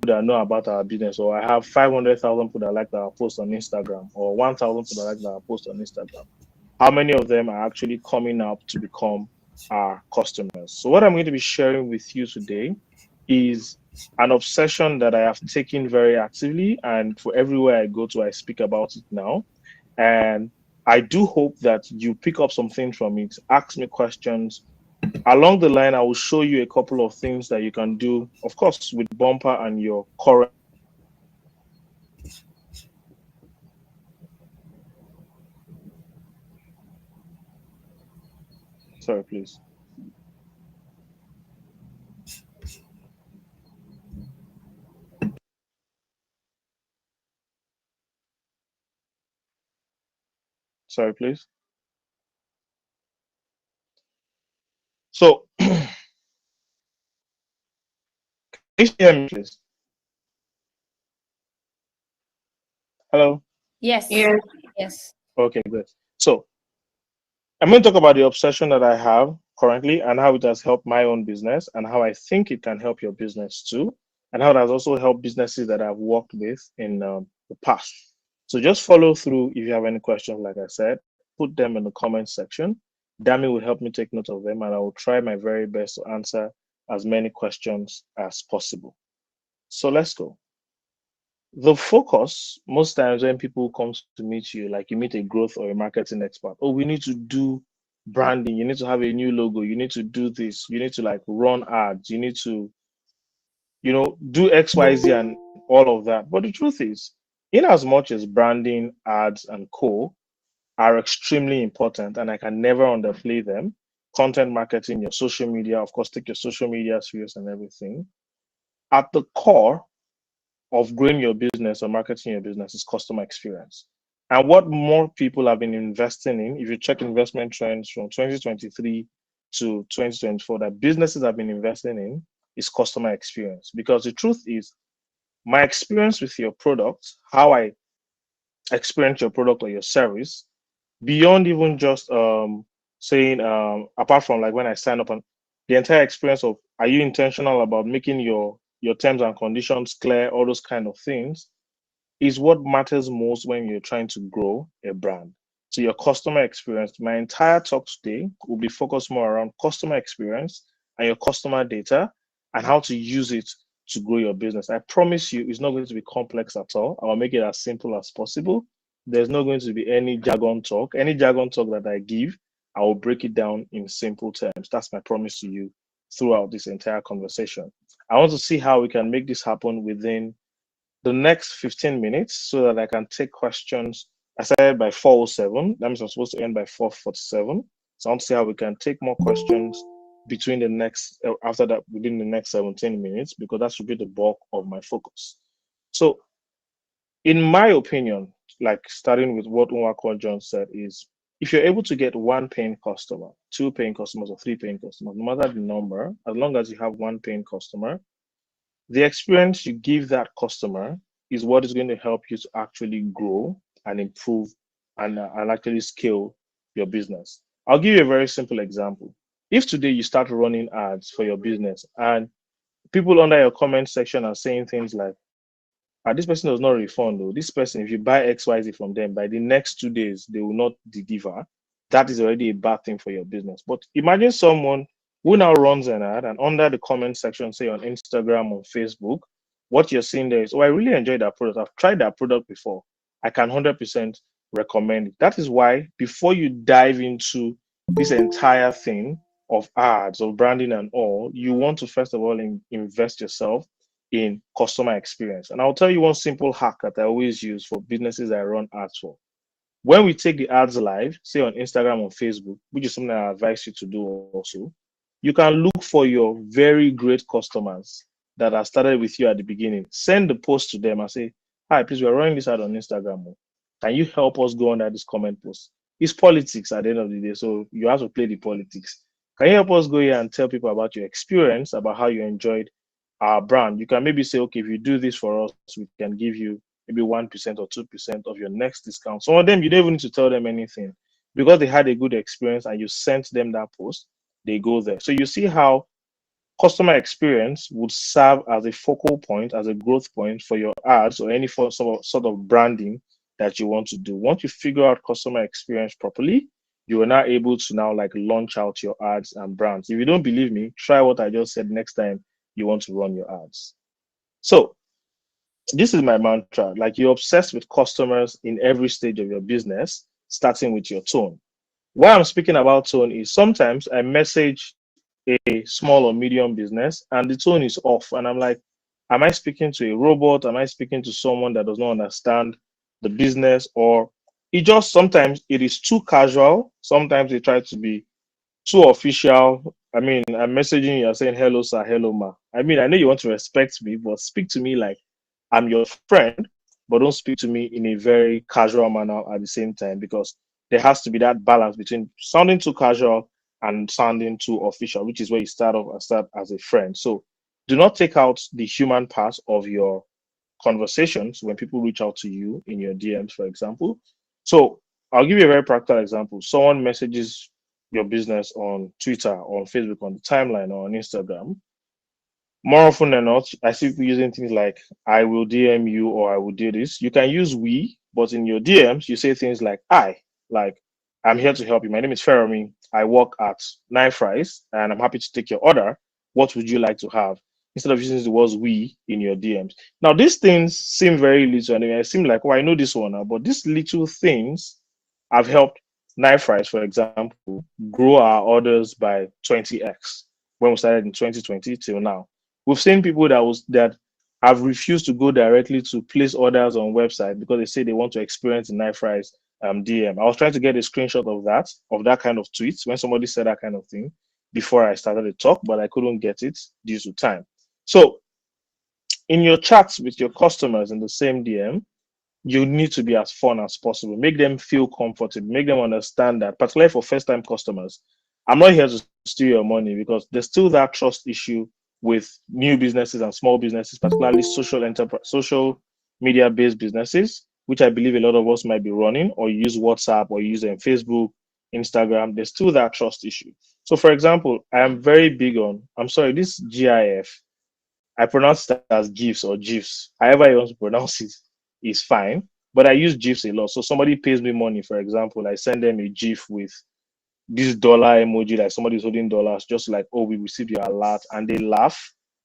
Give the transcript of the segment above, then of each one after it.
that know about our business, or I have 500,000 people that like our post on Instagram, or 1,000 people that like our post on Instagram, how many of them are actually coming up to become our customers? So what I'm going to be sharing with you today is an obsession that I have taken very actively, and for everywhere I go to, I speak about it now. And I do hope that you pick up some things from it, ask me questions. Along the line, I will show you a couple of things that you can do, of course, with Bumper and your current. Sorry, please. Sorry, please. So, can you hear me, please? Hello. Yes. Yes. Yes. Okay, good. So, I'm going to talk about the obsession that I have currently and how it has helped my own business and how I think it can help your business too, and how it has also helped businesses that I've worked with in the past. So just follow through if you have any questions, like I said, put them in the comment section. Dami will help me take note of them, and I will try my very best to answer as many questions as possible. So let's go. The focus, most times when people come to meet you, like you meet a growth or a marketing expert, oh, we need to do branding, you need to have a new logo, you need to do this, you need to like run ads, you need to, do XYZ and all of that. But the truth is, in as much as branding, ads, and co are extremely important, and I can never underplay them, content marketing, your social media, of course, take your social media serious and everything. At the core of growing your business or marketing your business is customer experience. And what more people have been investing in, if you check investment trends from 2023 to 2024, that businesses have been investing in is customer experience. Because the truth is, my experience with your product, how I experience your product or your service, beyond even just saying, apart from like when I sign up, and the entire experience of, are you intentional about making your terms and conditions clear, all those kind of things, is what matters most when you're trying to grow a brand. So your customer experience, my entire talk today will be focused more around customer experience and your customer data and how to use it to grow your business. I promise you it's not going to be complex at all. I'll make it as simple as possible. There's not going to be any jargon talk. Any jargon talk that I give, I will break it down in simple terms. That's my promise to you throughout this entire conversation. I want to see how we can make this happen within the next 15 minutes so that I can take questions. I started by 4:07. That means I'm supposed to end by 4:47. So I want to see how we can take more questions between the next, after that, within the next 17 minutes, because that should be the bulk of my focus. So, in my opinion, like starting with what Unwako John said, is if you're able to get one paying customer, two paying customers, or three paying customers, no matter the number, as long as you have one paying customer, the experience you give that customer is what is going to help you to actually grow and improve and actually scale your business. I'll give you a very simple example. If today you start running ads for your business and people under your comment section are saying things like, this person does not refund, though. This person, if you buy XYZ from them, by the next 2 days, they will not deliver. That is already a bad thing for your business. But imagine someone who now runs an ad and under the comment section, say on Instagram or Facebook, what you're seeing there is, oh, I really enjoyed that product. I've tried that product before. I can 100% recommend it. That is why before you dive into this entire thing of ads, of branding and all, you want to first of all invest yourself in customer experience. And I'll tell you one simple hack that I always use for businesses I run ads for. When we take the ads live, say on Instagram or Facebook, which is something I advise you to do also, you can look for your very great customers that have started with you at the beginning. Send the post to them and say, hi, please, we're running this ad on Instagram. Can you help us go under this comment post? It's politics at the end of the day, so you have to play the politics. Can you help us go here and tell people about your experience, about how you enjoyed our brand? You can maybe say, okay, if you do this for us, we can give you maybe 1% or 2% of your next discount. Some of them, you don't even need to tell them anything because they had a good experience and you sent them that post, they go there. So you see how customer experience would serve as a focal point, as a growth point for your ads or any sort of branding that you want to do. Once you figure out customer experience properly, you are now able to now like launch out your ads and brands. If you don't believe me, try what I just said next time you want to run your ads. So this is my mantra. Like, you're obsessed with customers in every stage of your business, starting with your tone. Why I'm speaking about tone is sometimes I message a small or medium business and the tone is off. And I'm like, am I speaking to a robot? Am I speaking to someone that does not understand the business? Or it just sometimes it is too casual. Sometimes they try to be too official. I mean, I'm messaging you, you're saying hello, sir, hello, ma. I mean, I know you want to respect me, but speak to me like I'm your friend, but don't speak to me in a very casual manner at the same time, because there has to be that balance between sounding too casual and sounding too official, which is where you start as a friend. So do not take out the human part of your conversations when people reach out to you in your DMs, for example. So I'll give you a very practical example. Someone messages your business on Twitter, or on Facebook, on the timeline, or on Instagram. More often than not, I see people using things like "I will DM you" or "I will do this." You can use "we," but in your DMs, you say things like "I," like "I'm here to help you. My name is Fermi. I work at Knife Rice, and I'm happy to take your order. What would you like to have?" Instead of using the words "we" in your DMs. Now, these things seem very little, and it seem like, "Oh, I know this one now," but these little things have helped Knife Rice, for example, grow our orders by 20x when we started in 2020 till now. We've seen people that have refused to go directly to place orders on website because they say they want to experience the knife rise DM. I was trying to get a screenshot of that kind of tweet when somebody said that kind of thing before I started the talk, but I couldn't get it due to time. So in your chats with your customers in the same DM, you need to be as fun as possible. Make them feel comfortable. Make them understand that, particularly for first-time customers, I'm not here to steal your money, because there's still that trust issue with new businesses and small businesses, particularly social media-based businesses, which I believe a lot of us might be running, or use WhatsApp, or use Facebook, Instagram. There's still that trust issue. So, for example, I am very big on, I'm sorry, this GIF, I pronounce it as GIFs or GIFs. However you want to pronounce it is fine. But I use GIFs a lot. So somebody pays me money, for example, I send them a GIF with this dollar emoji, like somebody's holding dollars, just like, "Oh, we received your alert," and they laugh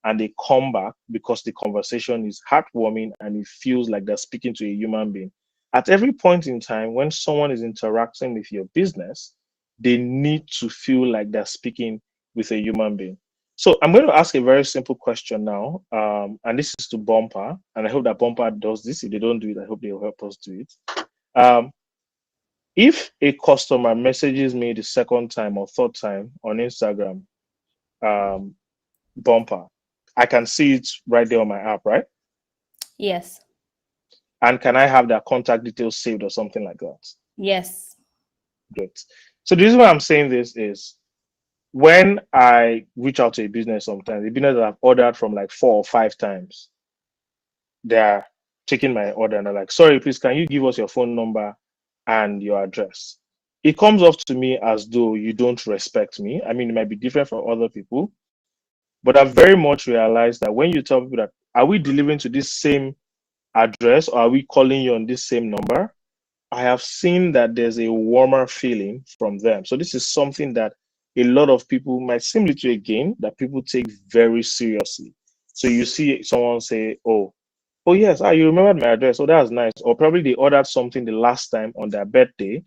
and they come back because the conversation is heartwarming and it feels like they're speaking to a human being. At every point in time, when someone is interacting with your business, they need to feel like they're speaking with a human being. So I'm going to ask a very simple question now, and this is to Bumper, and I hope that Bumper does this. If they don't do it, I hope they'll help us do it. Um, if a customer messages me the second time or third time on Instagram, um, Bumper, I can see it right there on my app, right? Yes. And can I have their contact details saved or something like that? Yes. Great. So the reason why I'm saying this is, when I reach out to a business sometimes, the business that I've ordered from like 4 or 5 times, they're taking my order and they're like, "Sorry, please, can you give us your phone number and your address?" It comes off to me as though you don't respect me. I mean, it might be different for other people, but I've very much realized that when you tell people that, "Are we delivering to this same address, or are we calling you on this same number?" I have seen that there's a warmer feeling from them. So this is something that a lot of people might seem little again, that people take very seriously. So you see someone say, "Oh yes, you remembered my address. Oh, that's nice." Or probably they ordered something the last time on their birthday,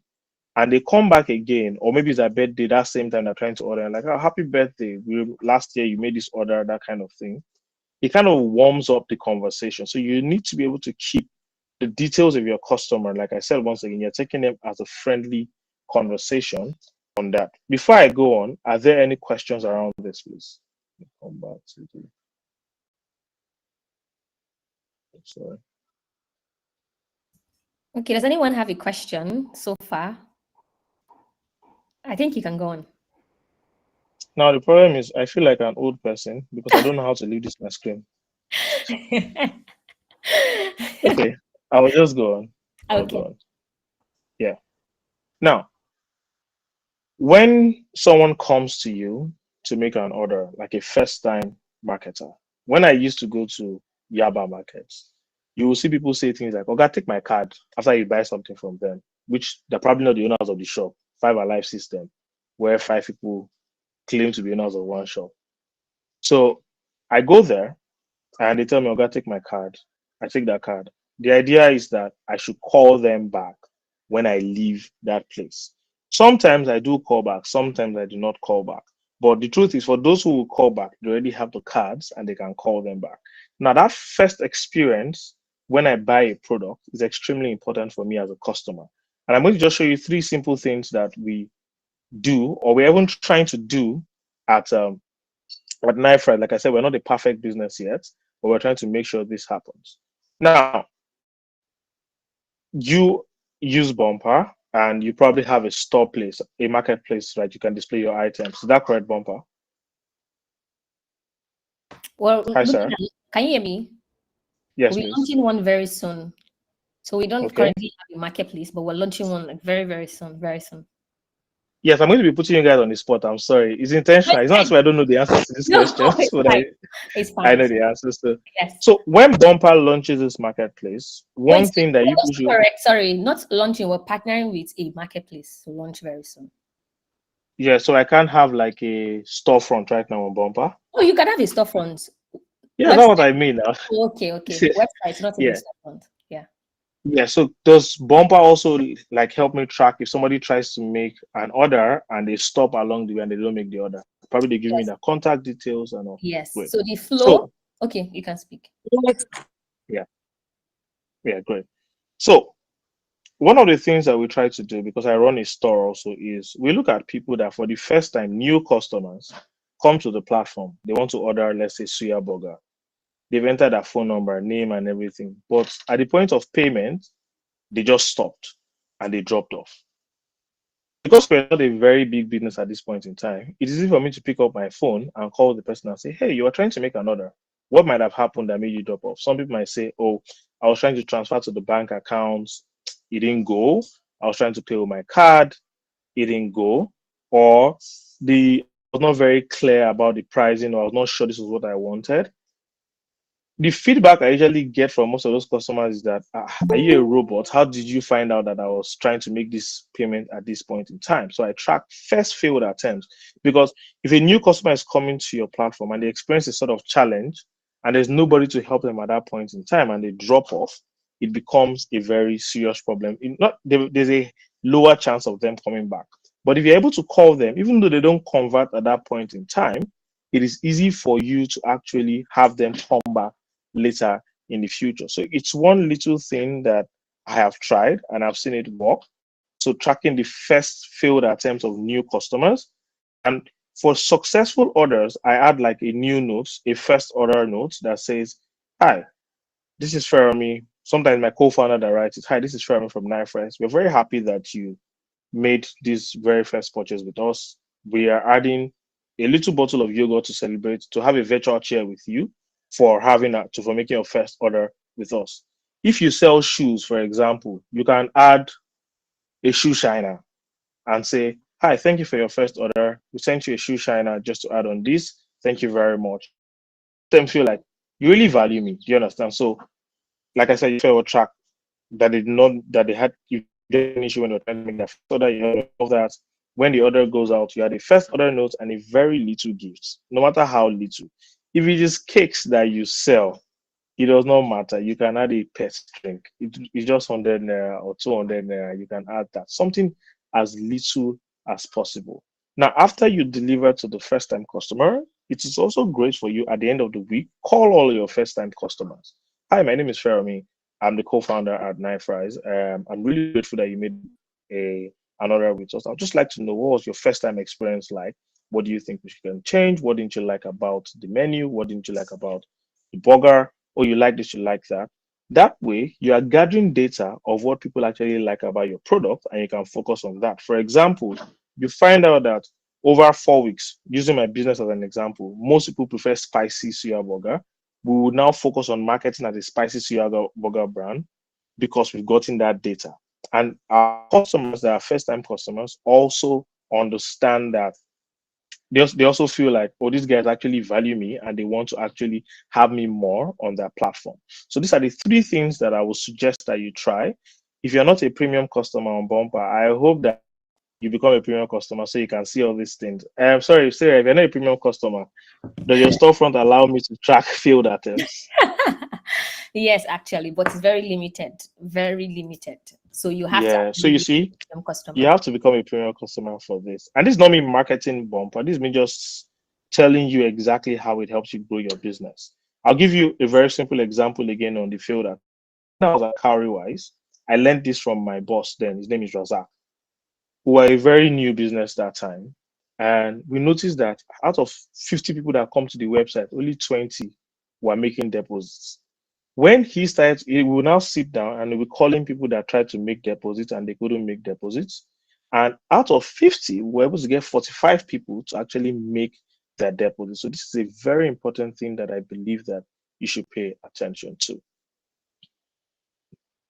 and they come back again, or maybe it's their birthday that same time they're trying to order, and like, "Oh, happy birthday. Last year you made this order," that kind of thing. It kind of warms up the conversation. So you need to be able to keep the details of your customer. Like I said, once again, you're taking them as a friendly conversation on that. Before I go on, are there any questions around this, please? Come back to the sorry. Okay, does anyone have a question so far? I think you can go on. Now the problem is I feel like an old person because I don't know how to leave this my screen. Okay, I will just go on. I'll go Okay. on. Yeah. Now, when someone comes to you to make an order, like a first time marketer, when I used to go to Yaba markets, you will see people say things like, "Okay, take my card," after you buy something from them, which they're probably not the owners of the shop. Five Alive system, where five people claim to be owners of one shop. So I go there and they tell me, "Okay, take my card." I take that card. The idea is that I should call them back when I leave that place. Sometimes I do call back, sometimes I do not call back. But the truth is, for those who will call back, they already have the cards and they can call them back. Now, that first experience when I buy a product is extremely important for me as a customer. And I'm going to just show you three simple things that we do, or we're even trying to do at Knife Ride. Like I said, we're not a perfect business yet, but we're trying to make sure this happens. Now, you use Bumper and you probably have a store place, a marketplace, right? You can display your items. Is that correct, Bumper? Well, Hi, sir. can you hear me? Yes, We're please. launching one very soon. So we don't Okay. currently have a marketplace, but we're launching one like very, very soon, very soon. Yes, I'm going to be putting you guys on the spot. I'm sorry. It's intentional. It's not as if I don't know the answers to these No, questions, it's but fine. It's I fine. know It's the fine. answers. So, Yes. so when Bumper launches this marketplace, No, one thing that you it's should, correct. Sorry, not launching. We're partnering with a marketplace to launch very soon. yeah, so I can't have like a storefront right now on Bumper. Oh, you can have a storefront. Yeah, that's what Website. I mean now. Okay, okay. Website, not even Yeah. storefront. Yeah. Yeah, so does Bumper also like help me track if somebody tries to make an order and they stop along the way and they don't make the order? Probably they give me Yes. their contact details and all. Yes. Great. So the flow. So Okay, you can speak. yeah, yeah, great. So one of the things that we try to do, because I run a store also, is we look at people that for the first time, new customers come to the platform. They want to order, let's say, suya burger. They've entered their phone number, name, and everything. But at the point of payment, they just stopped and they dropped off. Because we're not a very big business at this point in time, it's easy for me to pick up my phone and call the person and say, "Hey, you are trying to make an order. What might have happened that made you drop off?" Some people might say, "Oh, I was trying to transfer to the bank account, it didn't go. I was trying to pay with my card, it didn't go." Or I was not very clear about the pricing, or I was not sure this was what I wanted. The feedback I usually get from most of those customers is that, "Are you a robot? How did you find out that I was trying to make this payment at this point in time?" So I track first failed attempts, because if a new customer is coming to your platform and they experience a sort of challenge and there's nobody to help them at that point in time and they drop off, it becomes a very serious problem. There's a lower chance of them coming back. But if you're able to call them, even though they don't convert at that point in time, it is easy for you to actually have them come back later in the future. So it's one little thing that I have tried and I've seen it work. So tracking the first failed attempts of new customers. And for successful orders, I add like a new note, a first order note that says, "Hi, this is Fermi." Sometimes my co-founder that writes it, "Hi, this is Fermi from Knife Rice. We're very happy that you made this very first purchase with us. We are adding a little bottle of yogurt to celebrate, to have a virtual chair with you for for making your first order with us. If you sell shoes, for example, you can add a shoe shiner and say, 'Hi, thank you for your first order. We sent you a shoe shiner just to add on this. Thank you very much.'" Them feel like you really value me. Do you understand? So, like I said, you feel track that did not that they had if there's an issue when they're trying to make their first order, you know that when the order goes out, you had a first order note and a very little gift, no matter how little. If it is cakes that you sell, it does not matter. You can add a pet drink. It's just 100 naira or 200 naira. You can add that. Something as little as possible. Now, after you deliver to the first time customer, it is also great for you at the end of the week. Call all your first time customers. "Hi, my name is Fermi. I'm the co-founder at Knife Rise. I'm really grateful that you made a an order with us. I'd just like to know, what was your first time experience like? What do you think we can change? What didn't you like about the menu? What didn't you like about the burger? Or you like this, you like that." That way, you are gathering data of what people actually like about your product, and you can focus on that. For example, you find out that over 4 weeks, using my business as an example, most people prefer spicy suya burger. We will now focus on marketing as a spicy suya burger brand because we've gotten that data. And our customers that are first time customers also understand that they also feel like, oh, these guys actually value me and they want to actually have me more on their platform. So these are the three things that I would suggest that you try. If you're not a premium customer on Bumper, I hope that you become a premium customer so you can see all these things. I'm sorry, Sarah, if you're not a premium customer, does your storefront allow me to track field attempts? Yes, actually, but it's very limited, very limited. So you have to Yeah. So actually you be see, a premium you customer. have to become a premium customer for this. And this is not me marketing Bumper. This is me just telling you exactly how it helps you grow your business. I'll give you a very simple example again on the field attempts. When I was at Cowrywise, I learned this from my boss then. His name is Razak. We were a very new business that time. And we noticed that out of 50 people that come to the website, only 20 were making deposits. When he started, he will now sit down and we're calling people that tried to make deposits and they couldn't make deposits. And out of 50, we were able to get 45 people to actually make their deposit. So this is a very important thing that I believe that you should pay attention to.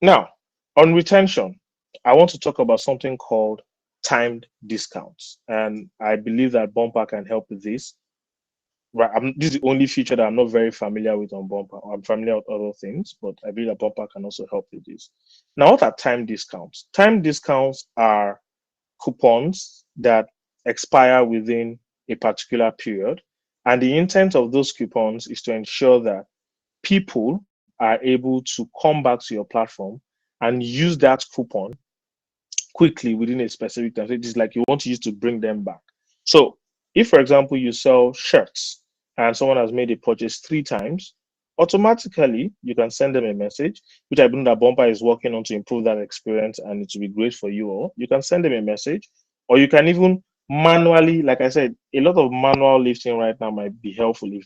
Now, on retention, I want to talk about something called timed discounts. And I believe that Bumper can help with this. Right, this is the only feature that I'm not very familiar with on Bumper. I'm familiar with other things, but I believe that Bumper can also help with this. Now, what are time discounts? Time discounts are coupons that expire within a particular period. And the intent of those coupons is to ensure that people are able to come back to your platform and use that coupon quickly within a specific time. So it is like you want to use to bring them back. So if, for example, you sell shirts and someone has made a purchase 3 times, automatically you can send them a message, which I believe that Bumper is working on to improve that experience and it will be great for you all. You can send them a message, or you can even manually, like I said, a lot of manual lifting right now might be helpful if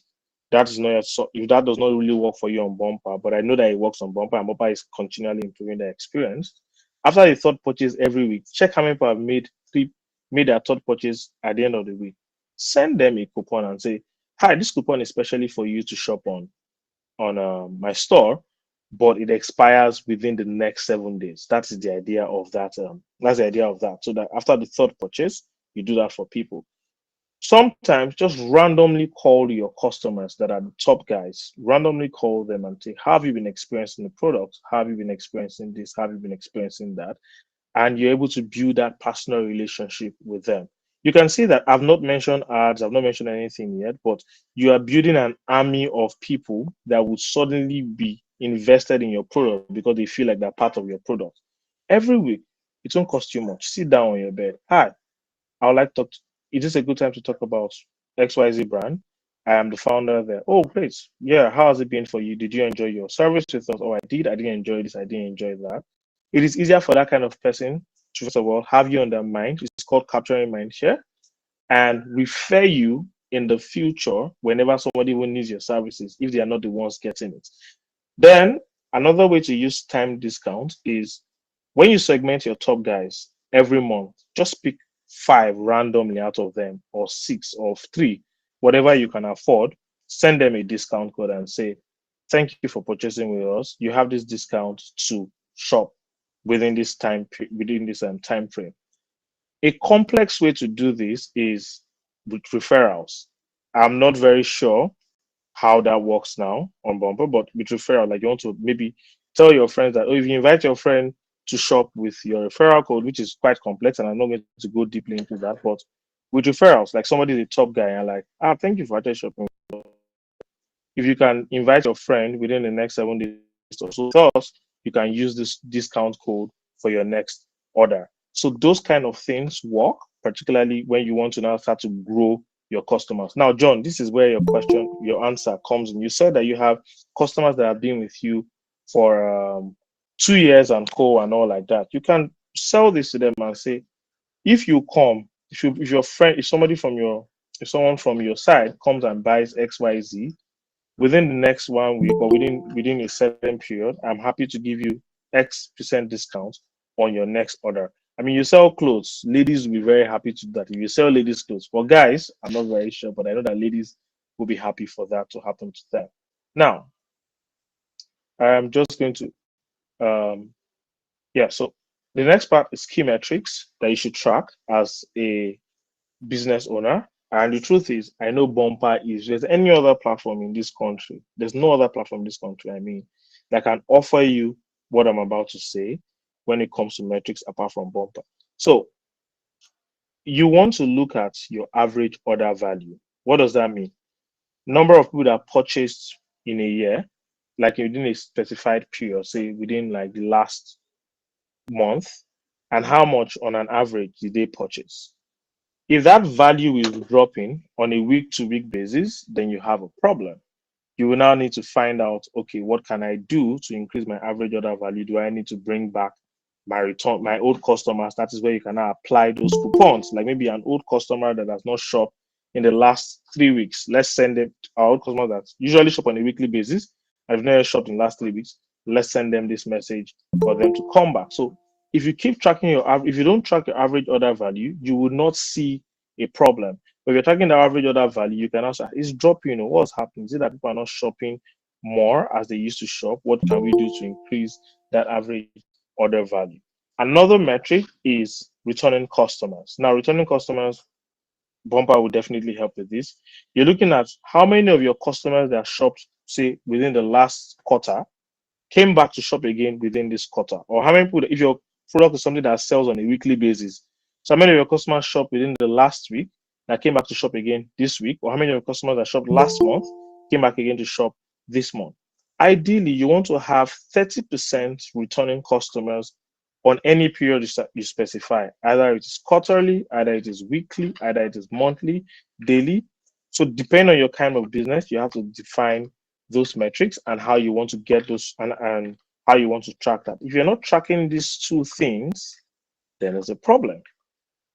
that is not if that does not really work for you on Bumper, but I know that it works on Bumper and Bumper is continually improving the experience. After the third purchase every week, check how many people have made their third purchase at the end of the week. Send them a coupon and say, "Hi, this coupon is especially for you to shop on my store, but it expires within the next 7 days." That is the idea of that. That's the idea of that. So that after the third purchase, you do that for people. Sometimes just randomly call your customers that are the top guys, randomly call them and say, "How have you been experiencing the product? How have you been experiencing this? How have you been experiencing that?" And you're able to build that personal relationship with them. You can see that I've not mentioned ads, I've not mentioned anything yet, but you are building an army of people that would suddenly be invested in your product because they feel like they're part of your product. Every week, it won't cost you much. Sit down on your bed. "Hi, I would like to talk. Is this a good time to talk about XYZ brand? I am the founder there." "Oh, great. Yeah, how has it been for you? Did you enjoy your service with us?" "Oh, I did. I didn't enjoy this. I didn't enjoy that." It is easier for that kind of person to, first of all, have you on their mind. It's called capturing mind share, and refer you in the future whenever somebody will need your services if they are not the ones getting it. Then another way to use time discount is when you segment your top guys every month, just pick 5 randomly out of them, or 6 or 3, whatever you can afford. Send them a discount code and say, "Thank you for purchasing with us. You have this discount to shop within this time frame." A complex way to do this is with referrals. I'm not very sure how that works now on Bumper, but with referral, like you want to maybe tell your friends that, oh, if you invite your friend to shop with your referral code, which is quite complex, and I'm not going to go deeply into that, but with referrals, like somebody is a top guy and like, "Thank you for actually shopping." If you can invite your friend within the next 7 days or so, thus you can use this discount code for your next order. So those kind of things work, particularly when you want to now start to grow your customers. Now, John, this is where your answer comes in. You said that you have customers that have been with you for 2 years and co and all like that. You can sell this to them and say, if you come, if your friend, if someone from your side comes and buys XYZ, within the next 1 week or within a certain period, I'm happy to give you X% discount on your next order. I mean, you sell clothes, ladies will be very happy to do that. If you sell ladies clothes, for guys, I'm not very sure, but I know that ladies will be happy for that to happen to them. Now, I'm just going to yeah. So the next part is key metrics that you should track as a business owner. And the truth is, I know Bumper is there's any other platform in this country. There's no other platform in this country, I mean, that can offer you what I'm about to say when it comes to metrics apart from Bumper. So you want to look at your average order value. What does that mean? Number of people that purchased in a year, like within a specified period, say within like the last month, and how much on an average did they purchase. If that value is dropping on a week to week basis, then you have a problem. You will now need to find out, okay, what can I do to increase my average order value? Do I need to bring back my old customers? That is where you can now apply those coupons. Like maybe an old customer that has not shopped in the last 3 weeks. Let's send them our old customers that usually shop on a weekly basis. I've never shopped in the last 3 weeks. Let's send them this message for them to come back. So if you keep tracking if you don't track your average order value, you will not see a problem. But if you're tracking the average order value, you can also it's dropping. What's happening? Is it that people are not shopping more as they used to shop? What can we do to increase that average order value? Another metric is returning customers. Now, returning customers, Bumper will definitely help with this. You're looking at how many of your customers that shopped, say, within the last quarter came back to shop again within this quarter, or how many people, if your product is something that sells on a weekly basis, so how many of your customers shop within the last week that came back to shop again this week, or how many of your customers that shopped last month came back again to shop this month. Ideally, you want to have 30% returning customers on any period you specify. Either it is quarterly, either it is weekly, either it is monthly, daily. So depending on your kind of business, you have to define those metrics and how you want to get those and how you want to track that. If you're not tracking these two things, then there's a problem.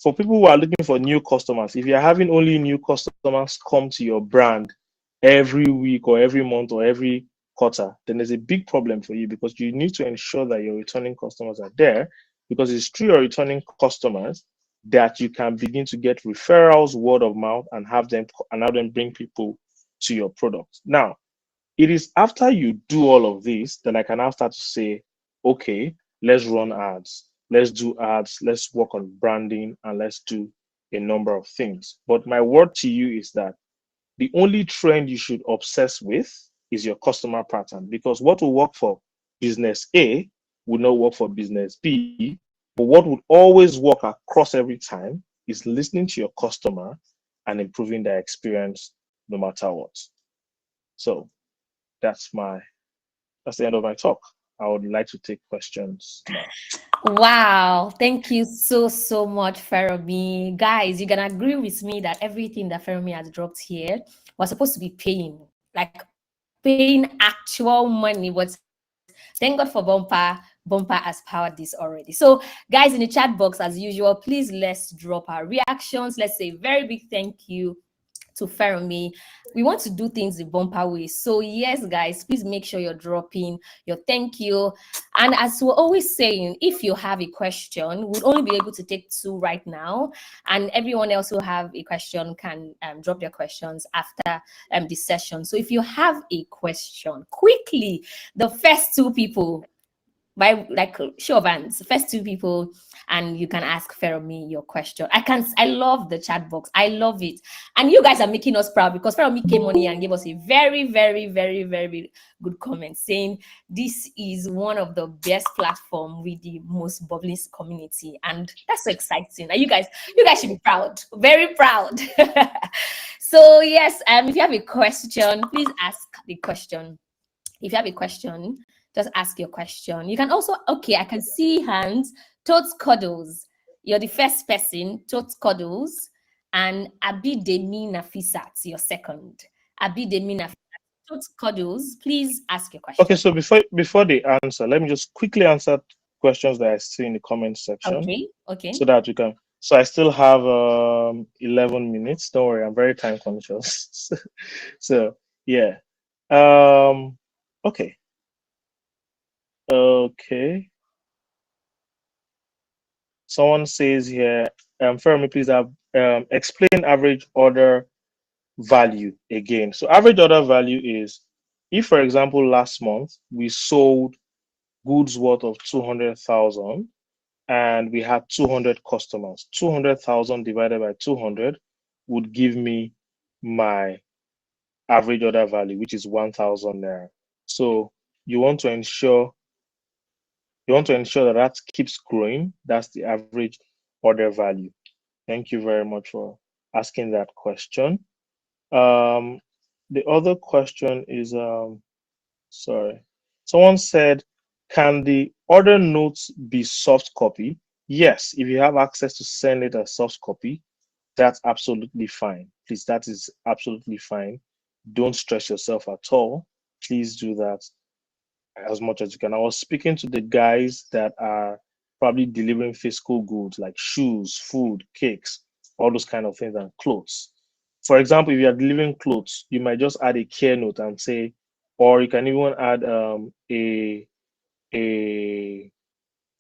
For people who are looking for new customers, if you're having only new customers come to your brand every week or every month or every quarter, then there's a big problem for you because you need to ensure that your returning customers are there, because it's through your returning customers that you can begin to get referrals, word of mouth, and have them bring people to your product. Now, it is after you do all of this, then I can now start to say, okay, let's run ads, let's do ads, let's work on branding, and let's do a number of things. But my word to you is that the only trend you should obsess with is your customer pattern, because what will work for business A will not work for business B. But what would always work across every time is listening to your customer and improving their experience no matter what. So that's the end of my talk. I would like to take questions now. Wow, thank you so much, Feromi. Guys, you can agree with me that everything that Feromi has dropped here was supposed to be paying, like paying actual money. But thank God for Bumper. Bumper has powered this already. So, guys, in the chat box, as usual, please let's drop our reactions. Let's say a very big thank you to Feromi. We want to do things the Bumper way. So yes, guys, please make sure you're dropping your thank you. And as we're always saying, if you have a question, we'll only be able to take 2 right now. And everyone else who have a question can drop their questions after this session. So if you have a question, quickly, the first 2 people, by like show of hands, first 2 people, and you can ask Feromi your question. I love the chat box. I love it. And you guys are making us proud because Feromi came on here and gave us a very, very, very, very good comment saying this is one of the best platform with the most bubbly community. And that's so exciting. And you guys should be proud, very proud. So yes, if you have a question, please ask the question. If you have a question, just ask your question. You can also, okay, I can see hands. Totes Cuddles, you're the first person. Totes Cuddles, and Abidemi Nafisat, your second. Abidemi Nafisat. Totes Cuddles, please ask your Okay, question. so before they answer, let me just quickly answer questions that I see in the comment section. Okay. So that we can. So I still have 11 minutes. Don't worry, I'm very time conscious. So yeah. Okay. Okay. Someone says here, Fermi, please have explain average order value again. So average order value is if, for example, last month we sold goods worth of 200,000 and we had 200 customers. 200,000 divided by 200 would give me my average order value, which is 1,000 naira. So you want to ensure that that keeps growing. That's the average order value. Thank you very much for asking that question. The other question is, sorry, someone said, can the order notes be soft copy? Yes, if you have access to send it as soft copy, that's absolutely fine. Please, that is absolutely fine. Don't stress yourself at all. Please do that as much as you can. I was speaking to the guys that are probably delivering physical goods like shoes, food, cakes, all those kind of things, and clothes. For example, if you are delivering clothes, you might just add a care note and say, or you can even add a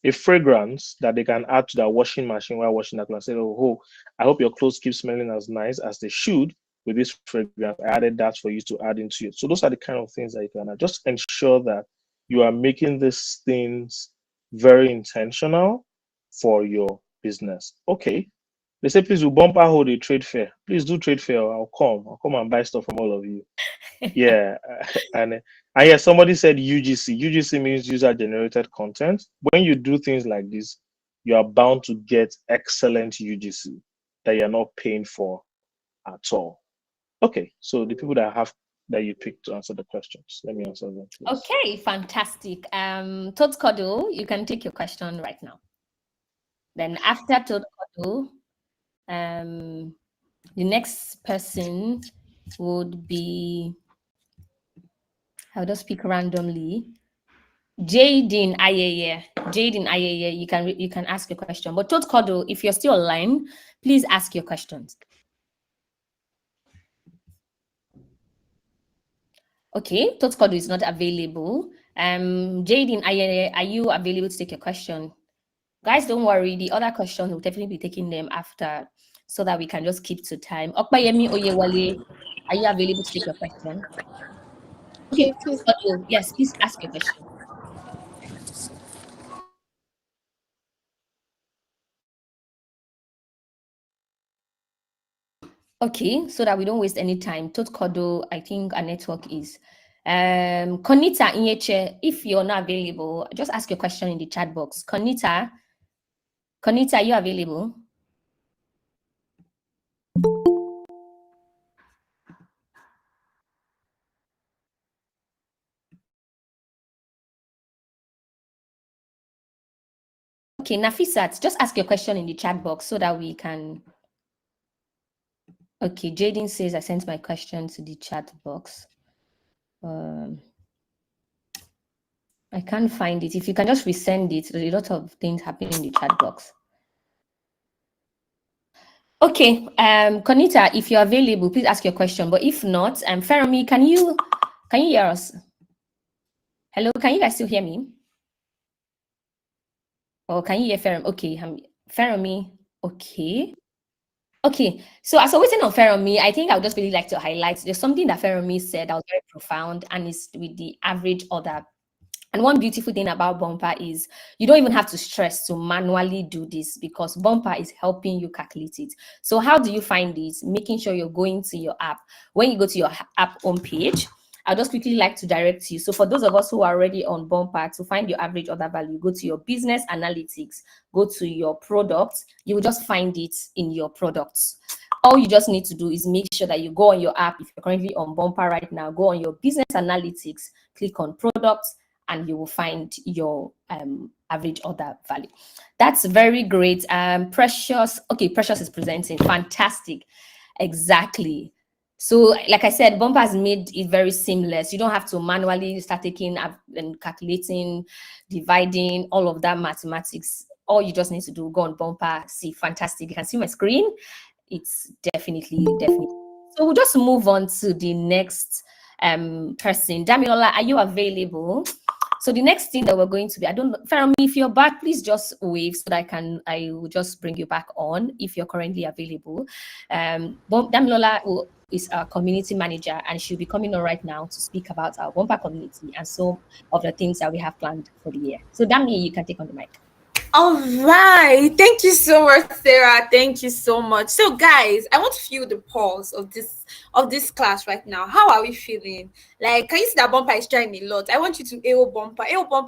a fragrance that they can add to their washing machine while washing that clothes. Say, oh, I hope your clothes keep smelling as nice as they should with this fragrance. I added that for you to add into it. So those are the kind of things that you can add. Just ensure that you are making these things very intentional for your business. Okay. They say, please, will Bumper hold a trade fair? Please do trade fair. I'll come. I'll come and buy stuff from all of you. Yeah, and yeah, somebody said UGC. UGC means user generated content. When you do things like this, you are bound to get excellent UGC that you're not paying for at all. Okay, so the people that you picked to answer the questions, let me answer them, please. Okay, fantastic. Todd Kodo, you can take your question right now. Then after Todd Kodo, the next person would be, I'll just pick randomly. Jaden Ayeye. Jaden Ayeye, you can ask your question. But Todd Kodo, if you're still online, please ask your questions. Okay, Todd Kodo is not available. Jaden Ayeye, are you available to take your question? Guys, don't worry. The other questions will definitely be taking them after so that we can just keep to time. Okpayemi Oyewale, are you available to take your question? Okay, Please. yes, please ask your question. Okay, so that we don't waste any time. Totkodo, I think our network is. Konita Inyeche, if you're not available, just ask your question in the chat box. Konita, are you available? Okay, Nafisat, just ask your question in the chat box so that we can. Okay, Jaden says I sent my question to the chat box. I can't find it. If you can just resend it, there's a lot of things happening in the chat box. Okay, Konita, if you're available, please ask your question. But if not, Feromi, can you hear us? Hello, can you guys still hear me? Or can you hear Feromi? Okay, Feromi, okay. Okay, so as we're waiting on Feromi, I think I would just really like to highlight there's something that Feromi said that was very profound, and it's with the average order. And one beautiful thing about Bumper is you don't even have to stress to manually do this because Bumper is helping you calculate it. So how do you find this? Making sure you're going to your app. When you go to your app homepage, I'll just quickly like to direct you. So for those of us who are already on Bumper, to find your average order value, go to your business analytics, go to your products. You will just find it in your products. All you just need to do is make sure that you go on your app. If you're currently on Bumper right now, go on your business analytics, click on products, and you will find your average order value. That's very great. Precious, okay, Precious is presenting. Fantastic. Exactly. So, like I said, Bumper has made it very seamless. You don't have to manually start taking and calculating, dividing, all of that mathematics. All you just need to do, go on Bumper, see, fantastic. You can see my screen. It's definitely. So we'll just move on to the next person. Damilola, are you available? So the next thing that we're going to be, I don't know, Fermi, if you're back, please just wave so that I will just bring you back on if you're currently available. Damilola is our community manager, and she'll be coming on right now to speak about our Bumper community and some of the things that we have planned for the year. So Dami, you can take on the mic. All right. Thank you so much, Sarah. Thank you so much. So, guys, I want to feel the pulse of this class right now. How are we feeling? Like, can you see that Bumper is trying a lot? I want you to AO Bumper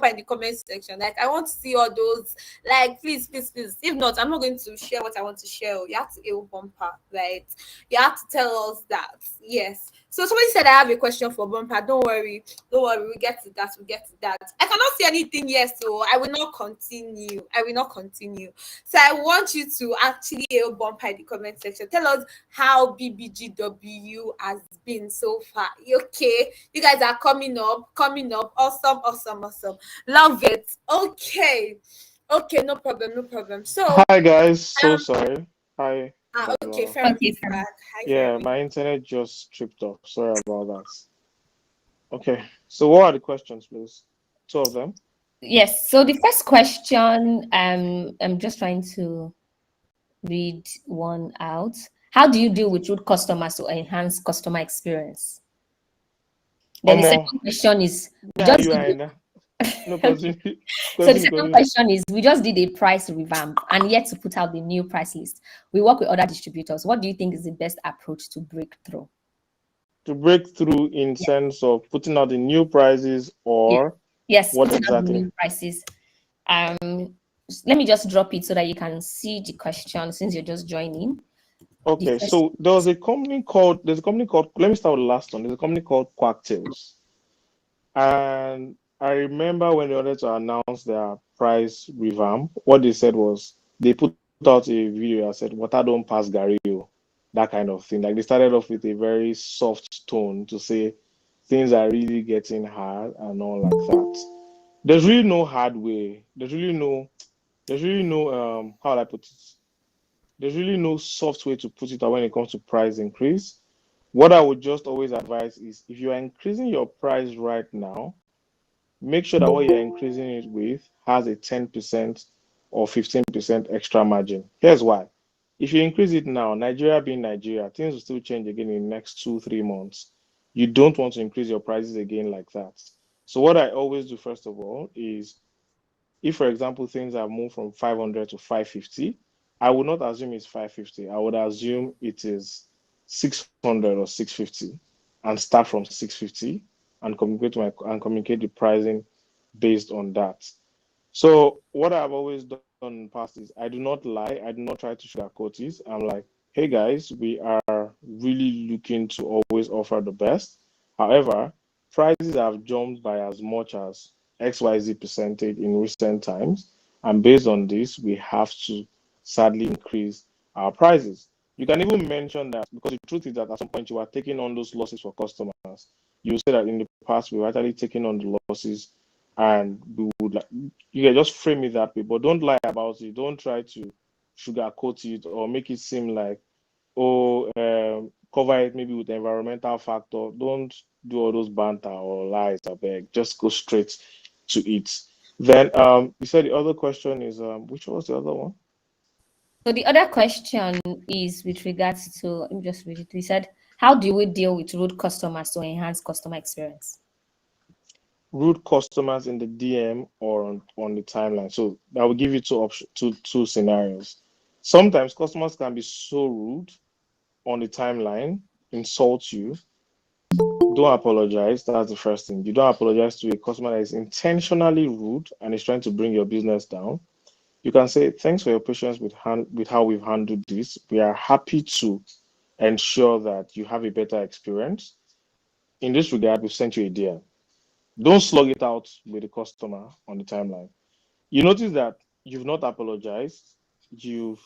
in the comment section. Like, I want to see all those. Like, please, please, please. If not, I'm not going to share what I want to share. You have to AO Bumper, right? You have to tell us that. Yes. So somebody said I have a question for Bumper. Don't worry, we get to that. We get to that. I cannot see anything yet, so I will not continue. I will not continue. So I want you to actually help Bumper in the comment section. Tell us how BBGW has been so far. Okay, you guys are coming up, coming up. Awesome, awesome, awesome. Love it. Okay, okay, no problem, no problem. So, Hi guys, so um, sorry. Hi, okay, Daniela. Fermi Okay, is fine. back. Hi, Yeah, Fermi. my internet just tripped off. Sorry about that. Okay, so what are the questions, please? Two of them. Yes. So the first question, I'm just trying to read one out. How do you deal with rude customers to enhance customer experience? Then the Omo, second question is we yeah, just you did are in. No, okay. continue, So the continue, second continue. question is we just did a price revamp and yet to put out the new price list. We work with other distributors. What do you think is the best approach to break through? To break through in Yeah. sense of putting out the new prices Yeah. or Yes, what putting out the exactly? new prices. Let me just drop it so that you can see the question since you're just joining. The Okay, first so there's a company called, let me start with the last one. There's a company called Quacktails. And I remember when they wanted to announce their price revamp, what they said was they put out a video that said, Water don't pass Gario, that kind of thing. Like they started off with a very soft tone to say things are really getting hard and all like that. There's really no hard way. There's really no how would I put it? There's really no soft way to put it out when it comes to price increase. What I would just always advise is if you are increasing your price right now, make sure that what you're increasing it with has a 10% or 15% extra margin. Here's why. If you increase it now, Nigeria being Nigeria, things will still change again in the next 2, 3 months. You don't want to increase your prices again like that. So, what I always do, first of all, is if, for example, things have moved from 500 to 550, I would not assume it's 550. I would assume it is 600 or 650 and start from 650 and communicate the pricing based on that. So what I've always done in the past is I do not lie. I do not try to sugarcoat it. I'm like, hey guys, we are really looking to always offer the best. However, prices have jumped by as much as XYZ percentage in recent times. And based on this, we have to sadly increase our prices. You can even mention that because the truth is that at some point you are taking on those losses for customers. You say that in the past we were actually taking on the losses and we would like you can just frame it that way, but don't lie about it. Don't try to sugarcoat it or make it seem like, oh, cover it maybe with the environmental factor. Don't do all those banter or lies, I beg. Just go straight to it. Then you said the other question is which was the other one? So the other question is with regards to, let me just read it. We said, how do we deal with rude customers to enhance customer experience? Rude customers in the DM or on the timeline. So I will give you two scenarios. Sometimes customers can be so rude on the timeline, insult you. Don't apologize. That's the first thing. You don't apologize to a customer that is intentionally rude and is trying to bring your business down. You can say, thanks for your patience with how we've handled this. We are happy to ensure that you have a better experience. In this regard, we've sent you a DM. Don't slug it out with the customer on the timeline. You notice that you've not apologized. You've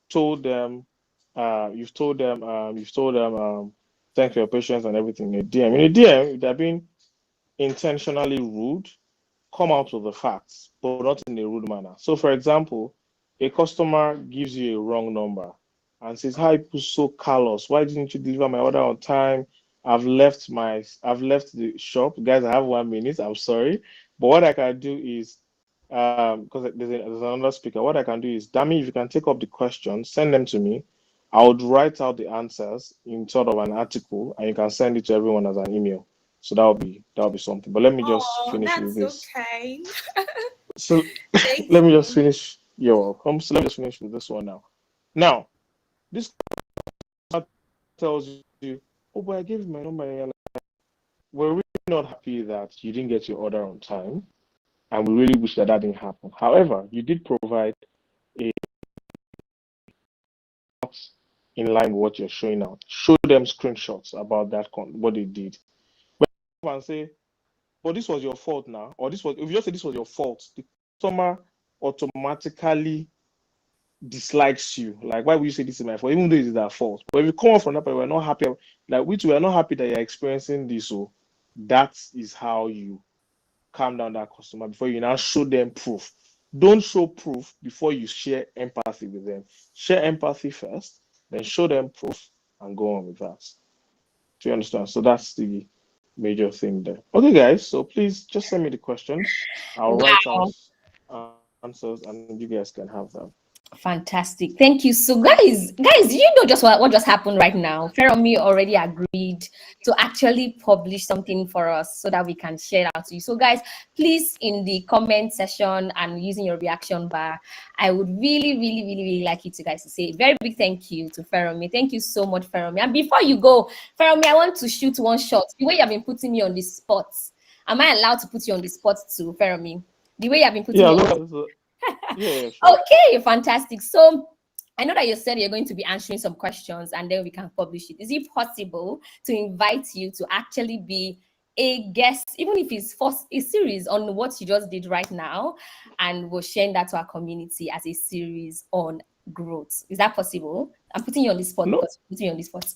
told them, thanks for your patience and everything in a DM. In a DM, if they're being intentionally rude, come out with the facts, but not in a rude manner. So, for example, a customer gives you a wrong number and says, "How you people so callous? Why didn't you deliver my order on time? I've left the shop, guys. I have 1 minute. I'm sorry, but what I can do is, because there's another speaker. What I can do is, Dammy, if you can take up the questions, send them to me. I would write out the answers in sort of an article, and you can send it to everyone as an email. So that would be something. But let me just Oh, finish with that's so this. kind. So Thank let me just you. finish. You're welcome. So let me just finish with this one now. Now, this tells you, oh, but I gave you my number. And you're like, we're really not happy that you didn't get your order on time. And we really wish that that didn't happen. However, you did provide a box in line with what you're showing out. Show them screenshots about that, what they did. And say, but this was your fault now, or this was, if you just say this was your fault, the customer automatically dislikes you. Like, why would you say this is my fault, even though it is their fault? But if you come up from that point, we're not happy, like we too are not happy that you're experiencing this. So that is how you calm down that customer before you now show them proof. Don't show proof before you share empathy with them. Share empathy first, then show them proof and go on with that. Do you understand? So that's the major thing there. Okay, guys. So please just send me the questions. I'll write out Wow. answers and you guys can have them. Fantastic. Thank you. So guys, you know just what just happened right now. Feromi already agreed to actually publish something for us so that we can share it out to you. So guys, please in the comment section and using your reaction bar, I would really like you to guys to say a very big thank you to Feromi. Thank you so much, Feromi. And before you go, Feromi, I want to shoot one shot. The way you have been putting me on the spot, am I allowed to put you on the spot too, Feromi? The way you have been putting Yeah, me on. yeah, sure. Okay, fantastic. So I know that you said you're going to be answering some questions and then we can publish it. Is it possible to invite you to actually be a guest, even if it's for a series on what you just did right now, and we're sharing that to our community as a series on growth? Is that possible? I'm putting you on the spot No, because you're putting me on the spot.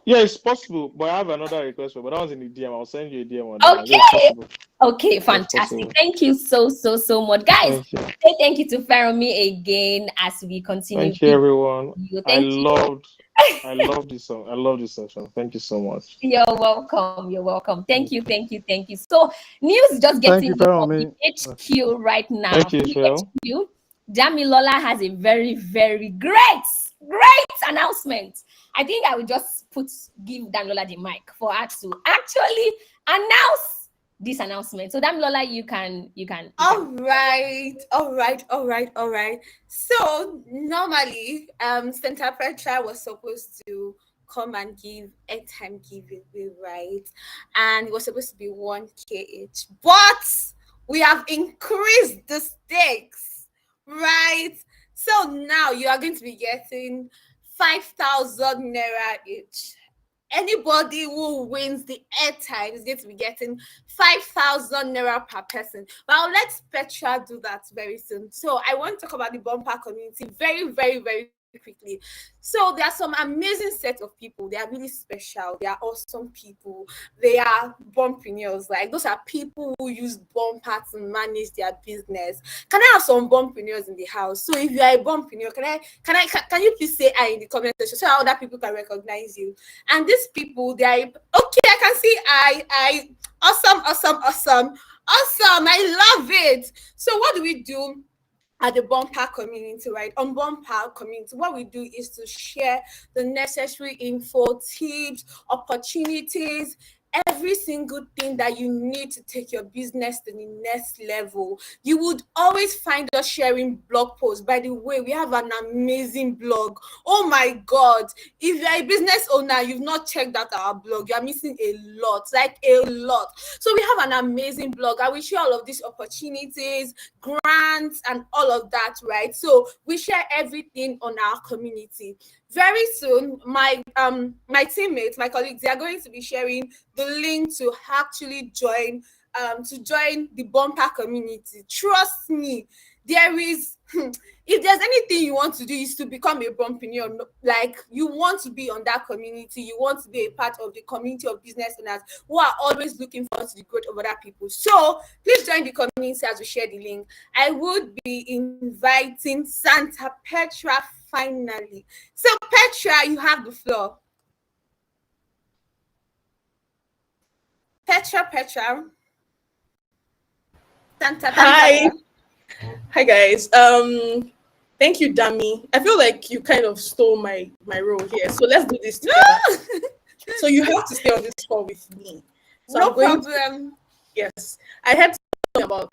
yeah, it's possible, but I have another request, but that one's in the DM. I'll send you a DM on that one. Yeah, it's Okay. possible. Okay, Yeah, it's fantastic. possible. Thank you so much. Guys, Thank you. say thank you to Feromi again as we continue. Thank you, everyone. Thank you. I loved this song. I love this session. Thank you so much. You're welcome. You're welcome. Thank you. So, news just Thank getting you, in from the Feromi. HQ right now. Thank you, From the Israel. HQ, Damilola has a very great announcement. I think I will just give Damilola the mic for her to actually announce this announcement. So, Damilola, you can. All right. So normally, Santa Petra was supposed to come and give airtime giveaway, right? And it was supposed to be 1K each, but we have increased the stakes, right? So now you are going to be getting 5,000 naira each. Anybody who wins the airtime is going to be getting 5,000 naira per person. But I'll let Petra do that very soon. So I want to talk about the bumper community very quickly. So there are some amazing set of people. They are really special. They are awesome people. They are bumpreneurs. Like those are people who use bumper to manage their business. Can I have some bumpreneurs in the house? So if you are a bumpreneur, can you please say I in the comment section so other people can recognize you? And these people, they are okay. I can see I awesome. I love it. So what do we do at the bumper community, right? On bumper community, what we do is to share the necessary info, tips, opportunities, every single thing that you need to take your business to the next level. You would always find us sharing blog posts. By the way, we have an amazing blog. Oh my God. If you're a business owner, you've not checked out our blog, you're missing a lot, like a lot. So we have an amazing blog and we share all of these opportunities, grants, and all of that, right? So we share everything on our community. Very soon, my teammates, my colleagues, they are going to be sharing the link to actually join the bumper community. Trust me, there is if there's anything you want to do is to become a bumpreneur. Like you want to be on that community, you want to be a part of the community of business owners who are always looking forward to the growth of other people. So please join the community as we share the link. I would be inviting Santa Petra finally. So Petra, you have the floor. Petra. Santa Petra. Hi guys. Thank you, Dami. I feel like you kind of stole my role here. So let's do this together. So you have to stay on this call with me. So No problem. Yes. I had to talk about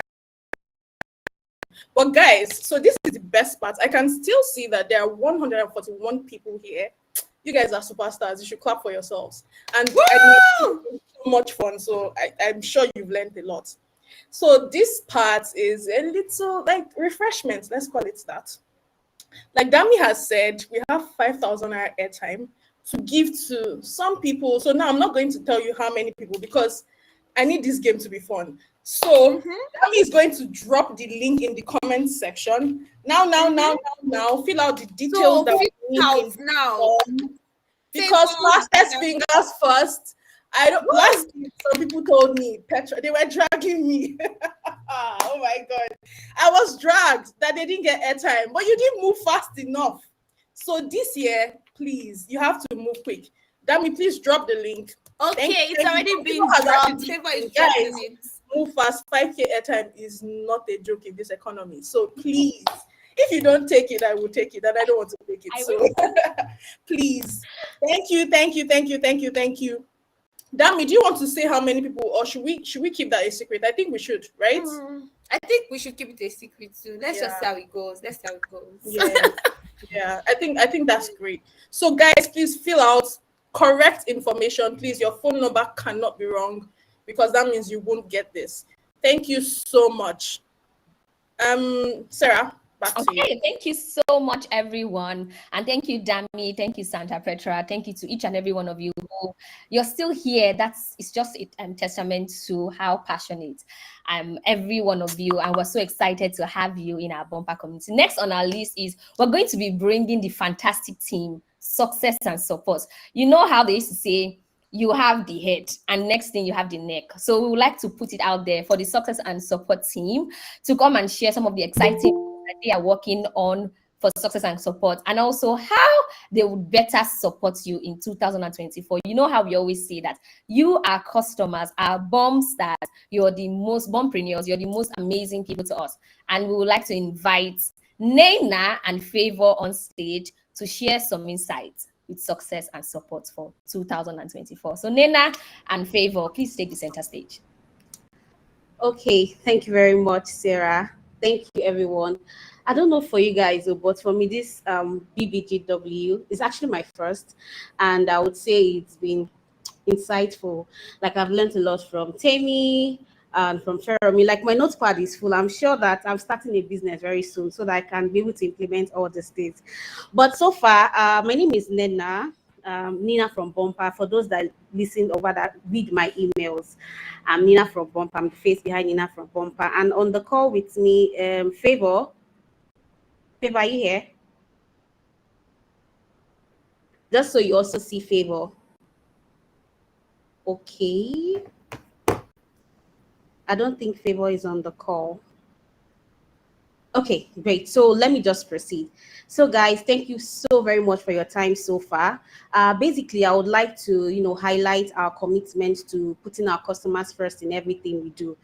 But guys, so this is the best part. I can still see that there are 141 people here. You guys are superstars. You should clap for yourselves. And I mean, it's so much fun. So I'm sure you've learned a lot. So this part is a little like refreshment. Let's call it that. Like Dami has said, we have 5,000 airtime to give to some people. So now I'm not going to tell you how many people because I need this game to be fun. So Dami is going to drop the link in the comment section. Now, fill out the details So that we need out now. because fastest fingers first. I don't. Last week, some people told me, Petra, they were dragging me. Oh my god, I was dragged that they didn't get airtime, but you didn't move fast enough. So this year, please, you have to move quick. Dami, please drop the link. Okay, it's already been dropped. Favor is dropping it. Move fast. 5K airtime is not a joke in this economy. So please, if you don't take it, I will take it, and I don't want to take it. So please, thank you. Dami, do you want to say how many people, or should we keep that a secret? I think we should, right? I think we should keep it a secret too. Let's just see how it goes. Yeah. I think that's great. So guys, please fill out correct information. Please, your phone number cannot be wrong because that means you won't get this. Thank you so much. Sarah, back to you. Thank you so much, everyone. And thank you, Dami. Thank you, Santa Petra. Thank you to each and every one of you who you're still here. It's just a testament to how passionate every one of you. And we're so excited to have you in our Bumpa community. Next on our list is we're going to be bringing the fantastic team, Success and Support. You know how they used to say, you have the head and next thing you have the neck. So we would like to put it out there for the Success and Support team to come and share some of the exciting that they are working on for Success and Support, and also how they would better support you in 2024. You know how we always say that you are customers, are bomb stars, you're the most bompreneurs, you're the most amazing people to us. And we would like to invite Nena and Favor on stage to share some insights with Success and Support for 2024. So Nena and Favor, please take the center stage. Okay, thank you very much, Sarah. Thank you, everyone. I don't know for you guys, but for me, this BBGW is actually my first, and I would say it's been insightful. Like I've learned a lot from Temi and from Feromi. Like my notepad is full. I'm sure that I'm starting a business very soon so that I can be able to implement all the things. But so far, my name is Nena. Nina from Bumpa. For those that listen over that read my emails, I'm Nina from Bumpa. I'm the face behind Nina from Bumpa. And on the call with me, Favor. Favor, are you here? Just so you also see Favor. Okay. I don't think Favor is on the call. Okay, great. So let me just proceed. So guys, thank you so very much for your time so far. Basically, I would like to, highlight our commitment to putting our customers first in everything we do,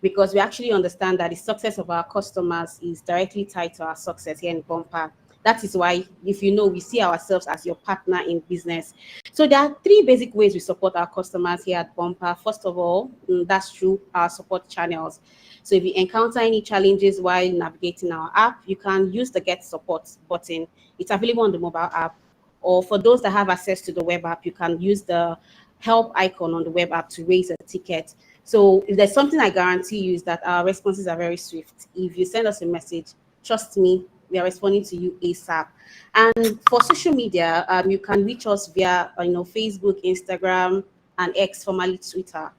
because we actually understand that the success of our customers is directly tied to our success here in Bumpa. That is why, if you know, we see ourselves as your partner in business. So there are 3 basic ways we support our customers here at Bumpa. First of all, that's through our support channels. So if you encounter any challenges while navigating our app, you can use the Get Support button. It's available on the mobile app. Or for those that have access to the web app, you can use the help icon on the web app to raise a ticket. So if there's something I guarantee you is that our responses are very swift. If you send us a message, trust me, we are responding to you ASAP. And for social media, you can reach us via Facebook, Instagram, and X, formerly Twitter.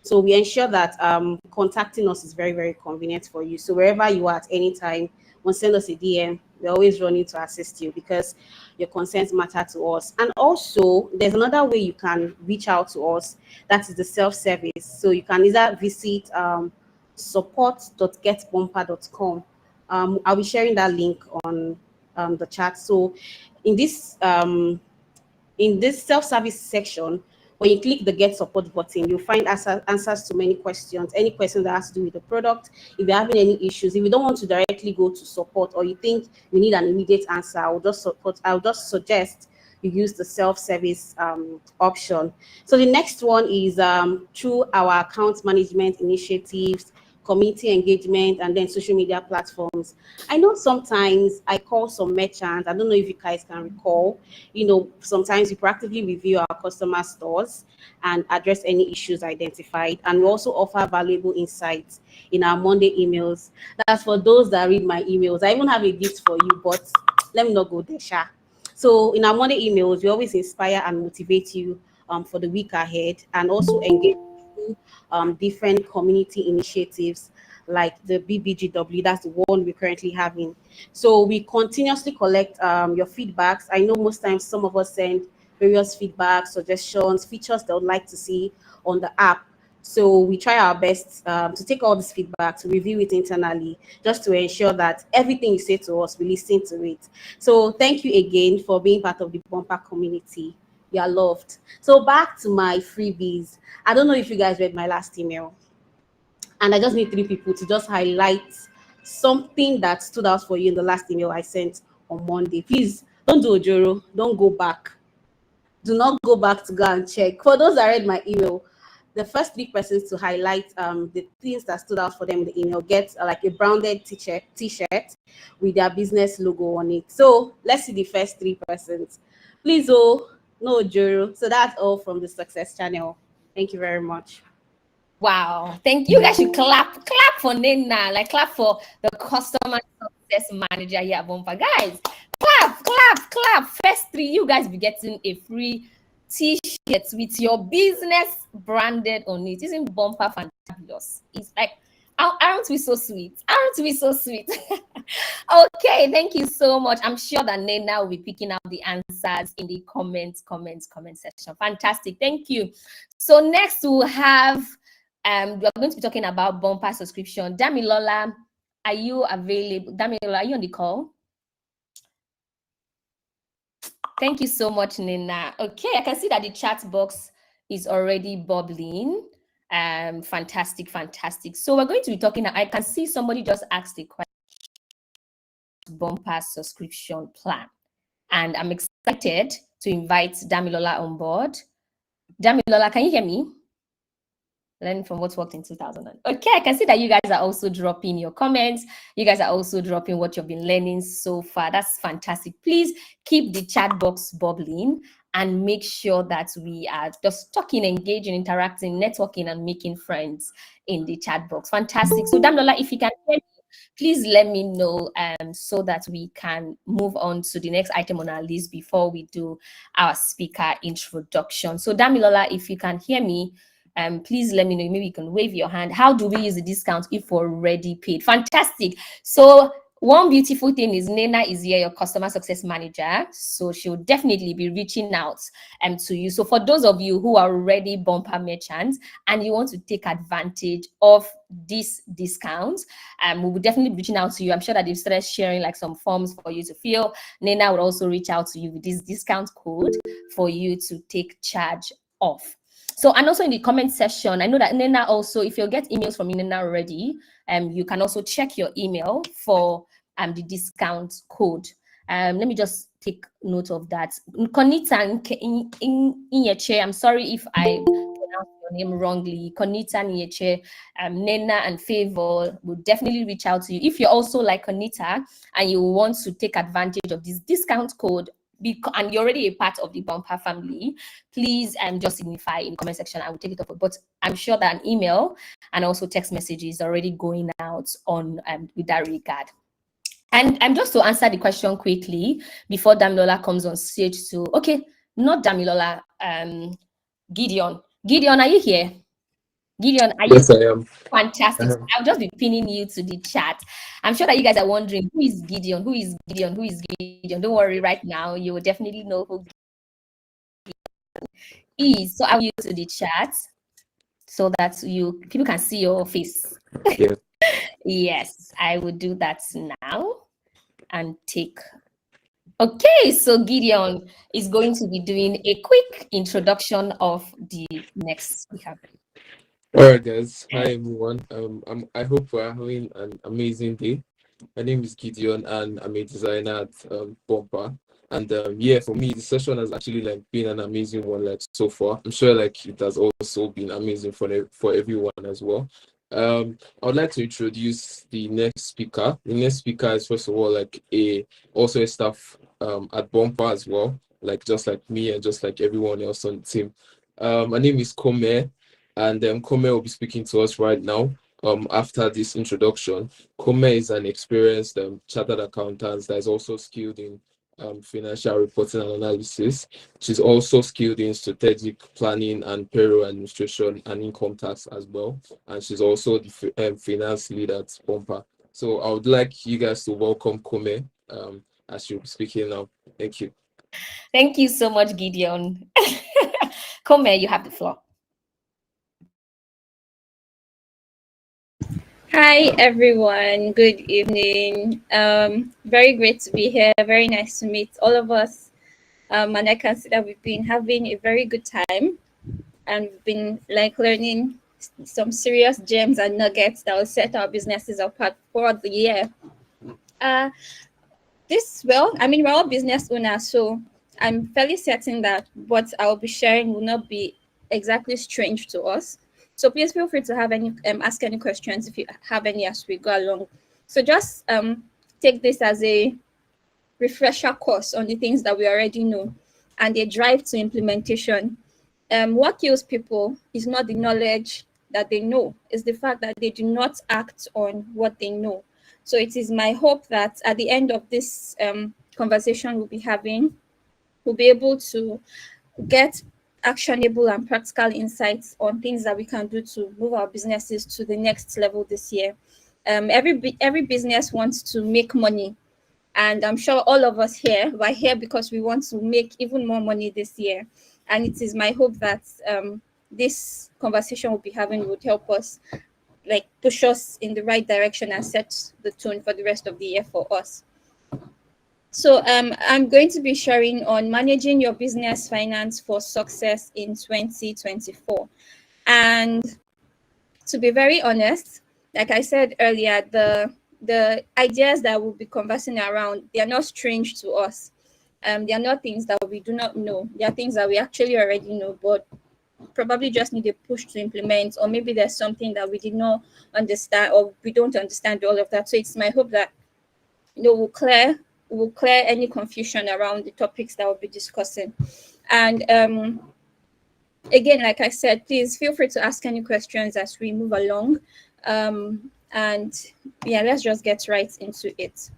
So we ensure that contacting us is very, very convenient for you. So wherever you are at any time, send us a DM. We're always running to assist you because your concerns matter to us. And also, there's another way you can reach out to us. That is the self-service. So you can either visit support.getbumper.com. I'll be sharing that link on the chat. So in this self-service section, when you click the Get Support button, you'll find answers to many questions, any questions that has to do with the product. If you're having any issues, if you don't want to directly go to support or you think you need an immediate answer, I'll just suggest you use the self-service option. So the next one is through our account management initiatives, community engagement, and then social media platforms. I know sometimes I call some merchants. I don't know if you guys can recall. Sometimes we proactively review our customer stores and address any issues identified. And we also offer valuable insights in our Monday emails. That's for those that read my emails. I even have a gift for you, but let me not go there, Sha. So in our Monday emails, we always inspire and motivate you for the week ahead, and also engage different community initiatives like the BBGW. That's the one we're currently having. So we continuously collect your feedbacks. I know most times some of us send various feedbacks, suggestions, features they would like to see on the app. So we try our best to take all this feedback, to review it internally, just to ensure that everything you say to us, we listen to it. So thank you again for being part of the Bumper community. You are loved. So back to my freebies. I don't know if you guys read my last email, and I just need 3 people to just highlight something that stood out for you in the last email I sent on Monday. Please don't do Ojoro. Don't go back. Do not go back to go and check. For those that read my email, the first 3 persons to highlight the things that stood out for them in the email get like a branded t-shirt with their business logo on it. So let's see the first 3 persons. Please, no Juro. So that's all from the Success Channel. Thank you very much. Wow, thank you. You guys should clap for Nena, like clap for the customer success manager here at Bumpa. Guys, clap. First 3, you guys be getting a free t-shirt with your business branded on it. Isn't Bumpa fabulous? It's like, aren't we so sweet? Aren't we so sweet? Okay, thank you so much. I'm sure that Nena will be picking out the answers in the comment section. Fantastic, thank you. So next we'll have we're going to be talking about Bumper subscription. Damilola, are you available? Damilola, are you on the call? Thank you so much, Nina. Okay, I can see that the chat box is already bubbling. Fantastic. So we're going to be talking. I can see somebody just asked the question. Bumper subscription plan, and I'm excited to invite Damilola on board. Damilola, can you hear me? Learning from what worked in 2000. Okay, I can see that you guys are also dropping your comments. You guys are also dropping what you've been learning so far. That's fantastic. Please keep the chat box bubbling and make sure that we are just talking, engaging, interacting, networking, and making friends in the chat box. Fantastic. So Damilola, if you can hear me, please let me know so that we can move on to the next item on our list before we do our speaker introduction. So Damilola, if you can hear me, please let me know. Maybe you can wave your hand. How do we use the discount if we're already paid? Fantastic. So one beautiful thing is Nena is here, your customer success manager. So she'll definitely be reaching out to you. So for those of you who are already Bumper merchants and you want to take advantage of this discount, we will definitely be reaching out to you. I'm sure that they've started sharing like some forms for you to fill. Nena will also reach out to you with this discount code for you to take charge of. So, and also in the comment section, I know that Nena also, if you get emails from Nena already, you can also check your email for the discount code. Let me just take note of that. Konita in your chair, I'm sorry if I pronounced your name wrongly. Konita in your chair, Nena and Favor will definitely reach out to you. If you're also like Konita and you want to take advantage of this discount code, and you're already a part of the Bumper family, please just signify in the comment section. I will take it up. But I'm sure that an email and also text messages are already going out on with that regard. And just to answer the question quickly before Damilola comes on stage to, okay, not Damilola, Gideon. Gideon, are you here? Gideon, are you? Yes, I am. Fantastic. So I'll just be pinning you to the chat. I'm sure that you guys are wondering, who is Gideon? Who is Gideon? Who is Gideon? Don't worry, right now you will definitely know who Gideon is. So I'll use to the chat so that people can see your face. Yeah. Yes, I will do that now and take. Okay, so Gideon is going to be doing a quick introduction of the next speaker. All right, guys. Hi, everyone. I hope we're having an amazing day. My name is Gideon, and I'm a designer at Bumper. And yeah, for me, the session has actually like been an amazing one, like so far. I'm sure like it has also been amazing for everyone as well. I would like to introduce the next speaker. The next speaker is, first of all, like also a staff at Bumpa as well, like just like me and just like everyone else on the team. My name is Kome, and Kome will be speaking to us right now. After this introduction, Kome is an experienced chartered accountant that is also skilled in financial reporting and analysis. She's also skilled in strategic planning and payroll administration and income tax as well. And she's also the finance lead at Bumpa. So I would like you guys to welcome Kome as she'll be speaking now. Thank you. Thank you so much, Gideon. Come here, you have the floor. Hi everyone, good evening. Very great to be here. Very nice to meet all of us. And I can see that we've been having a very good time, and we've been like learning some serious gems and nuggets that will set our businesses apart for the year. We're all business owners, so I'm fairly certain that what I'll be sharing will not be exactly strange to us. So please feel free to have any ask any questions if you have any as we go along. So just take this as a refresher course on the things that we already know and a drive to implementation. What kills people is not the knowledge that they know, it's the fact that they do not act on what they know. So it is my hope that at the end of this conversation we'll be having, we'll be able to get actionable and practical insights on things that we can do to move our businesses to the next level this year. Every business wants to make money, and I'm sure all of us here we're here because we want to make even more money this year. And it is my hope that this conversation we'll be having would help us, like, push us in the right direction and set the tone for the rest of the year for us. So I'm going to be sharing on managing your business finance for success in 2024. And to be very honest, like I said earlier, the ideas that we'll be conversing around, they are not strange to us. They are not things that we do not know. They are things that we actually already know, but probably just need a push to implement, or maybe there's something that we did not understand or we don't understand all of that. So it's my hope that we'll clear any confusion around the topics that we'll be discussing. And again, like I said, please feel free to ask any questions as we move along. And yeah, let's just get right into it.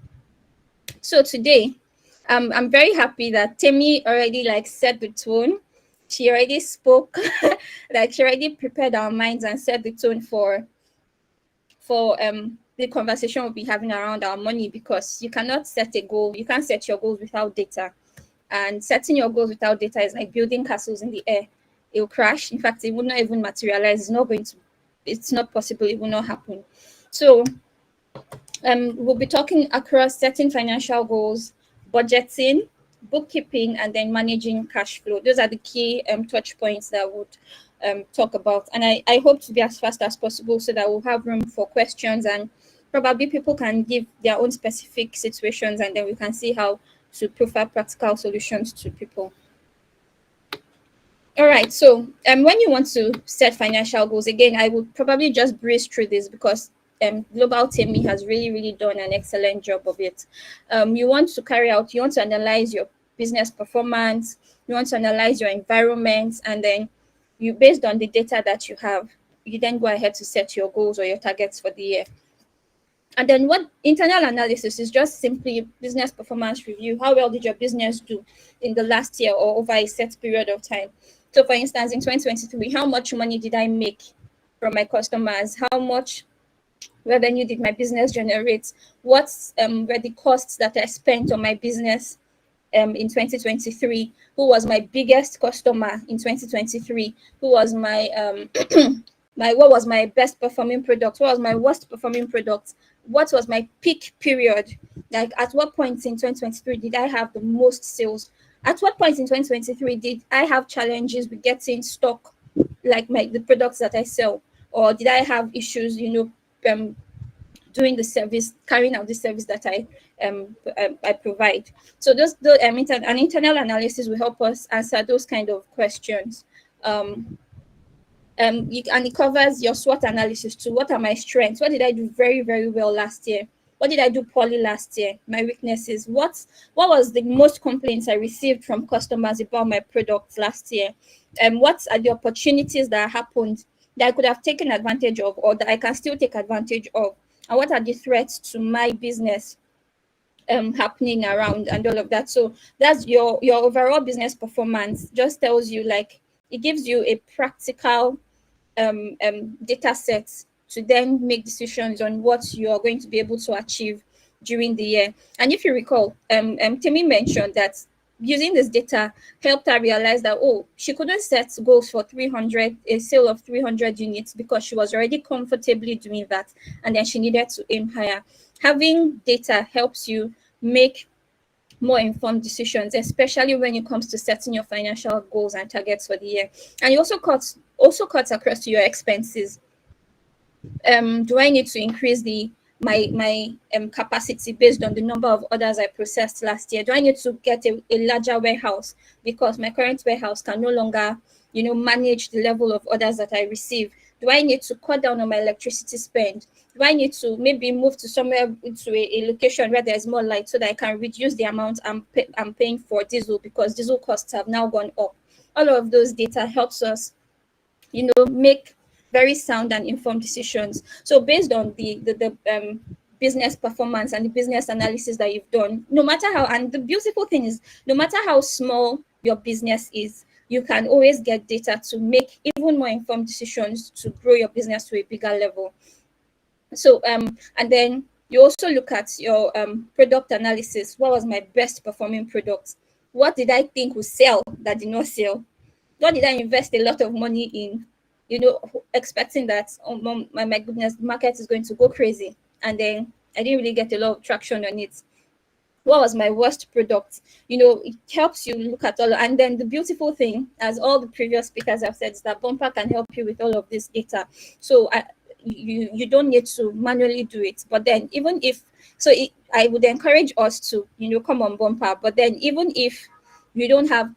So today, I'm very happy that Temi already set the tone. She already spoke, she already prepared our minds and set the tone for the conversation we'll be having around our money, because you cannot set a goal. You can't set your goals without data. And setting your goals without data is like building castles in the air. It will crash. In fact, it will not even materialize. It's not possible. It will not happen. So we'll be talking across setting financial goals, budgeting, bookkeeping, and then managing cash flow. Those are the key touch points that would talk about. And I hope to be as fast as possible so that we'll have room for questions, and probably people can give their own specific situations, and then we can see how to provide practical solutions to people. All right, so when you want to set financial goals, again, I would probably just breeze through this because Global Temi has really done an excellent job of it. You want to analyze your business performance, you want to analyze your environment, and then you, based on the data that you have, you then go ahead to set your goals or your targets for the year. And then what internal analysis is just simply business performance review. How well did your business do in the last year or over a set period of time? So for instance, in 2023, how much money did I make from my customers? How much revenue did my business generate? What were the costs that I spent on my business in 2023? Who was my biggest customer in 2023? Who was my what was my best performing product? What was my worst performing product? What was my peak period? Like, at what point in 2023 did I have the most sales? At what point in 2023 did I have challenges with getting stock, like the products that I sell? Or did I have issues, doing the service, carrying out the service that I provide? So an internal analysis will help us answer those kind of questions. And it covers your SWOT analysis too. What are my strengths? What did I do very, very well last year? What did I do poorly last year? My weaknesses. What was the most complaints I received from customers about my products last year? And what are the opportunities that happened that I could have taken advantage of, or that I can still take advantage of? And what are the threats to my business happening around, and all of that? So that's your overall business performance. Just tells you, like, it gives you a practical data sets to then make decisions on what you are going to be able to achieve during the year. And if you recall, Timmy mentioned that using this data helped her realize that, oh, she couldn't set goals for 300, a sale of 300 units, because she was already comfortably doing that, and then she needed to aim higher. Having data helps you make more informed decisions, especially when it comes to setting your financial goals and targets for the year. And it also cuts across to your expenses. Do I need to increase my capacity based on the number of orders I processed last year? Do I need to get a larger warehouse because my current warehouse can no longer, manage the level of orders that I receive? Do I need to cut down on my electricity spend? Do I need to maybe move to somewhere, to a location where there's more light, so that I can reduce the amount I'm paying for diesel, because diesel costs have now gone up? All of those data helps us, make very sound and informed decisions. So based on the business performance and the business analysis that you've done, no matter how, and the beautiful thing is, no matter how small your business is, you can always get data to make even more informed decisions to grow your business to a bigger level. So and then you also look at your product analysis. What was my best performing product? What did I think would sell that did not sell? What did I invest a lot of money in, expecting that, oh my goodness, the market is going to go crazy, and then I didn't really get a lot of traction on it? What was my worst product? It helps you look at all. And then the beautiful thing, as all the previous speakers have said, is that Bumper can help you with all of this data. So you don't need to manually do it. But then I would encourage us to come on Bumper. But then even if you don't have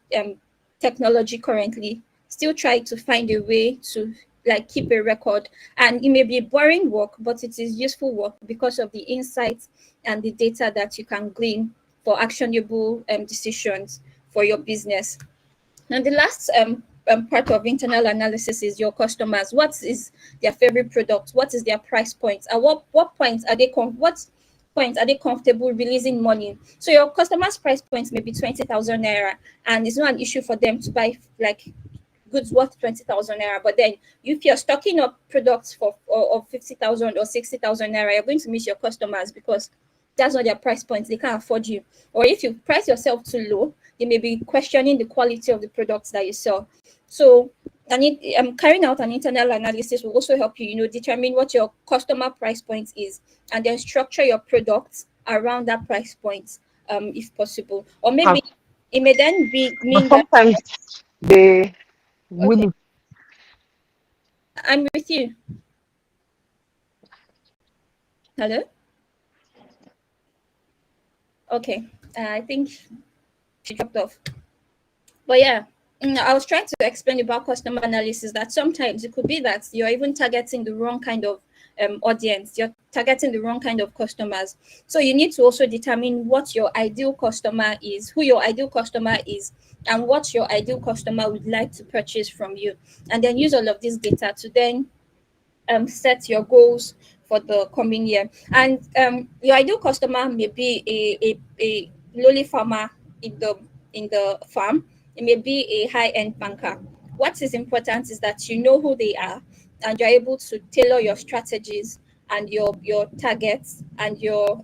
technology currently, still try to find a way to keep a record. And it may be boring work, but it is useful work because of the insights and the data that you can glean for actionable decisions for your business. And the last part of internal analysis is your customers. What is their favorite product? What is their price point? At what point are they comfortable releasing money? So your customers' price points may be 20,000 naira, and it's not an issue for them to buy goods worth 20,000 naira. But then if you're stocking up products of 50,000 or 60,000 naira, you're going to miss your customers, because that's not their price points. They can't afford you. Or if you price yourself too low, they may be questioning the quality of the products that you sell. So carrying out an internal analysis will also help you, determine what your customer price point is, and then structure your products around that price point, if possible. Or maybe it may then mean that sometimes they will. Okay. I'm with you. Hello? Okay. I think she dropped off. But yeah, I was trying to explain about customer analysis, that sometimes it could be that you're even targeting the wrong kind of audience. You're targeting the wrong kind of customers. So you need to also determine what your ideal customer is, who your ideal customer is, and what your ideal customer would like to purchase from you. And then use all of this data to then set your goals for the coming year. And your ideal customer may be a lowly farmer in the farm. It may be a high-end banker. What is important is that you know who they are, and you're able to tailor your strategies and your targets and your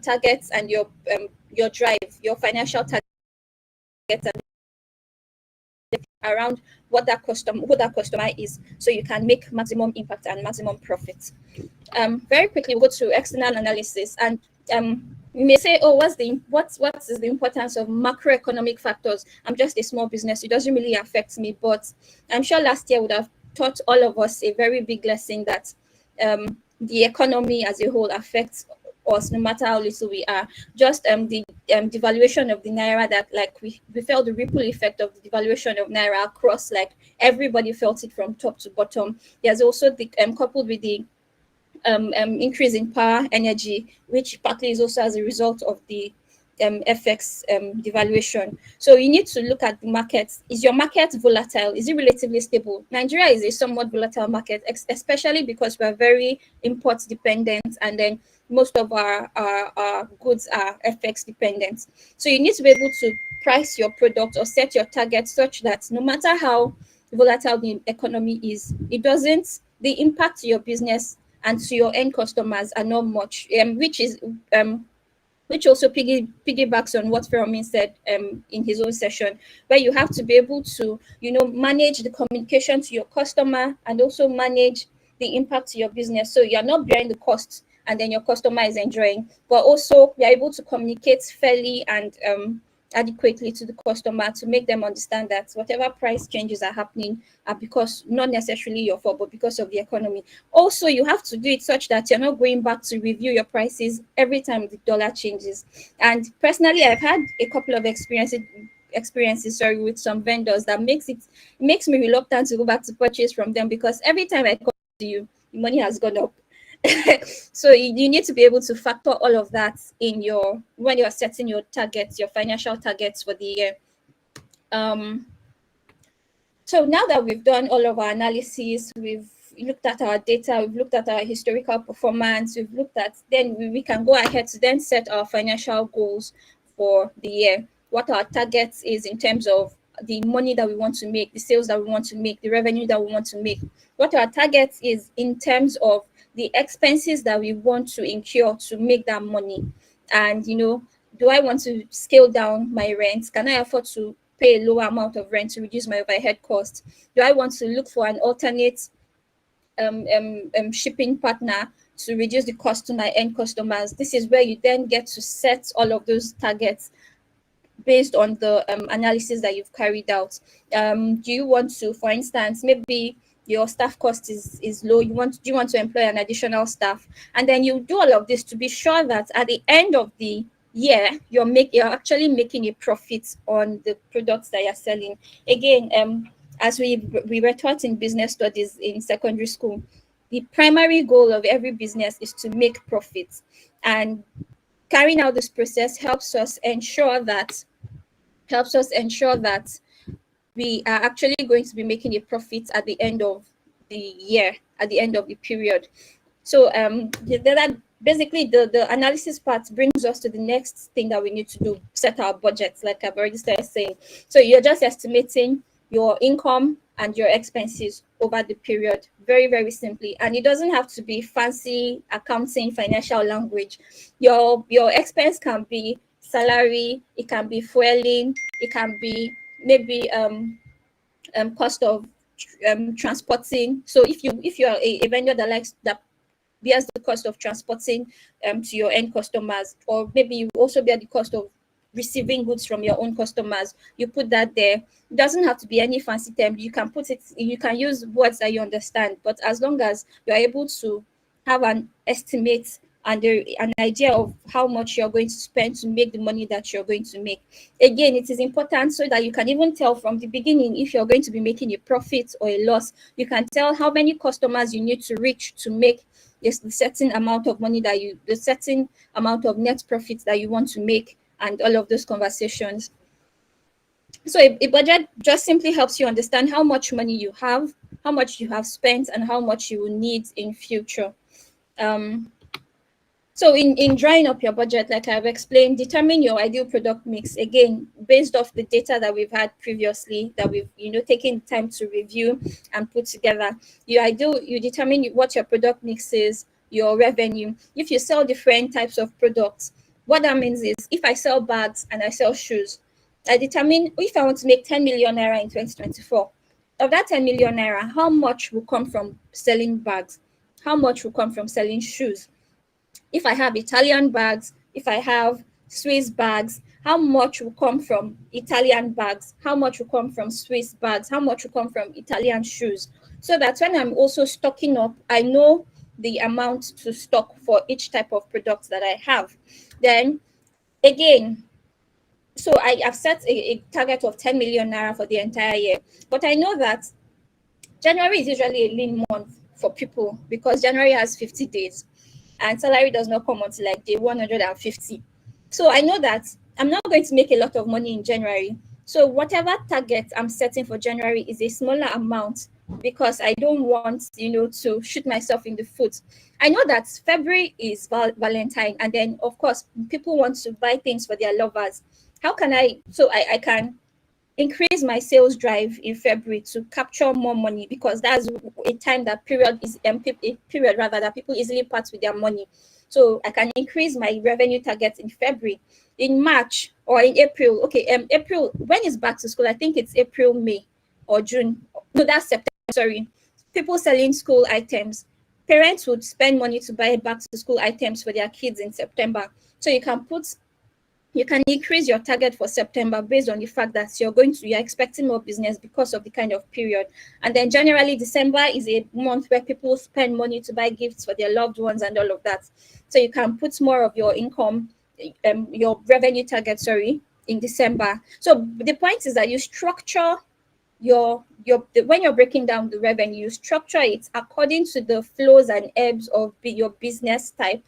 targets and your drive, your financial targets, and around who that customer is, so you can make maximum impact and maximum profit. Very quickly, we'll go to external analysis, and you may say, oh, what is the importance of macroeconomic factors? I'm just a small business, it doesn't really affect me. But I'm sure last year would have taught all of us a very big lesson, that the economy as a whole affects us, no matter how little we are. Just the devaluation of the naira, that like we felt the ripple effect of the devaluation of naira across, like everybody felt it from top to bottom. There's also the coupled with the increase in power energy, which partly is also as a result of the FX devaluation. So you need to look at the market. Is your market volatile? Is it relatively stable? Nigeria is a somewhat volatile market, especially because we're very import dependent, and then most of our goods are FX dependent. So you need to be able to price your product or set your target such that no matter how volatile the economy is, it doesn't, the impact to your business and to your end customers are not much, which also piggybacks on what Feromin said in his own session, where you have to be able to, manage the communication to your customer and also manage the impact to your business. So you're not bearing the costs and then your customer is enjoying, but also you're able to communicate fairly and adequately to the customer to make them understand that whatever price changes are happening are because not necessarily your fault, but because of the economy. Also, you have to do it such that you're not going back to review your prices every time the dollar changes. And personally, I've had a couple of experiences with some vendors that makes me reluctant to go back to purchase from them, because every time I come to you, the money has gone up. So you need to be able to factor all of that in when you're setting your targets, your financial targets for the year. So now that we've done all of our analysis, we've looked at our data, we've looked at our historical performance, we've looked at, then we can go ahead to then set our financial goals for the year. What our targets is in terms of the money that we want to make, the sales that we want to make, the revenue that we want to make. What our target is in terms of the expenses that we want to incur to make that money. And, do I want to scale down my rent? Can I afford to pay a lower amount of rent to reduce my overhead costs? Do I want to look for an alternate shipping partner to reduce the cost to my end customers? This is where you then get to set all of those targets based on the analysis that you've carried out. Do you want to, for instance, maybe your staff cost is low, do you want to employ an additional staff? And then you do all of this to be sure that at the end of the year, you're actually making a profit on the products that you're selling. Again, as we were taught in business studies in secondary school, the primary goal of every business is to make profits. And carrying out this process helps us ensure that we are actually going to be making a profit at the end of the year, at the end of the period. So that basically the analysis part brings us to the next thing that we need to do: set our budgets, like I've already started saying. So you're just estimating your income and your expenses over the period, very, very simply. And it doesn't have to be fancy accounting, financial language. Your expense can be salary, it can be fueling, it can be maybe cost of transporting. So if you are a vendor that bears the cost of transporting to your end customers, or maybe you also bear the cost of receiving goods from your own customers, you put that there. It doesn't have to be any fancy term. You can use words that you understand, but as long as you're able to have an estimate and an idea of how much you're going to spend to make the money that you're going to make. Again, it is important so that you can even tell from the beginning if you're going to be making a profit or a loss. You can tell how many customers you need to reach to make the certain amount of money the certain amount of net profits that you want to make, and all of those conversations. So a budget just simply helps you understand how much money you have, how much you have spent, and how much you will need in future. So in drawing up your budget, like I've explained, determine your ideal product mix, again, based off the data that we've had previously, that we've taken time to review and put together. You determine what your product mix is, your revenue. If you sell different types of products, what that means is if I sell bags and I sell shoes, I determine if I want to make 10 million naira in 2024. Of that 10 million naira, how much will come from selling bags? How much will come from selling shoes? If I have Italian bags, if I have Swiss bags, how much will come from Italian bags? How much will come from Swiss bags? How much will come from Italian shoes? So that when I'm also stocking up, I know the amount to stock for each type of product that I have. Then again, so I have set a target of 10 million naira for the entire year. But I know that January is usually a lean month for people because January has 50 days and salary does not come until like day 150. So I know that I'm not going to make a lot of money in January. So whatever target I'm setting for January is a smaller amount because I don't want, to shoot myself in the foot. I know that February is Valentine, and then of course people want to buy things for their lovers. How can I can increase my sales drive in February to capture more money, because that's a time that period is a period rather that people easily part with their money. So I can increase my revenue target in February. In March or in April, okay, April, when is back to school? I think it's April, May, or June. No, that's September. Sorry, people selling school items. Parents would spend money to buy back to school items for their kids in September. So you can increase your target for September based on the fact that you're expecting more business because of the kind of period. And then generally December is a month where people spend money to buy gifts for their loved ones and all of that. So you can put more of your income, your revenue target, in December. So the point is that you structure when you're breaking down the revenue, structure it according to the flows and ebbs of your business type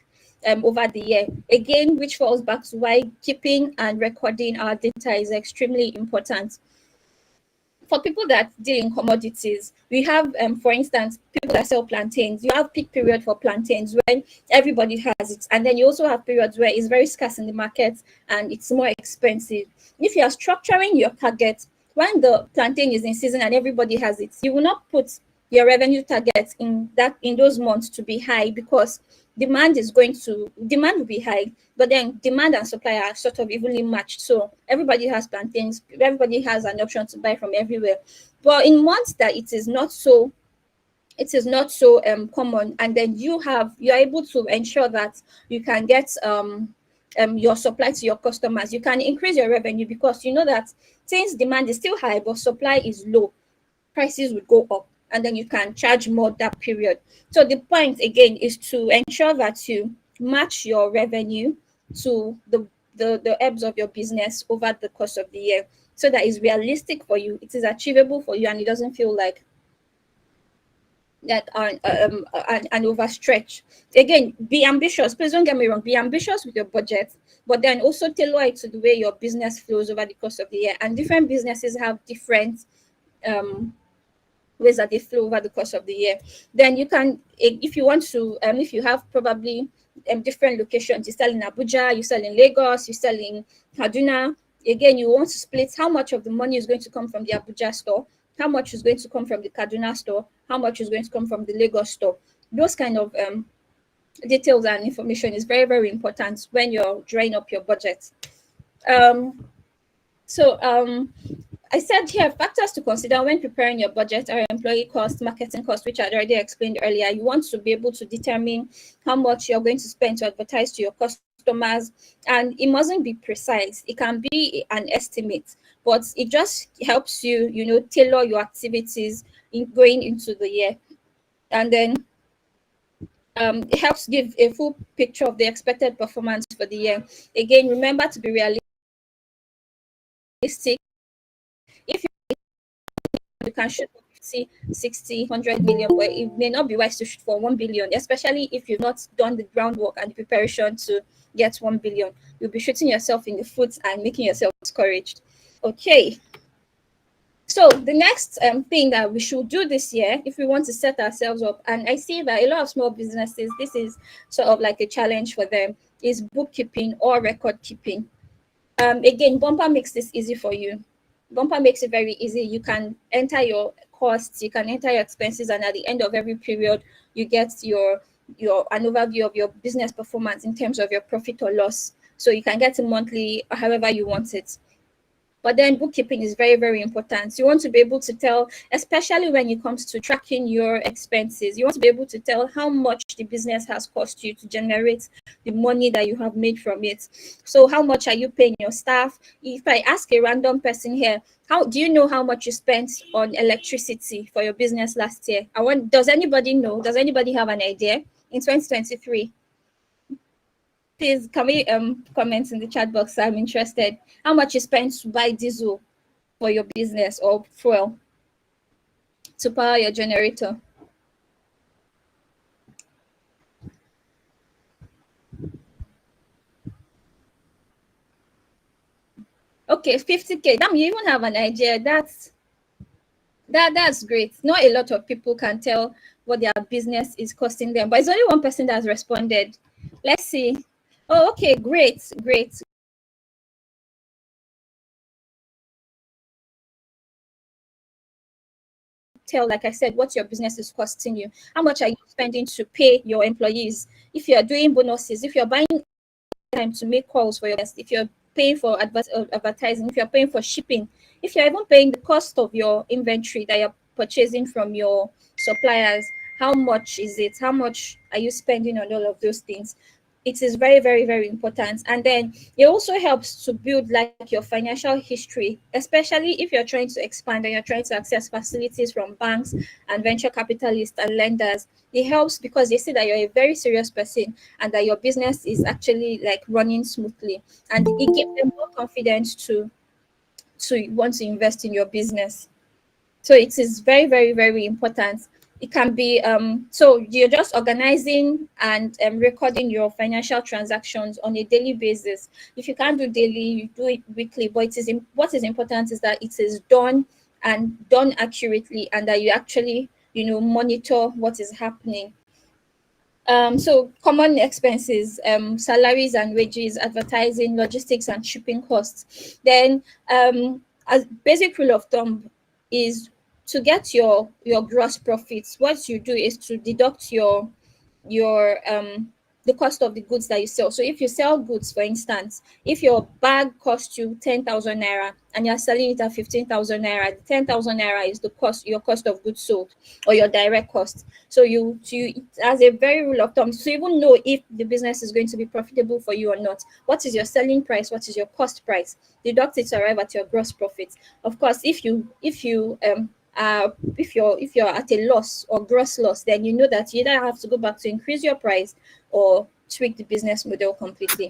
over the year. Again, which falls back to why keeping and recording our data is extremely important. For people that deal in commodities, we have, for instance, people that sell plantains. You have peak period for plantains when everybody has it, and then you also have periods where it's very scarce in the market and it's more expensive. If you are structuring your target when the plantain is in season and everybody has it, you will not put your revenue target in those months to be high, because demand will be high, but then demand and supply are sort of evenly matched. So everybody has plantains, everybody has an option to buy from everywhere. But in months that it is not so common, and then you are able to ensure that you can get your supply to your customers, you can increase your revenue, because you know that since demand is still high but supply is low, prices would go up, and then you can charge more that period. So the point again is to ensure that you match your revenue to the ebbs of your business over the course of the year, so that it's realistic for you, it is achievable for you, and it doesn't feel like that an overstretch. Again, be ambitious. Please don't get me wrong. Be ambitious with your budget, but then also tailor it to the way your business flows over the course of the year. And different businesses have different ways that they flow over the course of the year. Then you can, if you want to, if you have probably different locations, you sell in Abuja, you sell in Lagos, you sell in Kaduna. Again, you want to split how much of the money is going to come from the Abuja store, how much is going to come from the Kaduna store, how much is going to come from the Lagos store. Those kind of details and information is very, very important when you're drawing up your budget. I said here, factors to consider when preparing your budget are employee costs, marketing costs, which I already explained earlier. You want to be able to determine how much you're going to spend to advertise to your customers, and it mustn't be precise. It can be an estimate, but it just helps you, tailor your activities in going into the year. And then it helps give a full picture of the expected performance for the year. Again, remember to be realistic. If you can shoot for 50, 60, 100 million, but it may not be wise to shoot for 1 billion, especially if you've not done the groundwork and the preparation to get 1 billion. You'll be shooting yourself in the foot and making yourself discouraged. Okay. So the next thing that we should do this year, if we want to set ourselves up, and I see that a lot of small businesses, this is sort of like a challenge for them, is bookkeeping or record keeping. Again, Bumpa makes this easy for you. Bumpa makes it very easy. You can enter your costs, you can enter your expenses, and at the end of every period, you get an overview of your business performance in terms of your profit or loss. So you can get it monthly, however you want it. But then bookkeeping is very, very important. You want to be able to tell, especially when it comes to tracking your expenses, you want to be able to tell how much the business has cost you to generate the money that you have made from it. So how much are you paying your staff? If I ask a random person here, how do you know how much you spent on electricity for your business last year? Does anybody know? Does anybody have an idea? in 2023? Please, can we comment in the chat box? I'm interested. How much you spent to buy diesel for your business or fuel to power your generator? Okay, 50K. Damn, you even have an idea. That's great. Not a lot of people can tell what their business is costing them, but it's only one person that has responded. Let's see. Oh, okay, great. Tell, like I said, what your business is costing you. How much are you spending to pay your employees? If you are doing bonuses, if you're buying time to make calls for your guests, if you're paying for advertising, if you're paying for shipping, if you're even paying the cost of your inventory that you're purchasing from your suppliers, how much is it? How much are you spending on all of those things? It is very, very, very important. And then it also helps to build like your financial history, especially if you're trying to expand and you're trying to access facilities from banks and venture capitalists and lenders. It helps because they see that you're a very serious person and that your business is actually like running smoothly, and it gives them more confidence to want to invest in your business. So it is very, very, very important. It can be so you're just organizing and recording your financial transactions on a daily basis. If you can't do daily, you do it weekly, but what is important is that it is done and done accurately, and that you actually monitor what is happening. So common expenses, salaries and wages, advertising, logistics and shipping costs. Then a basic rule of thumb is to get your gross profits. What you do is to deduct your the cost of the goods that you sell. So if you sell goods, for instance, if your bag costs you 10,000 naira and you're selling it at 15,000 naira, the 10,000 naira is your cost of goods sold, or your direct cost. So you as a very rule of thumb, so even know if the business is going to be profitable for you or not, what is your selling price, what is your cost price, deduct it to arrive at your gross profit. Of course, if you're at a loss or gross loss, then you know that you either have to go back to increase your price or tweak the business model completely.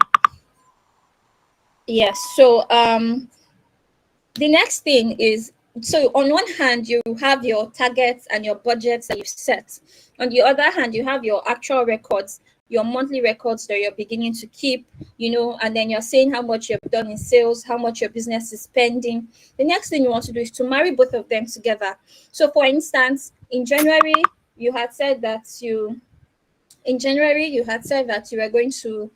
Yes. So the next thing is, so on one hand you have your targets and your budgets that you've set. On the other hand, you have your actual records, your monthly records that you're beginning to keep, and then you're saying how much you've done in sales, how much your business is spending. The next thing you want to do is to marry both of them together. So for instance, in January you had said that you were going to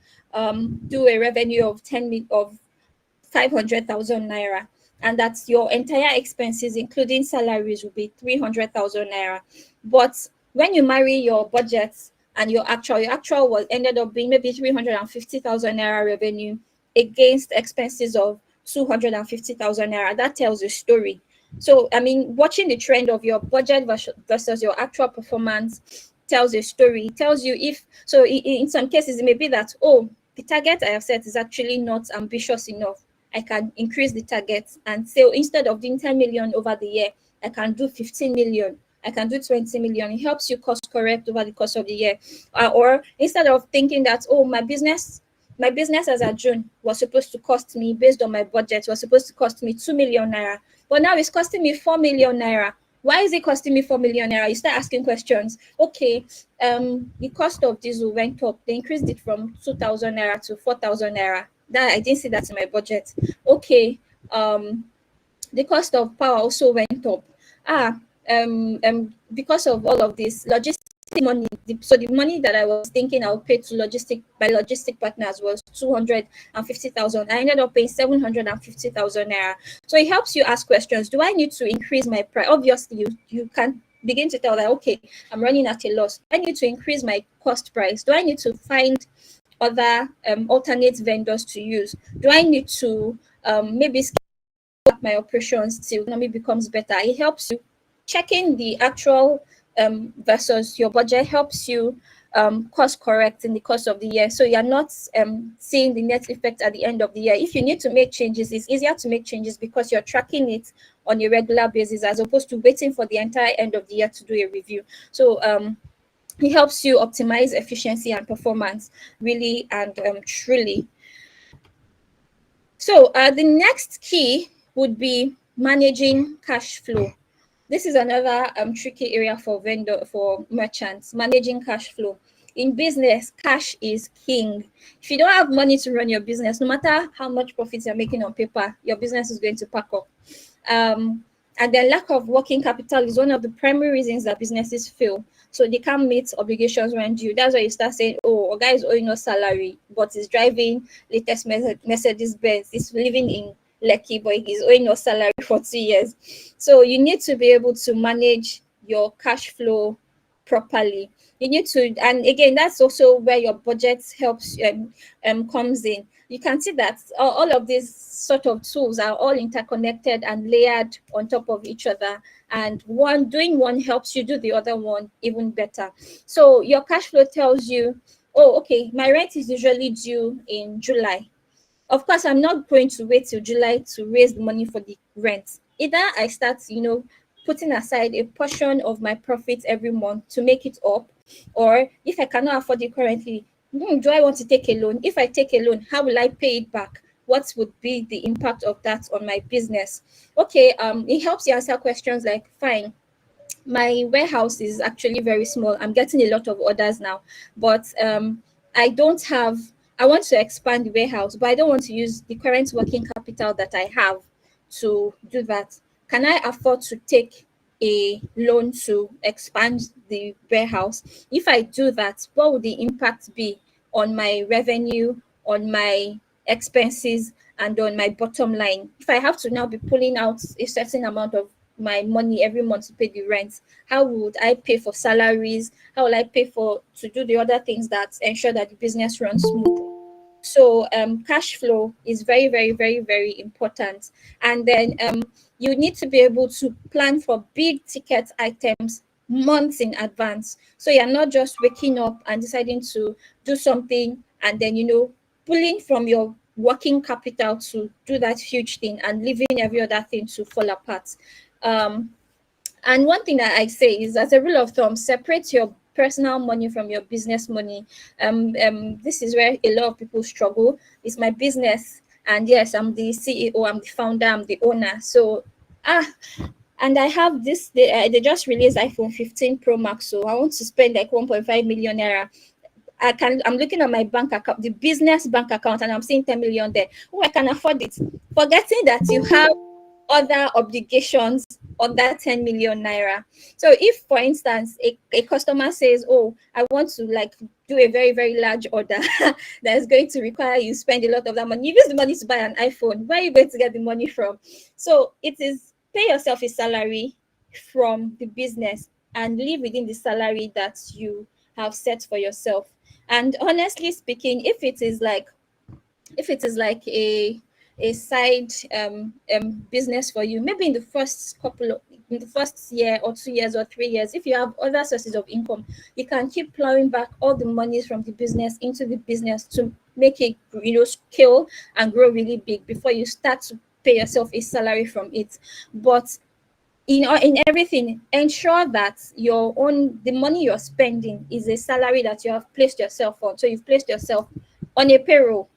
do a revenue of 500,000 naira, and that your entire expenses, including salaries, will be 300,000 naira. But when you marry your budgets and your actual was ended up being maybe 350,000 naira revenue against expenses of 250,000 naira, that tells a story. So I mean, watching the trend of your budget versus your actual performance tells a story. It tells you if so. In some cases, it may be that, oh, the target I have set is actually not ambitious enough. I can increase the target and say, instead of doing 10 million over the year, I can do 15 million. I can do 20 million. It helps you course correct over the course of the year. Or instead of thinking that, oh, my business as a June was supposed to cost me, based on my budget, was supposed to cost me 2 million naira. But now it's costing me 4 million naira. Why is it costing me 4 million naira? You start asking questions. Okay, the cost of diesel went up. They increased it from 2,000 naira to 4,000 naira. That I didn't see that in my budget. Okay, the cost of power also went up. Because of all of this logistic money, so the money that I was thinking I'll pay to my logistic partners was 250,000. I ended up paying 750,000 naira. So it helps you ask questions. Do I need to increase my price? Obviously, you can begin to tell that, okay, I'm running at a loss. Do I need to increase my cost price? Do I need to find other alternate vendors to use? Do I need to maybe scale up my operations till economy becomes better? It helps you. Checking the actual versus your budget helps you course correct in the course of the year, so you're not seeing the net effect at the end of the year. If you need to make changes, it's easier to make changes because you're tracking it on a regular basis, as opposed to waiting for the entire end of the year to do a review. So It helps you optimize efficiency and performance, really and truly. So the next key would be managing cash flow. This is another tricky area for merchants, managing cash flow. In business, cash is king. If you don't have money to run your business, no matter how much profits you're making on paper, your business is going to pack up. And the lack of working capital is one of the primary reasons that businesses fail. So they can't meet obligations when due. That's why you start saying, oh, a guy is owing no salary, but he's driving latest Mercedes Benz. He's living in Lekki, but he's owing no salary for 2 years. So you need to be able to manage your cash flow properly. You need to, and again, that's also where your budget helps comes in. You can see that all of these sort of tools are all interconnected and layered on top of each other, and doing one helps you do the other one even better. So your cash flow tells you, oh, okay, my rent is usually due in July. Of course, I'm not going to wait till July to raise the money for the rent. Either I start, putting aside a portion of my profits every month to make it up, or if I cannot afford it currently, do I want to take a loan? If I take a loan, how will I pay it back? What would be the impact of that on my business? Okay, it helps you answer questions like, fine, my warehouse is actually very small. I'm getting a lot of orders now, but I don't have, I want to expand the warehouse, but I don't want to use the current working capital that I have to do that. Can I afford to take a loan to expand the warehouse? If I do that, what would the impact be on my revenue, on my expenses, and on my bottom line? If I have to now be pulling out a certain amount of my money every month to pay the rent, how would I pay for salaries? How will I pay to do the other things that ensure that the business runs smoothly? So cash flow is very, very, very, very important. And then you need to be able to plan for big ticket items months in advance. So you're not just waking up and deciding to do something and then, pulling from your working capital to do that huge thing and leaving every other thing to fall apart. And one thing that I say is, as a rule of thumb, separate your personal money from your business money. This is where a lot of people struggle. It's my business, and yes, I'm the CEO, I'm the founder, I'm the owner. So, and I have this. They just released iPhone 15 Pro Max, so I want to spend like 1.5 million naira. I'm looking at my bank account, the business bank account, and I'm seeing 10 million there. Oh, I can afford it. Forgetting that you have other obligations on that 10 million naira. So if, for instance, a customer says, oh, I want to do a very, very large order that is going to require you spend a lot of that money. You use the money to buy an iPhone. Where are you going to get the money from? So it is pay yourself a salary from the business and live within the salary that you have set for yourself. And honestly speaking, if it is like a side business for you, maybe in the first year or 2 years or 3 years, if you have other sources of income, you can keep plowing back all the monies from the business into the business to make it scale and grow really big before you start to pay yourself a salary from it. But in everything, ensure that the money you're spending is a salary that you have placed yourself on. So you've placed yourself on a payroll,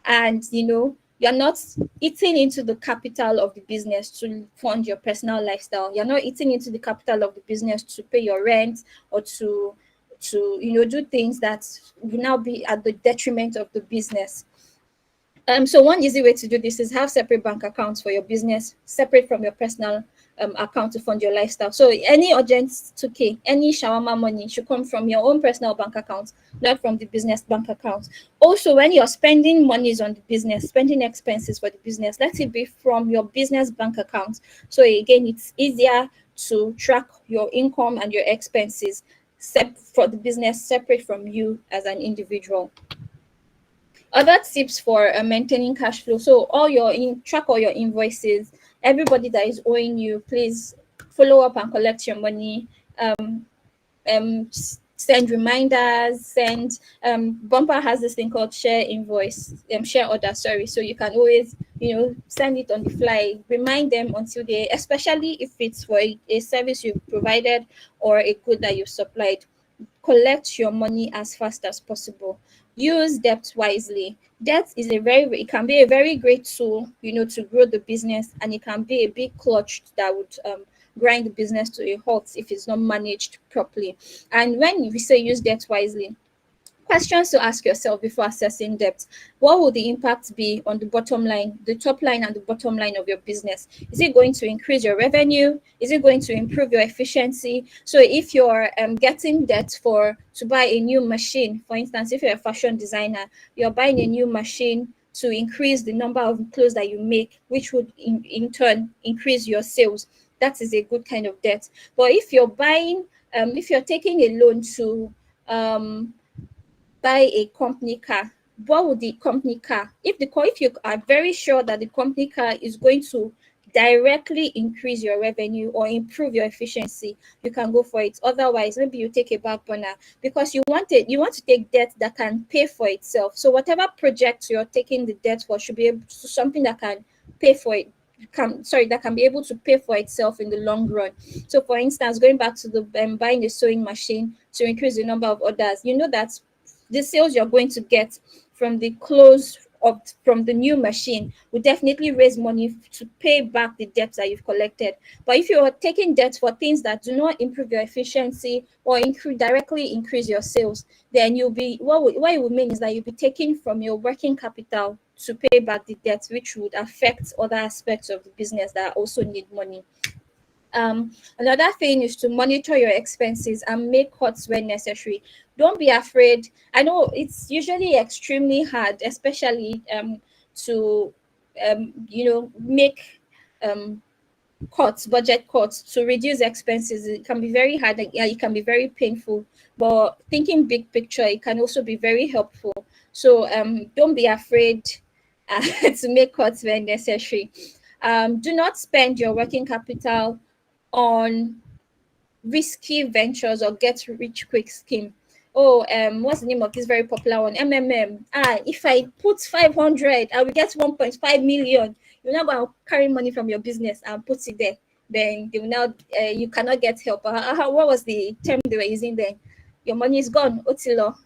and you're not eating into the capital of the business to fund your personal lifestyle. You're not eating into the capital of the business to pay your rent or to do things that will now be at the detriment of the business. So one easy way to do this is have separate bank accounts for your business, separate from your personal account to fund your lifestyle. So any urgent 2K, any shawarma money should come from your own personal bank account, not from the business bank account. Also, when you're spending monies on the business, spending expenses for the business, let it be from your business bank account. So again, it's easier to track your income and your expenses for the business, separate from you as an individual. Other tips for maintaining cash flow. So track all your invoices. Everybody that is owing you, please follow up and collect your money. Send reminders. Bumper has this thing called share order. Sorry, so you can always send it on the fly. Remind them until especially if it's for a service you've provided or a good that you've supplied. collect your money as fast as possible. Use debt wisely. Debt is it can be a very great tool, to grow the business, and it can be a big clutch that would grind the business to a halt if it's not managed properly. And when we say use debt wisely, questions to ask yourself before assessing debt: what will the impact be on the bottom line, the top line and the bottom line of your business? Is it going to increase your revenue? Is it going to improve your efficiency? So if you're getting debt to buy a new machine, for instance, if you're a fashion designer, you're buying a new machine to increase the number of clothes that you make, which would in turn increase your sales. That is a good kind of debt. But if you're if you're taking a loan to buy a company car, what would the company car, if you are very sure that the company car is going to directly increase your revenue or improve your efficiency, you can go for it. Otherwise, maybe you take a back burner, because you want to take debt that can pay for itself. So whatever project you're taking the debt for should be something that can pay for it that can be able to pay for itself in the long run. So for instance, going back to the buying a sewing machine to increase the number of orders, you know that the sales you're going to get from the from the new machine will definitely raise money to pay back the debt that you've collected. But if you're taking debt for things that do not improve your efficiency or directly increase your sales, then you'll be what it would mean is that you'll be taking from your working capital to pay back the debt, which would affect other aspects of the business that also need money. Another thing is to monitor your expenses and make cuts when necessary. Don't be afraid. I know it's usually extremely hard, especially to make budget cuts to reduce expenses. It can be very hard and it can be very painful. But thinking big picture, it can also be very helpful. So don't be afraid to make cuts when necessary. Do not spend your working capital on risky ventures or get rich quick scheme. Oh, what's the name of this very popular one? MMM. If I put 500, I will get 1.5 million. You're not going to carry money from your business and put it there. Then they will now you cannot get help. What was the term they were using then? Your money is gone. Otilo.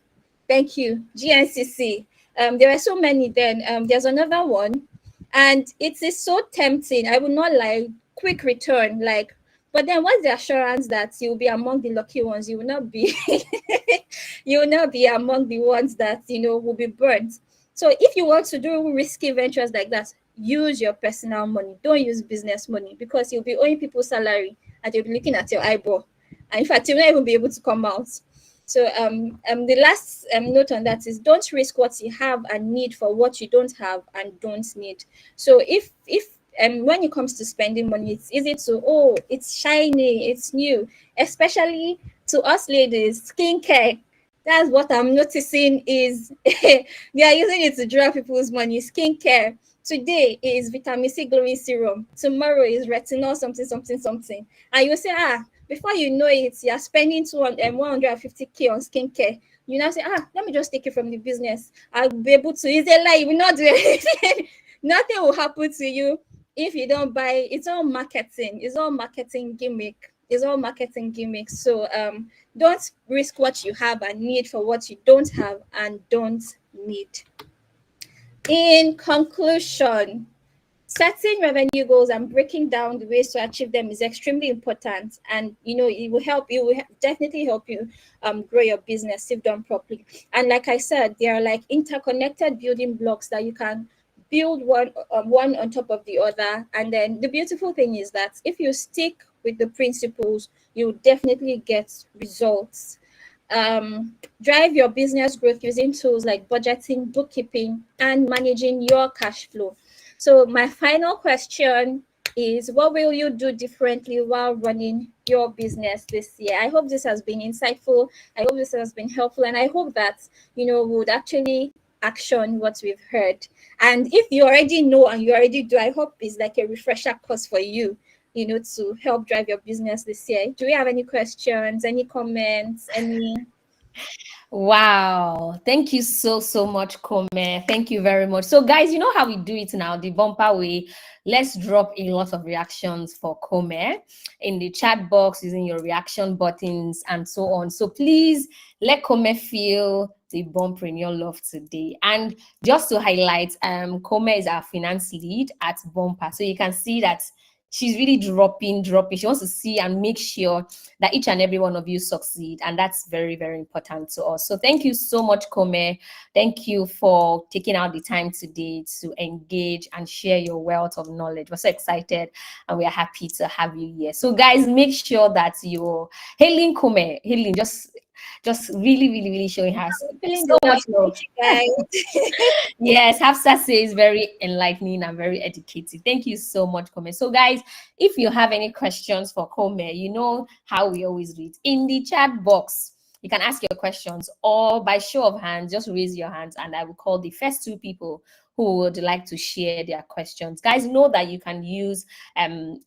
Thank you. GNCC. There were so many then. There's another one, and it is so tempting. I will not lie. Quick return, like, but then what's the assurance that you'll be among the lucky ones? You will not be. You will not be among the ones that will be burnt. So if you want to do risky ventures like that, use your personal money. Don't use business money, because you'll be owing people salary and they'll be looking at your eyeball. And in fact, you'll not even be able to come out. So the last note on that is, don't risk what you have and need for what you don't have and don't need. So if when it comes to spending money, it's easy to, it's shiny, it's new, especially to us ladies, skincare. That's what I'm noticing is they are using it to draw people's money. Skincare. Today is vitamin C glowing serum. Tomorrow is retinol something. And you say, before you know it, you're spending 150K on skincare. You now say, let me just take it from the business. I'll be able to. It's a lie. You will not do anything. Nothing will happen to you if you don't buy. It's all marketing. It's all marketing gimmick. It's all marketing gimmicks. So don't risk what you have and need for what you don't have and don't need. In conclusion, setting revenue goals and breaking down the ways to achieve them is extremely important, and it will definitely help you grow your business if done properly. And like I said, they are like interconnected building blocks that you can build one on top of the other. And then the beautiful thing is that if you stick with the principles, you definitely get results. Drive your business growth using tools like budgeting, bookkeeping, and managing your cash flow. So my final question is, what will you do differently while running your business this year? I hope this has been insightful. I hope this has been helpful. And I hope that, we would actually action what we've heard. And if you already know and you already do, I hope it's like a refresher course for you, to help drive your business this year. Do we have any questions, any comments, any Wow. Thank you so much, Kome. Thank you very much. So, guys, you know how we do it now, the bumper way. Let's drop a lot of reactions for Kome in the chat box using your reaction buttons and so on. So, please let Kome feel the bump in your love today. And just to highlight, Kome is our finance lead at Bumper. So, you can see that she's really dropping. She wants to see and make sure that each and every one of you succeed. And that's very important to us. So thank you so much, Kome. Thank you for taking out the time today to engage and share your wealth of knowledge. We're so excited and we are happy to have you here. So guys, make sure that you're hailing Kome. Hailing, just really showing her Feeling so the love. much love. Thank you, guys. Yes, Hafsa says very enlightening and very educative. Thank you so much, Kome. So, guys, if you have any questions for Kome, you know how we always read in the chat box. You can ask your questions, or by show of hands, just raise your hands, and I will call the first two people who would like to share their questions. Guys, know that you can use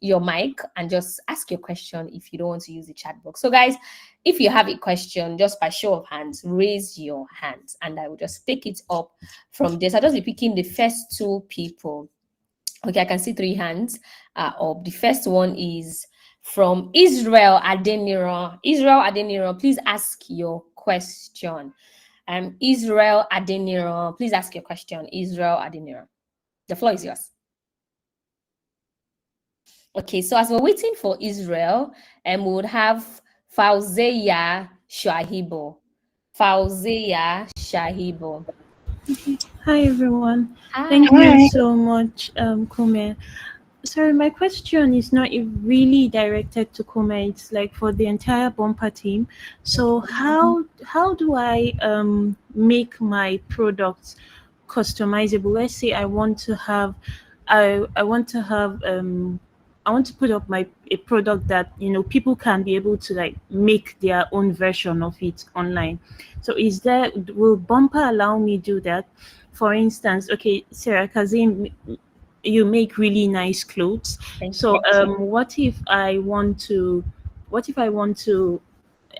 your mic and just ask your question if you don't want to use the chat box. So, guys, if you have a question, just by show of hands, raise your hands, and I will just pick it up from this. I'll just be picking the first two people. Okay, I can see three hands up. The first one is from Israel Adeniro. Israel Adeniro, please ask your question. Israel Adeniro, please ask your question. Israel Adeniro, the floor is yours. Okay, so as we're waiting for Israel, we would have Fauzeya Shahibo. Fauzeya Shahibo. Hi everyone. Hi. Thank you so much, Kume. Sorry, my question is not really directed to Kume. It's like for the entire Bumper team. So how do I make my products customizable? Let's say I want to have I want to have I want to put up a product that people can be able to like make their own version of it online. So will Bumper allow me do that? For instance, okay, Sarah Kazim, you make really nice clothes. Thank So you. what if I want to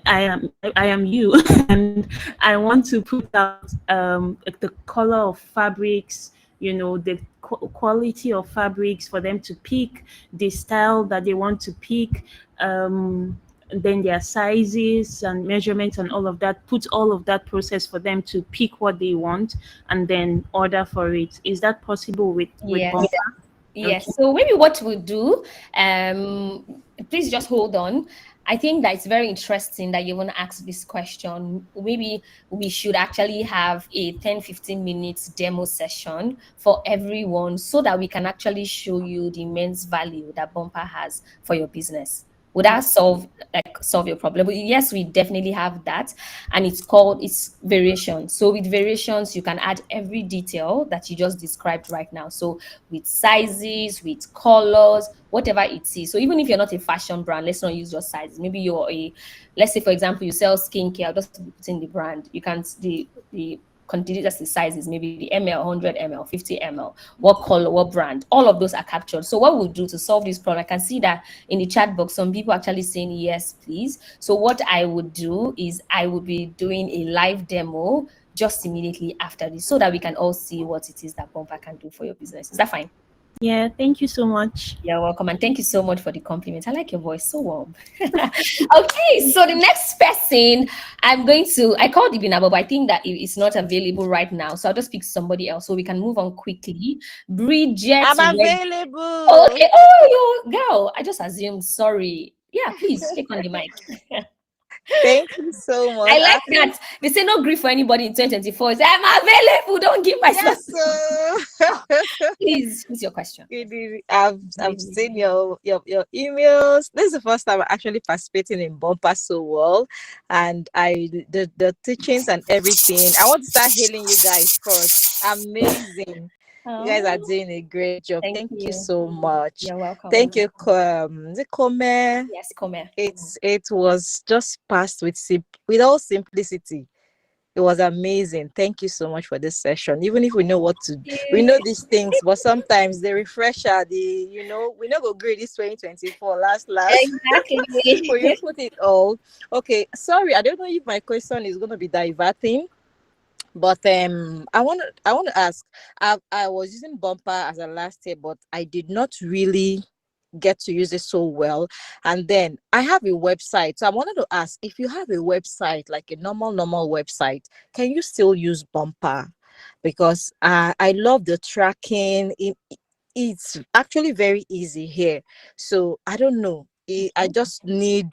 I am you and I want to put out like the color of fabrics, the quality of fabrics for them to pick, the style that they want to pick, then their sizes and measurements and all of that, put all of that process for them to pick what they want and then order for it. Is that possible with Yes. Bumper? Yes. Okay. So maybe what we'll do, please just hold on. I think that it's very interesting that you want to ask this question. Maybe we should actually have a 10-15 minutes demo session for everyone so that we can actually show you the immense value that Bumper has for your business. Would that solve your problem? But yes, we definitely have that, and it's variations. So with variations, you can add every detail that you just described right now. So with sizes, with colors, whatever it is. So even if you're not a fashion brand, let's not use your sizes. Maybe let's say for example, you sell skincare. I'll just put in the brand. You can the continue just the sizes, maybe the ml, 100 ml, 50 ml, what color, what brand, all of those are captured. So what we'll do to solve this problem, I can see that in the chat box, some people actually saying yes, please. So what I would do is I would be doing a live demo just immediately after this so that we can all see what it is that Bumper can do for your business. Is that fine? Yeah, thank you so much. You're welcome. And thank you so much for the compliment. I like your voice, so warm. Okay, so the next person I called Ibinabo, but I think that it's not available right now. So I'll just pick somebody else so we can move on quickly. Bridget. I'm available. Okay. Oh, you girl. I just assumed. Sorry. Yeah, please take on the mic. Thank you so much. I like that. They say no grief for anybody in 2024. Say, I'm available. Don't give myself. Yes, so Please, what's your question? I've seen your emails. This is the first time I'm actually participating in Bumper so well, and the teachings and everything. I want to start hailing you guys first. Amazing. You guys are doing a great job. Thank you so much. You're welcome. Thank you, the Kome. Yes, Kome. It was just passed with all simplicity. It was amazing. Thank you so much for this session. Even if we know we know these things, but sometimes the refresher, we know go grade this 2024 last. Exactly. Will you put it all? Okay, sorry, I don't know if my question is gonna be diverting, but I want to ask. I was using Bumper as a last year, but I did not really get to use it so well. And then I have a website, so I wanted to ask, if you have a website, like a normal website, can you still use Bumper? Because I love the tracking. It's actually very easy here. So I don't know. I just need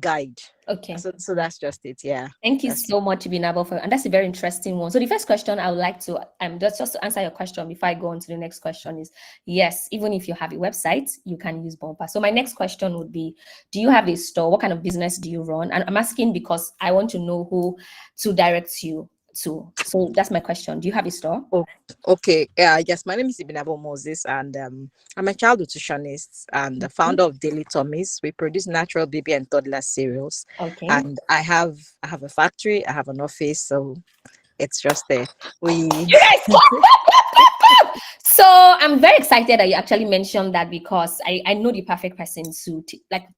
guide. Okay. So that's just it. Yeah. Thank you That's so much, Binabo, for, and that's a very interesting one. So the first question I would like to just to answer your question before I go on to the next question is yes, even if you have a website, you can use Bumper. So my next question would be, do you have a store? What kind of business do you run? And I'm asking because I want to know who to direct you to. So that's my question. Do you have a store? Oh, okay. Yeah, yes, my name is Ibinabo Moses, and I'm a child nutritionist and the founder of Daily Tummies. We produce natural baby and toddler cereals. Okay. And I have a factory, I have an office, so it's just there. We So I'm very excited that you actually mentioned that because I know the perfect person to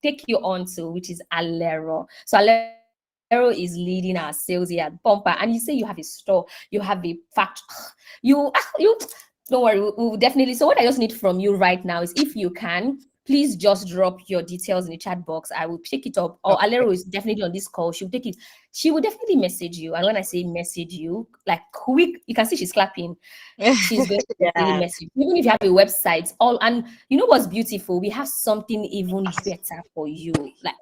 take you on to, which is Alero. So Alero is leading our sales here at Bumper, and you say you have a store, you have a factory, you don't worry, we'll definitely. So what I just need from you right now is if you can, please just drop your details in the chat box. I will pick it up. Or Alero is definitely on this call. She'll take it. She will definitely message you. And when I say message you, like quick, you can see she's clapping. She's going to definitely message. Even if you have a website, and you know what's beautiful? We have something even better for you.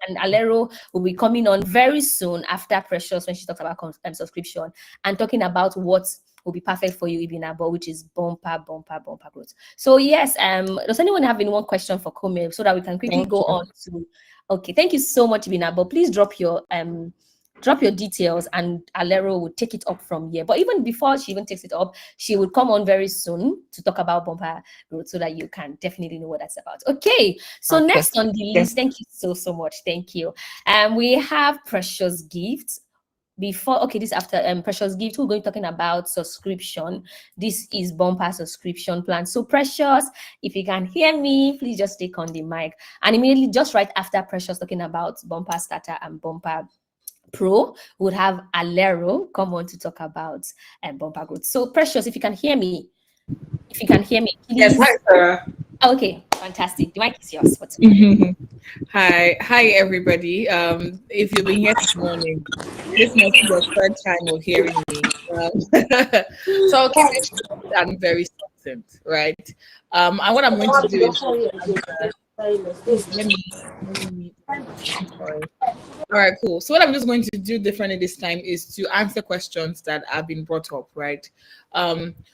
And Alero will be coming on very soon after Precious when she talks about subscription and talking about what will be perfect for you, Ibinabo, which is Bumper Growth. So yes, does anyone have any one question for Kome so that we can quickly go on to? Okay, thank you so much, Ibinabo. Please drop your details and Alero will take it up from here. But even before she even takes it up, she will come on very soon to talk about Bumper Growth so that you can definitely know what that's about. Okay, so next on the list, thank you so much. Thank you. We have Precious Gifts. This after Precious Gift, we're going talking about subscription. This is Bumper subscription plan. So Precious, if you can hear me, please just take on the mic. And immediately just right after Precious talking about Bumper Starter and Bumper Pro, would have Alero come on to talk about Bumper Growth. So Precious, if you can hear me, please. Yes, hi, Sarah. Okay, fantastic. The mic is yours. Hi, everybody. If you've been here this morning, this must be your third time of hearing me. So I'll keep it short and very succinct, right? And what I'm going to do is let me sorry. All right, cool. So what I'm just going to do differently this time is to answer questions that have been brought up, right?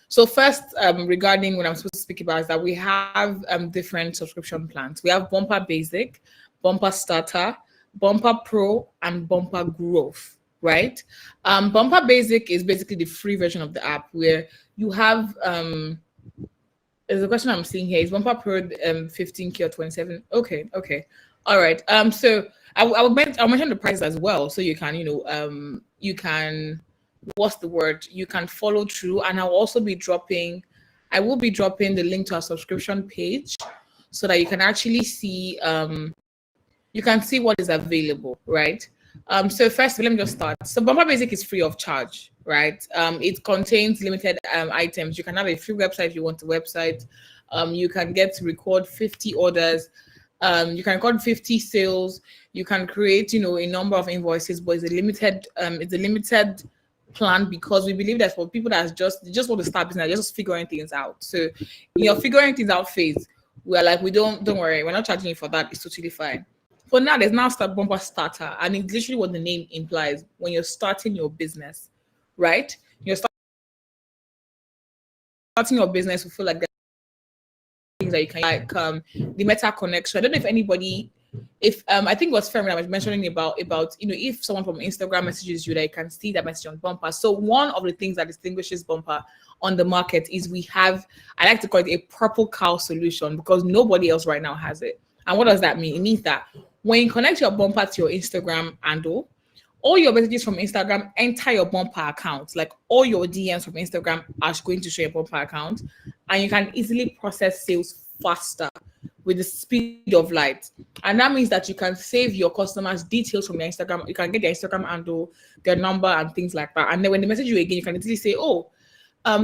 So first, regarding what I'm supposed to speak about is that we have different subscription plans. We have Bumper Basic, Bumper Starter, Bumper Pro, and Bumper Growth, right? Bumper Basic is basically the free version of the app where you have there's a question I'm seeing here. Is Bumper Pro 15K or 27? Okay. All right. So I'll mention the prices as well, so you can, you can, what's the word? You can follow through, and I will be dropping the link to our subscription page, so that you can actually see, you can see what is available, right? So first, let me just start. So Bumper Basic is free of charge, right? It contains limited items. You can have a free website if you want a website. You can get to record 50 orders. You can record 50 sales. You can create, a number of invoices, but it's a limited plan because we believe that for people that just want to start business, just figuring things out. So in your figuring things out phase, we're like, don't worry, we're not charging you for that. It's totally fine. For now, there's now Bumper Starter, and it's literally what the name implies. When you're starting your business, right? You're starting your business, we feel like things that you can, like the meta connection. I don't know if anybody, I think it was Fermi I was mentioning about if someone from Instagram messages you, that you can see that message on Bumper. So one of the things that distinguishes Bumper on the market is we have, I like to call it a purple cow solution, because nobody else right now has it. And what does that mean? It means that when you connect your Bumper to your Instagram handle, all your messages from Instagram enter your Bumper account. Like all your DMs from Instagram are going to show your Bumper account, and you can easily process sales faster with the speed of light. And that means that you can save your customers' details from your Instagram. You can get their Instagram handle, their number, and things like that. And then when they message you again, you can easily say, oh,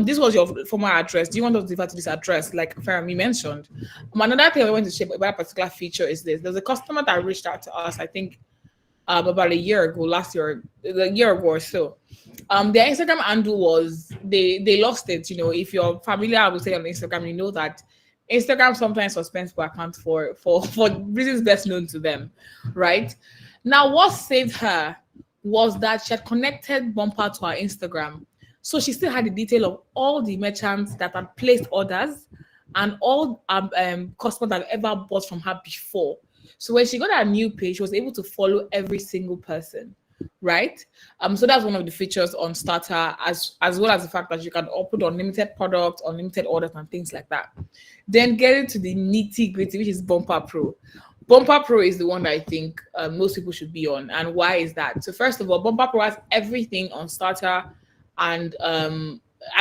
this was your former address. Do you want us to deliver to this address? Like Farami mentioned. Another thing I want to share about a particular feature is this. There's a customer that reached out to us, I think, about a year ago or so. Their Instagram handle was they lost it. You know, if you're familiar, I would say on Instagram, you know that Instagram sometimes suspends for accounts for reasons best known to them, right? Now, what saved her was that she had connected Bumper to her Instagram. So she still had the detail of all the merchants that had placed orders and all customers that have ever bought from her before. So when she got a new page, she was able to follow every single person, right? So that's one of the features on Starter, as well as the fact that you can upload unlimited products, unlimited orders, and things like that. Then getting to the nitty gritty, which is Bumper Pro. Bumper Pro is the one that I think most people should be on. And why is that? So first of all, Bumper Pro has everything on Starter and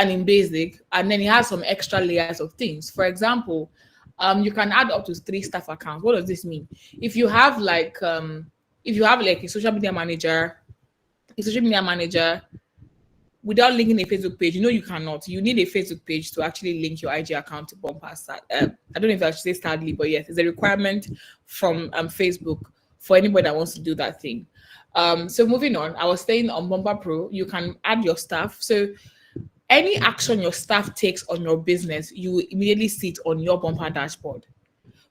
in Basic, and then it has some extra layers of things. For example, you can add up to 3 staff accounts. What does this mean? If you have like a social media manager without linking a Facebook page, you cannot. You need a Facebook page to actually link your IG account to Bumper site. I don't know if I should say sadly, but yes, it's a requirement from Facebook for anybody that wants to do that thing. So moving on, I was saying on Bumper Pro, you can add your staff. So any action your staff takes on your business, you immediately see it on your Bumper dashboard,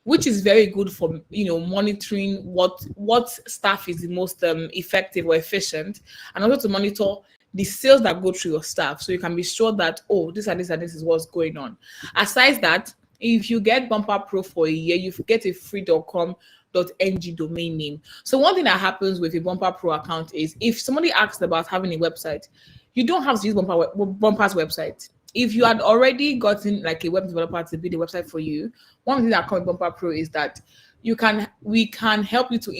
which is very good for monitoring what staff is the most effective or efficient, and also to monitor the sales that go through your staff, so you can be sure that this and this and this is what's going on. Aside that, if you get Bumper Pro for a year, you get a free .com.ng domain name. So one thing that happens with a Bumper Pro account is if somebody asks about having a website, you don't have to use Bumper's website. If you had already gotten like a web developer to build a website for you, one thing that comes with Bumper Pro is that we can help you to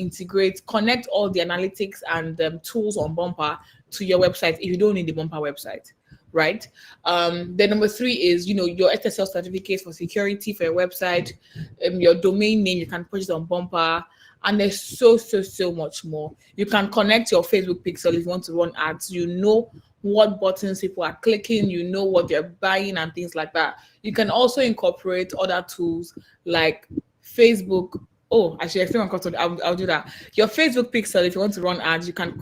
connect all the analytics and tools on Bumper to your website if you don't need the Bumper website, right? Then number 3 is your SSL certificates for security for your website, your domain name you can purchase on Bumper, and there's so much more. You can connect your Facebook pixel if you want to run ads. What buttons people are clicking, what they're buying and things like that. You can also incorporate other tools like Facebook. I should explain I'll do that. Your Facebook pixel, if you want to run ads, you can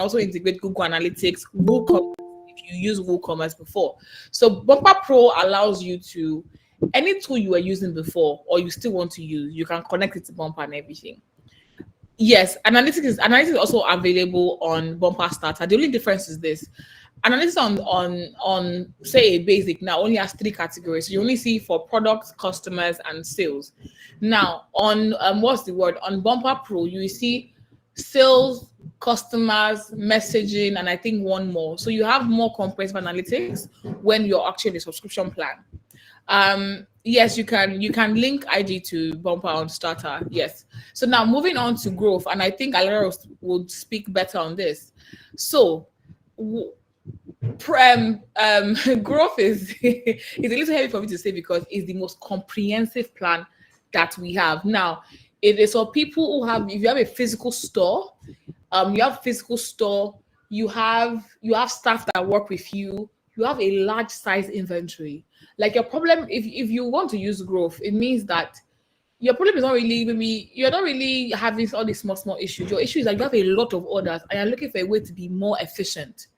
also integrate Google Analytics, WooCommerce, if you use WooCommerce before. So Bumper Pro allows you to, any tool you were using before or you still want to use, you can connect it to Bumper and everything. Yes, analytics is also available on Bumper Starter. The only difference is this: analytics on say a Basic now only has 3 categories. So you only see for products, customers, and sales. Now on on Bumper Pro, you see sales, customers, messaging, and I think one more. So you have more comprehensive analytics when you're actually in a subscription plan. Yes, you can link IG to Bumper on Starter. Yes. So now moving on to growth, and I think Alera would speak better on this. So growth is a little heavy for me to say because it's the most comprehensive plan that we have. Now, it is for people who if you have a physical store, you have staff that work with you, you have a large size inventory. Like your problem, if you want to use growth, it means that your problem is not really, maybe you're not really having all these small issues. Your issue is that you have a lot of orders and you're looking for a way to be more efficient,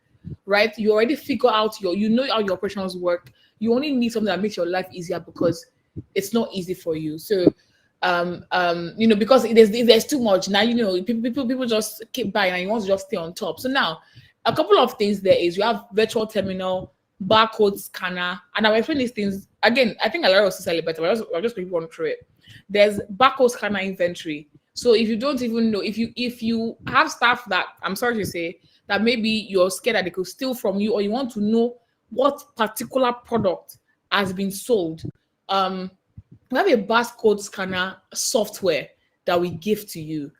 right? You already figure out how your operations work. You only need something that makes your life easier because it's not easy for you. So, because there's too much now. People just keep buying and you want to just stay on top. So now, a couple of things there is you have virtual terminal, barcode scanner, and I'll explain these things again. I think Alara was slightly better, but I'll just quickly run through it. There's barcode scanner inventory. So if you don't even know, if you have staff that, I'm sorry to say, that maybe you're scared that they could steal from you, or you want to know what particular product has been sold, we have a barcode scanner software that we give to you.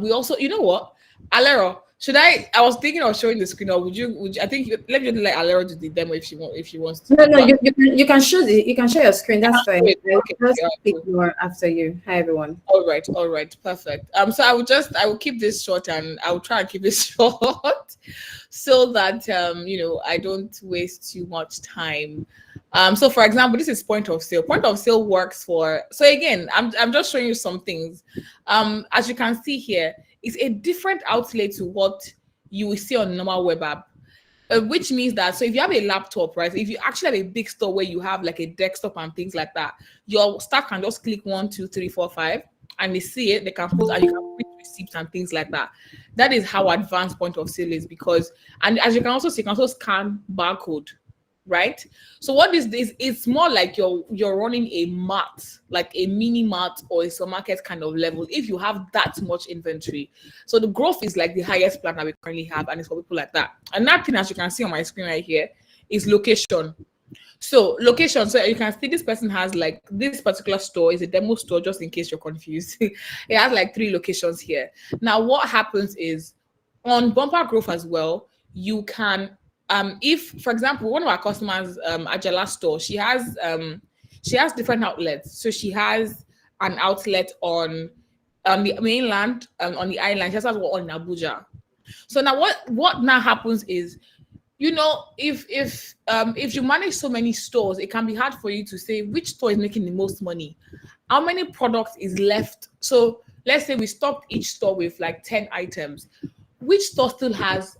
We also, you know what, Alera, Should I was thinking of showing the screen, or would you I think let me let Alera do the demo if she wants to. No, you can show your screen. That's fine. Okay, I'll okay, just yeah, speak cool. more after you. Hi everyone. All right, perfect. So I will keep this short, and I will try and keep it short so that I don't waste too much time. So for example, this is point of sale. Point of sale works for, so again, I'm just showing you some things. As you can see here, it's a different outlet to what you will see on normal web app. Which means that, so if you have a laptop, right, if you actually have a big store where you have like a desktop and things like that, your staff can just click 1, 2, 3, 4, 5, and they see it, they can post, and you can print receipts and things like that. That is how advanced point of sale is, because, and as you can also see, you can also scan barcode, right? So what is this? It's more like you're running a mart, like a mini mart or a supermarket kind of level, if you have that much inventory. So the growth is like the highest plan that we currently have, and it's for people like that. Another thing, as you can see on my screen right here, is location. So location, so you can see this person has like, this particular store is a demo store, just in case you're confused. It has like 3 locations here. Now what happens is, on Bumper Growth as well, you can if, for example, one of our customers, Ajala store, she has different outlets. So she has an outlet on the mainland, on the island. She has one in Abuja. So now what now happens is, if you manage so many stores, it can be hard for you to say which store is making the most money, how many products is left. So let's say we stocked each store with like 10 items. Which store still has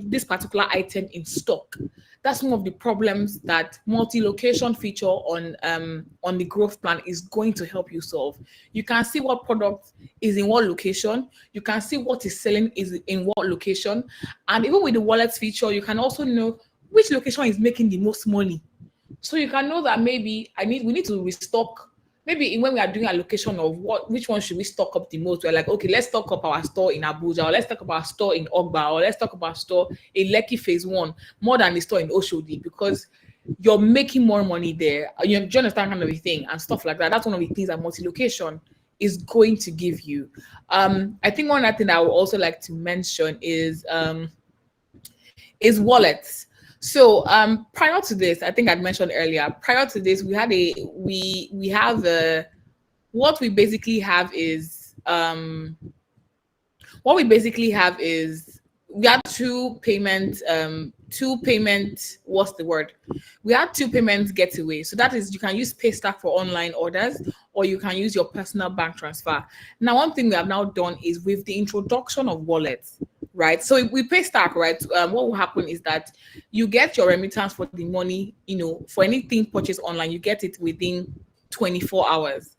this particular item in stock? That's one of the problems that multi-location feature on the growth plan is going to help you solve. You can see what product is in what location. You can see what is selling is in what location. And even with the wallets feature, you can also know which location is making the most money. So you can know that maybe we need to restock. Maybe when we are doing allocation of which one should we stock up the most, we're like, okay, let's stock up our store in Abuja, or let's stock up our store in Ogba, or let's stock up our store in Lekki Phase 1 more than the store in Oshodi, because you're making more money there. Do you understand kind of a thing and stuff like that? That's one of the things that multi-location is going to give you. I think one other thing that I would also like to mention is wallets. So prior to this, I think I'd mentioned earlier, prior to this, we have what we basically have is we had two payment what's the word? We had 2 payments getaway. So that is, you can use Paystack for online orders, or you can use your personal bank transfer. Now, one thing we have now done is, with the introduction of wallets, right? So we Paystack, right? What will happen is that you get your remittance for the money, for anything purchased online, you get it within 24 hours.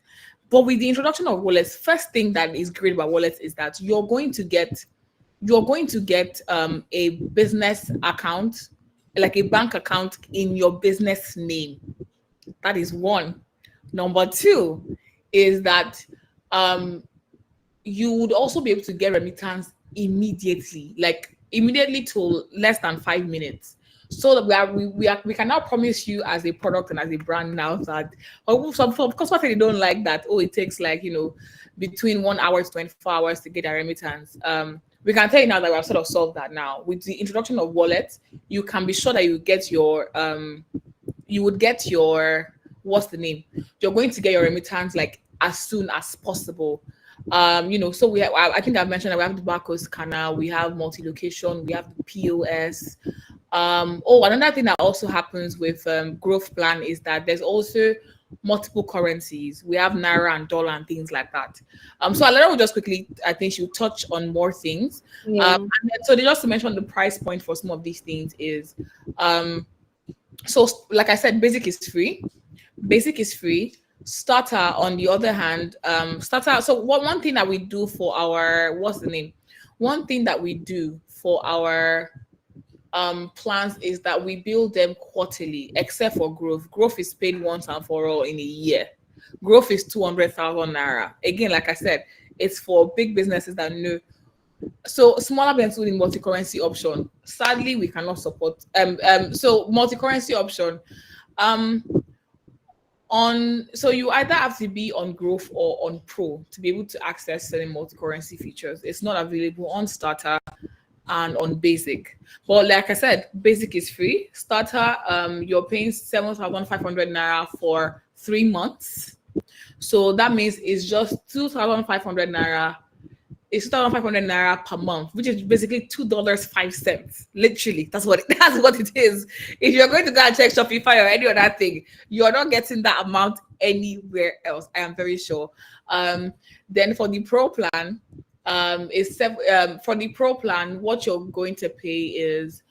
But with the introduction of wallets, first thing that is great about wallets is that you're going to get a business account, like a bank account in your business name. That is one. Number 2 is that you would also be able to get remittance immediately to less than 5 minutes. So that we can now promise you as a product and as a brand now that, some customers they don't like that. Oh, it takes between 1 hour to 24 hours to get a remittance. We can tell you now that we have sort of solved that now. With the introduction of wallets, you can be sure that you would get your what's the name? You're going to get your remittance as soon as possible. So I think I've mentioned that we have the barcode scanner, we have multi-location, we have the POS. Another thing that also happens with growth plan is that there's also multiple currencies. We have naira and dollar and things like that. So Alera will just quickly, I think she'll touch on more things. Yeah. So just to mention the price point for some of these things is, so like I said, basic is free. Starter, on the other hand, so one thing that we do for our, one thing that we do for our plans is that we build them quarterly, except for growth. Growth is paid once and for all in a year. Growth is 200,000 naira. Again, like I said, it's for big businesses that know. So smaller businesses with multi-currency option, sadly we cannot support. So multi-currency option, so you either have to be on growth or on pro to be able to access certain multi-currency features. It's not available on starter, and on basic. But like I said, basic is free. Starter, you're paying 7,500 naira for 3 months. So that means it's just 2,500 naira. It's 2,500 naira per month, which is basically $2.05. Literally, that's what it is. If you're going to go and check Shopify or any other thing, you're not getting that amount anywhere else. I am very sure. Then for the pro plan, for the pro plan, what you're going to pay is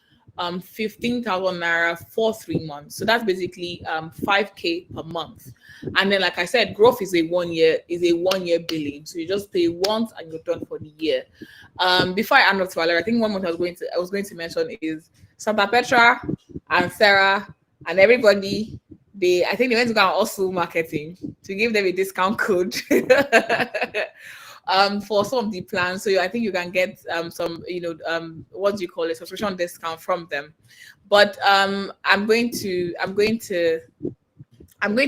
15,000 naira for 3 months. So that's basically 5K per month. And then, like I said, growth is a 1 year billing. So you just pay once and you're done for the year. Before I hand off to Valeria, I think one more I was going to mention is Santa Petra and Sarah and everybody. I think they went to go and also marketing to give them a discount code. For some of the plans. So I think you can get some, what do you call it, subscription discount from them. But I'm going to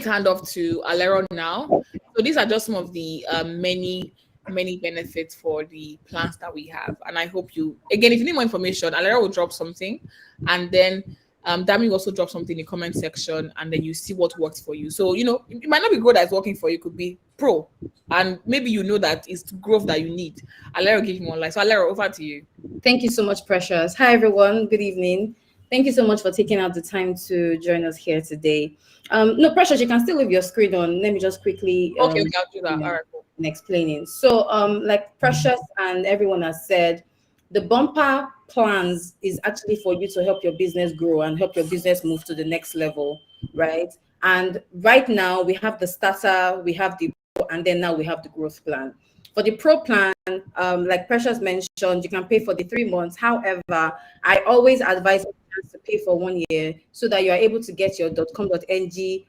hand off to Alero now. So these are just some of the many benefits for the plans that we have. And I hope if you need more information, Alero will drop something, and then Dami will also drop something in the comment section, and then you see what works for you. So, it might not be growth that's working for you, it could be pro. And maybe that it's growth that you need. Alero, give you more light. So, Alero, over to you. Thank you so much, Precious. Hi, everyone. Good evening. Thank you so much for taking out the time to join us here today. No, Precious, you can still leave your screen on. Let me just quickly okay, I'll do that. All right, cool. And explaining. So, like Precious and everyone has said, the Bumpa plans is actually for you to help your business grow and help your business move to the next level, right? And right now we have the starter, we have the pro, and then now we have the growth plan. For the pro plan, like Precious mentioned, you can pay for the 3 months. However, I always advise to pay for 1 year so that you are able to get your .com.ng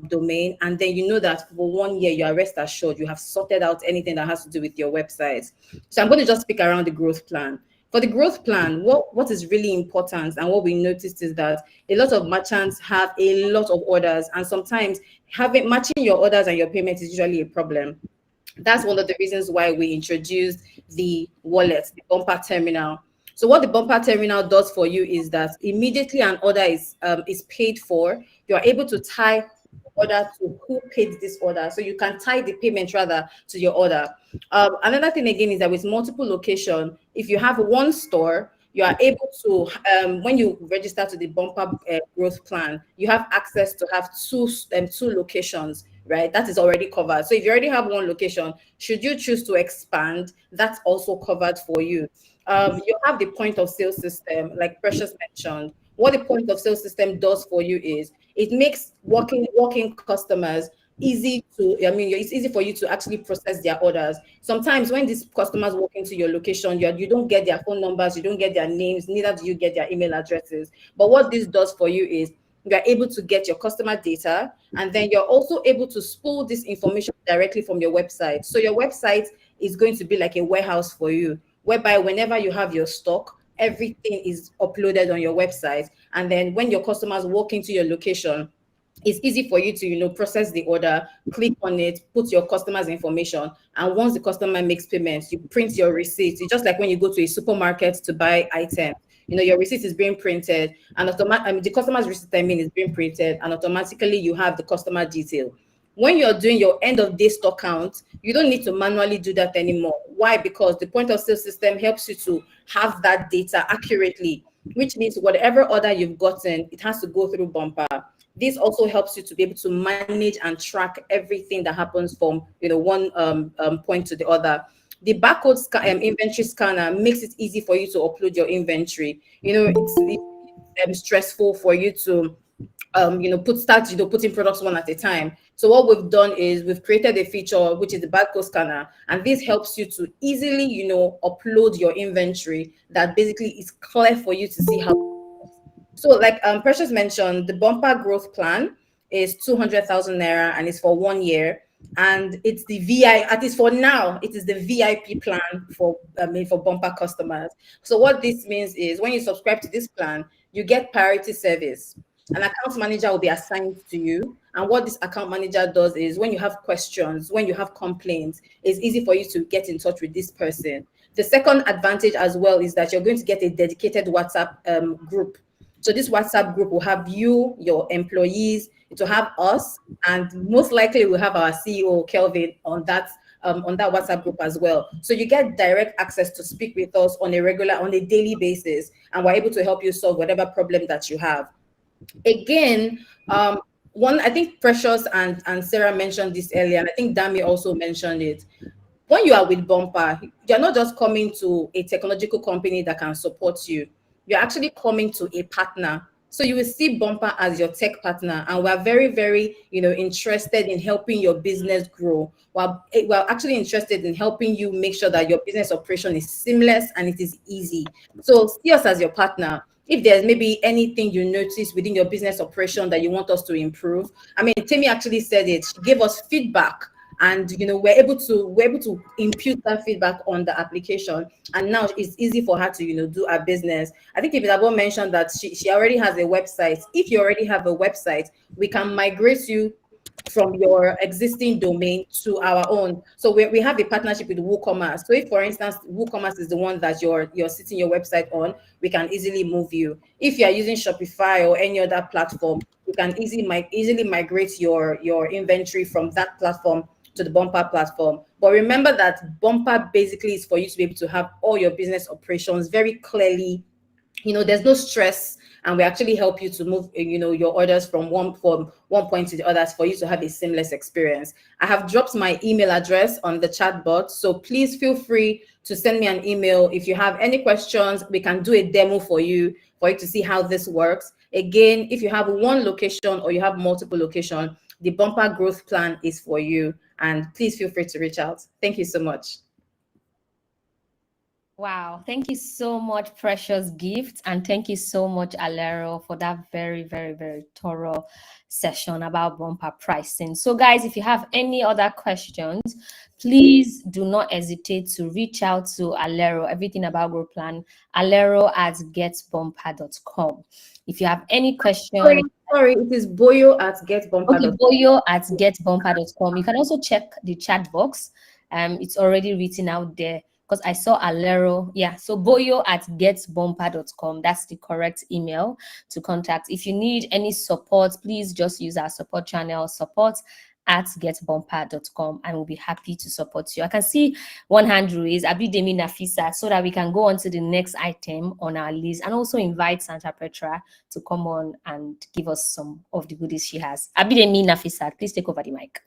domain, and then you know that for 1 year you are rest assured you have sorted out anything that has to do with your website. So I'm going to just speak around the growth plan. For the growth plan, what is really important and what we noticed is that a lot of merchants have a lot of orders, and sometimes matching your orders and your payments is usually a problem. That's one of the reasons why we introduced the wallet, the Bumpa Terminal. So what the Bumpa Terminal does for you is that immediately an order is paid for, you are able to tie order to who paid this order. So you can tie the payment rather to your order. Another thing again is that with multiple location, if you have one store, you are able to, when you register to the Bumpa growth plan, you have access to have two locations, right? That is already covered. So if you already have one location, should you choose to expand, that's also covered for you. You have the point of sale system, like Precious mentioned. What the point of sale system does for you is it makes walking customers easy to, it's easy for you to actually process their orders. Sometimes when these customers walk into your location, you don't get their phone numbers, you don't get their names, neither do you get their email addresses. But what this does for you is you are able to get your customer data, and then you're also able to spool this information directly from your website. So your website is going to be like a warehouse for you, whereby whenever you have your stock, everything is uploaded on your website. And then when your customers walk into your location, it's easy for you to, process the order, click on it, put your customer's information. And once the customer makes payments, you print your receipt. It's just like when you go to a supermarket to buy items. Your receipt is being printed, and the customer's receipt, is being printed, and automatically you have the customer detail. When you're doing your end of day stock count, you don't need to manually do that anymore. Why? Because the point of sale system helps you to have that data accurately, which means whatever order you've gotten, it has to go through Bumpa. This also helps you to be able to manage and track everything that happens from one point to the other. The barcode inventory scanner makes it easy for you to upload your inventory. It's stressful for you to putting products one at a time. So what we've done is we've created a feature which is the barcode scanner, and this helps you to easily upload your inventory that basically is clear for you to see how. So like Precious mentioned, the Bumpa growth plan is 200,000 naira and it's for 1 year. And it's the at least for now, it is the VIP plan for Bumpa customers. So what this means is when you subscribe to this plan, you get priority service. An account manager will be assigned to you. And what this account manager does is when you have questions, when you have complaints, it's easy for you to get in touch with this person. The second advantage as well is that you're going to get a dedicated WhatsApp group. So this WhatsApp group will have you, your employees, it will have us, and most likely we'll have our CEO Kelvin on that WhatsApp group as well. So you get direct access to speak with us on a daily basis, and we're able to help you solve whatever problem that you have. Again, one, I think Precious and Sarah mentioned this earlier, and I think Dami also mentioned it. When you are with Bumper, you're not just coming to a technological company that can support you. You're actually coming to a partner. So you will see Bumper as your tech partner, and we're very, very, interested in helping your business grow. We're actually interested in helping you make sure that your business operation is seamless and it is easy. So see us as your partner. If there's maybe anything you notice within your business operation that you want us to improve, I mean, Tammy actually said it. She gave us feedback, and we're able to impute that feedback on the application, and now it's easy for her to do our business. I think Ibidabo mentioned that she already has a website. If you already have a website, we can migrate you from your existing domain to our own. So we have a partnership with WooCommerce. So if, for instance, WooCommerce is the one that you're sitting your website on, we can easily move you. If you are using Shopify or any other platform, you can easily migrate your inventory from that platform to the Bumper platform. But remember that Bumper basically is for you to be able to have all your business operations very clearly. There's no stress, and we actually help you to move your orders from one point to the others for you to have a seamless experience. I have dropped my email address on the chat box, so please feel free to send me an email if you have any questions. We can do a demo for you to see how this works. Again, if you have one location or you have multiple locations, the Bumper growth plan is for you, and please feel free to reach out. Thank you so much. Wow, thank you so much, Precious Gift, and thank you so much, Alero, for that very, very, very thorough session about Bumper pricing. So guys, if you have any other questions, please do not hesitate to reach out to Alero, everything about growth plan, alero@getbumper.com. If you have any questions, sorry, it is boyo@getbumper.com. Okay, boyo@getbumper.com. You can also check the chat box. It's already written out there, because I saw Alero. Yeah, so boyo@getbumper.com. That's the correct email to contact. If you need any support, please just use our support channel, support@getbumper.com, and we'll be happy to support you. I can see one hand raised, Abidemi Nafisa, so that we can go on to the next item on our list, and also invite Santa Petra to come on and give us some of the goodies she has. Abidemi Nafisa, please take over the mic.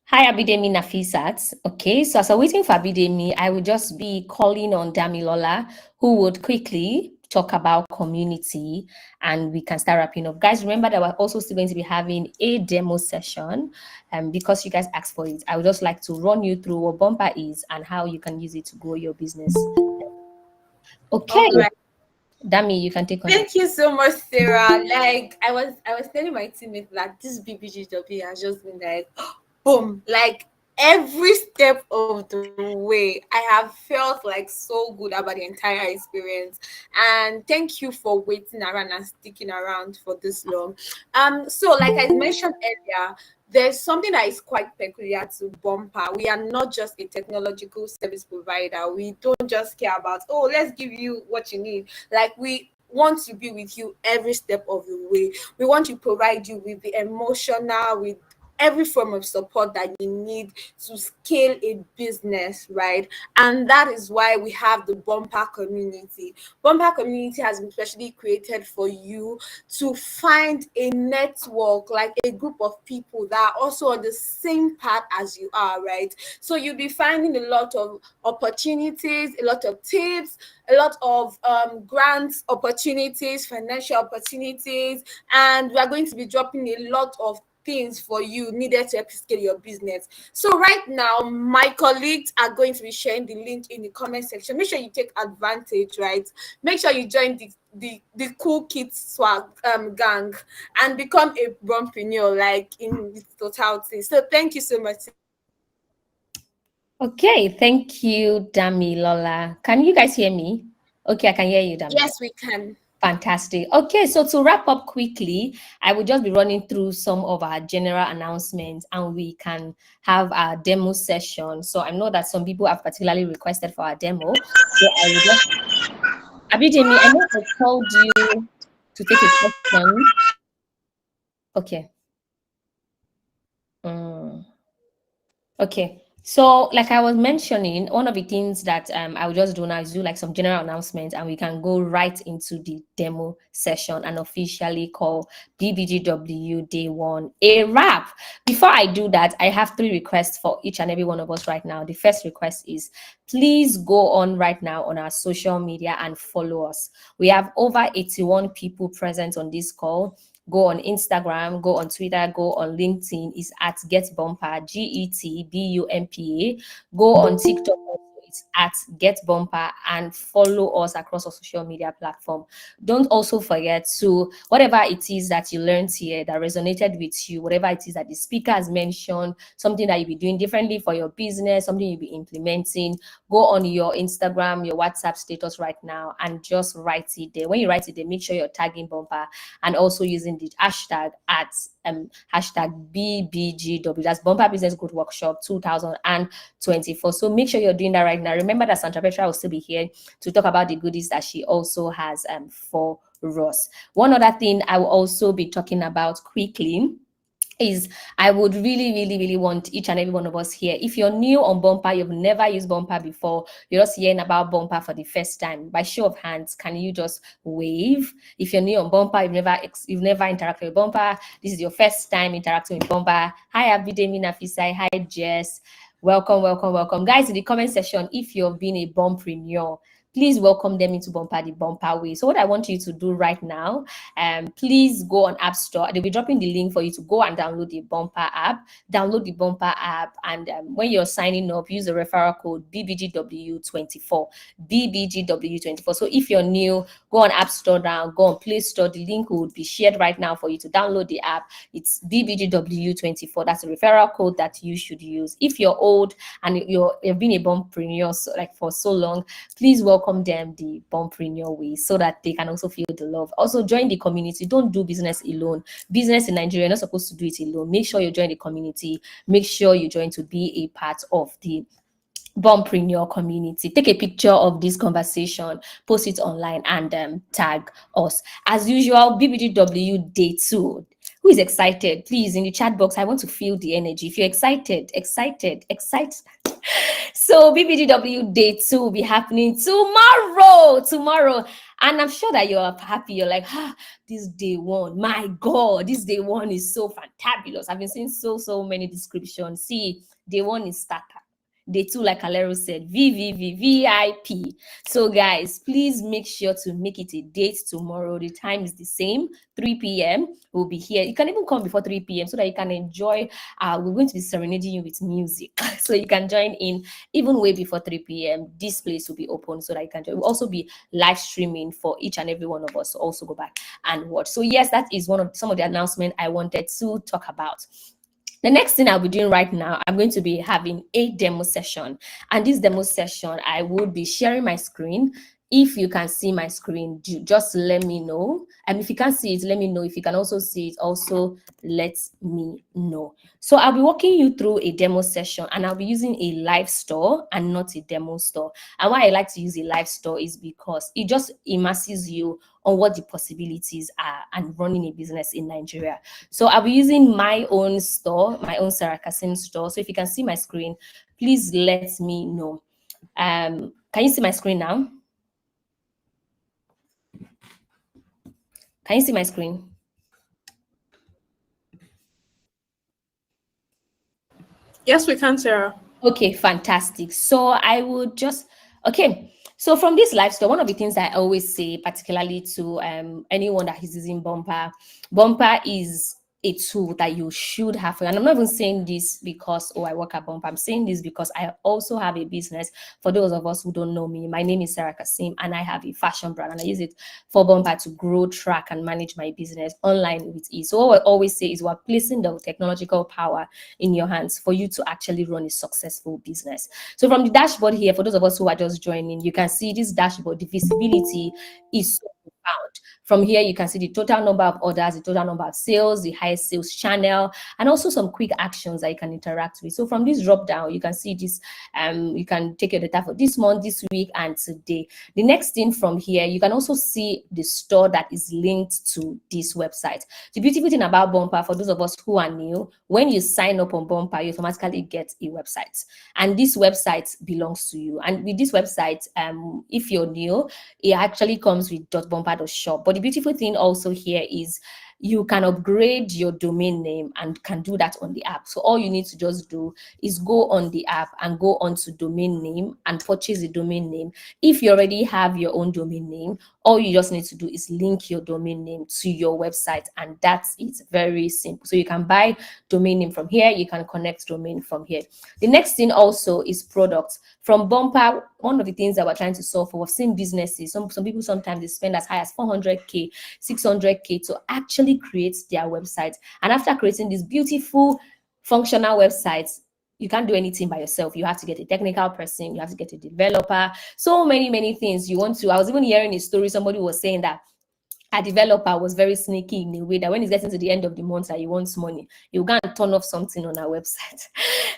Hi, Abidemi Nafisat. Okay, so as I'm waiting for Abidemi, I will just be calling on Damilola, who would quickly talk about community, and we can start wrapping up. Guys, remember that we're also still going to be having a demo session, because you guys asked for it. I would just like to run you through what Bumper is and how you can use it to grow your business. Okay. All right. Dami, you can take on. Thank you so much, Sarah. Like I was telling my teammates that this BBGW has just been like boom, like every step of the way. I have felt like so good about the entire experience, and thank you for waiting around and sticking around for this long. So like I mentioned earlier, there's something that is quite peculiar to Bumper. We are not just a technological service provider. We don't just care about, oh, let's give you what you need. Like, we want to be with you every step of the way. We want to provide you with the emotional, with every form of support that you need to scale a business, right? And that is why we have the Bumper community. Bumper community has been specially created for you to find a network, like a group of people that are also on the same path as you are, right? So you'll be finding a lot of opportunities, a lot of tips, a lot of grants opportunities, financial opportunities, and we are going to be dropping a lot of things for you needed to help you scale your business. So right now, my colleagues are going to be sharing the link in the comment section. Make sure you take advantage, right? Make sure you join the cool kids swag gang and become a bumpreneur, like in its totality. So thank you so much. Okay, thank you, Dami Lola. Can you guys hear me? Okay, I can hear you, Dami. Yes, we can. Fantastic. Okay, so to wrap up quickly, I will just be running through some of our general announcements and we can have our demo session. So I know that some people have particularly requested for our demo. So I will just, Abidemi, I know I told you to take a question. Okay. Okay. So, like I was mentioning, one of the things that I will just do now is do like some general announcements, and we can go right into the demo session and officially call BBGW Day One a wrap. Before I do that, I have 3 requests for each and every one of us right now. The first request is please go on right now on our social media and follow us. We have over 81 people present on this call. Go on Instagram, go on Twitter, go on LinkedIn. It's at Get Bumper, GETBUMPA. Go on TikTok, it's at Get Bumper, and follow us across our social media platform. Don't also forget to, whatever it is that you learned here that resonated with you, whatever it is that the speaker has mentioned, something that you'll be doing differently for your business, something you'll be implementing, go on your Instagram, your WhatsApp status right now and just write it there. When you write it there, make sure you're tagging Bumper and also using the hashtag at hashtag BBGW. That's Bumper Business Growth Workshop 2024. So make sure you're doing that right now. Remember that Sandra Petra will still be here to talk about the goodies that she also has for us. One other thing I will also be talking about quickly is I would really want each and every one of us here. If you're new on Bumper, you've never used Bumper before, you're just hearing about Bumper for the first time, by show of hands, can you just wave? If you're new on Bumper, you've never interacted with Bumper, this is your first time interacting with Bumper. Hi, Abidemi Nafisai. Hi, Jess. Welcome. Guys, in the comment section, if you've been a bumpreneur, please welcome them into Bumper the Bumper way. So what I want you to do right now, please go on App Store. They'll be dropping the link for you to go and download the Bumper app. Download the Bumper app, and when you're signing up, use the referral code BBGW24. BBGW24. So if you're new, go on App Store now, go on Play Store. The link will be shared right now for you to download the app. It's BBGW24. That's a referral code that you should use. If you're old and you've been a bumpreneur for so long, please welcome them the bumpreneur way so that they can also feel the love. Also join the community. Don't do business alone. Business in Nigeria, you're not supposed to do it alone. Make sure you join the community. Make sure you join to be a part of the bumpreneur community. Take a picture of this conversation, post it online, and tag us. As usual, BBGW Day 2. Who is excited? Please, in the chat box, I want to feel the energy. If you're excited. So BBGW Day 2 will be happening tomorrow. And I'm sure that you're happy. You're like, this day 1, my God, this day 1 is so fantabulous. I've been seeing so many descriptions. See, day 1 is starter. Day 2, like Alero said, VIP. So guys, please make sure to make it a date tomorrow. The time is the same, 3 p.m. We'll be here. You can even come before 3 p.m. so that you can enjoy. We're going to be serenading you with music. So you can join in even way before 3 p.m. This place will be open so that you can join. We'll also be live streaming for each and every one of us to also go back and watch. So yes, that is some of the announcements I wanted to talk about. The next thing I'll be doing right now, I'm going to be having a demo session. And this demo session, I would be sharing my screen. If you can see my screen, just let me know. And if you can't see it, let me know. If you can also see it, also let me know. So I'll be walking you through a demo session, and I'll be using a live store and not a demo store. And why I like to use a live store is because it just immerses you on what the possibilities are and running a business in Nigeria. So I'll be using my own store, my own Sarah Kasim store. So if you can see my screen, please let me know. Can you see my screen now? Can you see my screen? Yes, we can, Sarah. Okay, fantastic. So I would just, okay. So from this live store, one of the things I always say, particularly to anyone that is using Bumper is a tool that you should have. And I'm not even saying this because, I work at Bumper. I'm saying this because I also have a business. For those of us who don't know me, my name is Sarah Kasim, and I have a fashion brand, and I use it for Bumper to grow, track, and manage my business online with ease. So what I always say is we're placing the technological power in your hands for you to actually run a successful business. So from the dashboard here, for those of us who are just joining, you can see this dashboard. The visibility is so found. From here, you can see the total number of orders, the total number of sales, the highest sales channel, and also some quick actions that you can interact with. So from this drop down, you can see this, you can take your data for this month, this week, and today. The next thing from here, you can also see the store that is linked to this website. The beautiful thing about Bumper, for those of us who are new, when you sign up on Bumper, you automatically get a website, and this website belongs to you. And with this website, if you're new, it actually comes with .bumper.shop. But the beautiful thing also here is you can upgrade your domain name and can do that on the app. So all you need to just do is go on the app and go onto domain name and purchase the domain name. If you already have your own domain name, all you just need to do is link your domain name to your website, and that's it. Very simple. So you can buy domain name from here, you can connect domain from here. The next thing also is products. From Bumper, one of the things that we're trying to solve for, we've seen businesses, some people sometimes they spend as high as 400K, 600K to actually create their website. And after creating this beautiful functional websites, you can't do anything by yourself. You have to get a technical person, you have to get a developer, so many things you want to. I was even hearing a story, somebody was saying that a developer was very sneaky in a way that when it's getting to the end of the month that he wants money, you can turn off something on our website.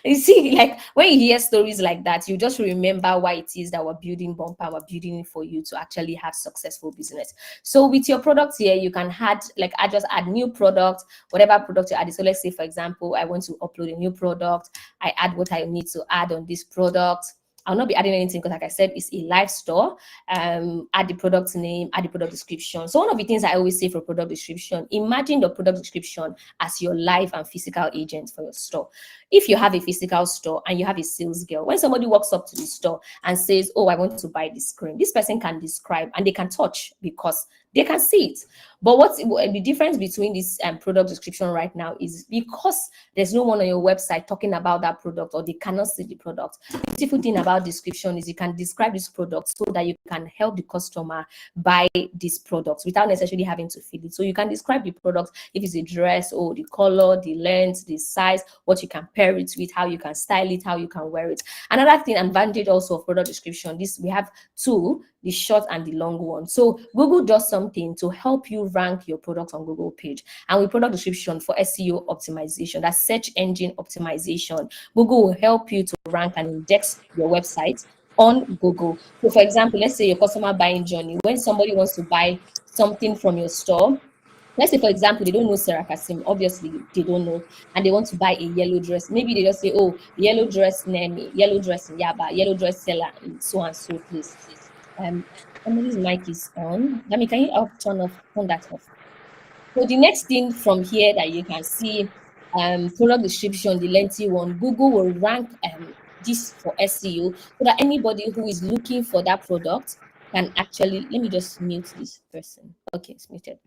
You see, like when you hear stories like that, you just remember why it is that we're building Bumper, we're building it for you to actually have successful business. So with your products here, you can add, like I just add new product, whatever product you add. So let's say, for example, I want to upload a new product. I add what I need to add on this product. I'll not be adding anything because, like I said, it's a live store. Add the product name, add the product description. So one of the things I always say for product description, imagine the product description as your live and physical agent for your store. If you have a physical store and you have a sales girl, when somebody walks up to the store and says, oh, I want to buy this screen, this person can describe and they can touch because they can see it. But what's the difference between this product description right now is because there's no one on your website talking about that product, or they cannot see the product. The beautiful thing about description is you can describe this product so that you can help the customer buy this product without necessarily having to feel it. So you can describe the product, if it's a dress, or the color, the length, the size, what you can pair it with, how you can style it, how you can wear it. Another thing, advantage also of product description, this we have two, the short and the long one. So Google does something to help you rank your product on Google page. And with product description for SEO optimization, that's search engine optimization, Google will help you to rank and index your website on Google. So for example, let's say your customer buying journey, when somebody wants to buy something from your store, let's say, for example, they don't know Sarah Kasim. Obviously, they don't know, and they want to buy a yellow dress. Maybe they just say, oh, yellow dress near me, yellow dress in Yaba, yellow dress seller in so and so place. Emily's mic is on. Let me, can you turn that off? So the next thing from here that you can see, product description, the lengthy one, Google will rank this for SEO so that anybody who is looking for that product can actually, let me just mute this person. Okay, it's muted.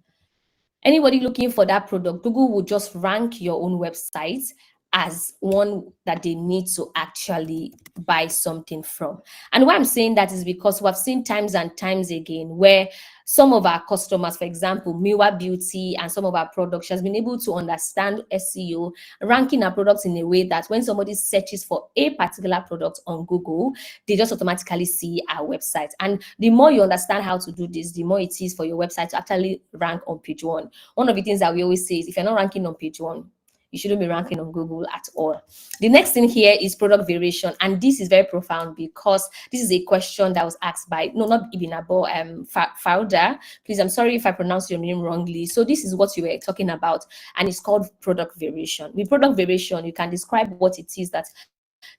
Anybody looking for that product, Google will just rank your own website as one that they need to actually buy something from. And why I'm saying that is because we've seen times and times again where some of our customers, for example, Miwa Beauty and some of our products, has been able to understand SEO, ranking our products in a way that when somebody searches for a particular product on Google, they just automatically see our website. And the more you understand how to do this, the more it is for your website to actually rank on page one. One of the things that we always say is if you're not ranking on page one, you shouldn't be ranking on Google at all. The next thing here is product variation. And this is very profound because this is a question that was asked by, no, not Ibn Abo, Fauda. Please, I'm sorry if I pronounced your name wrongly. So this is what you were talking about, and it's called product variation. With product variation, you can describe what it is that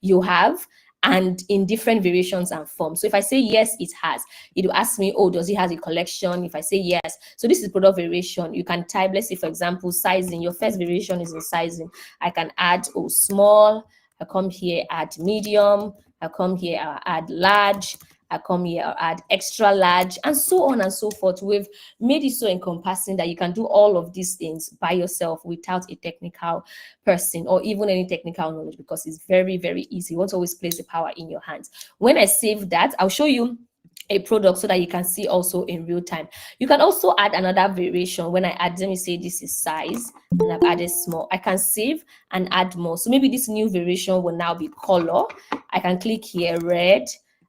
you have and in different variations and forms. So if I say yes, it has, it will ask me, oh, does it have a collection? If I say yes, so this is product variation. You can type, let's say, for example, sizing. Your first variation is in sizing. I can add, oh, small. I come here, add medium. I come here, I'll add large. I come here, I'll add extra large, and so on and so forth. We've made it so encompassing that you can do all of these things by yourself without a technical person or even any technical knowledge, because it's very, very easy. You want to always place the power in your hands. When I save that, I'll show you a product so that you can see also in real time. You can also add another variation. When I add, let me say this is size, and I've added small. I can save and add more. So maybe this new variation will now be color. I can click here, red,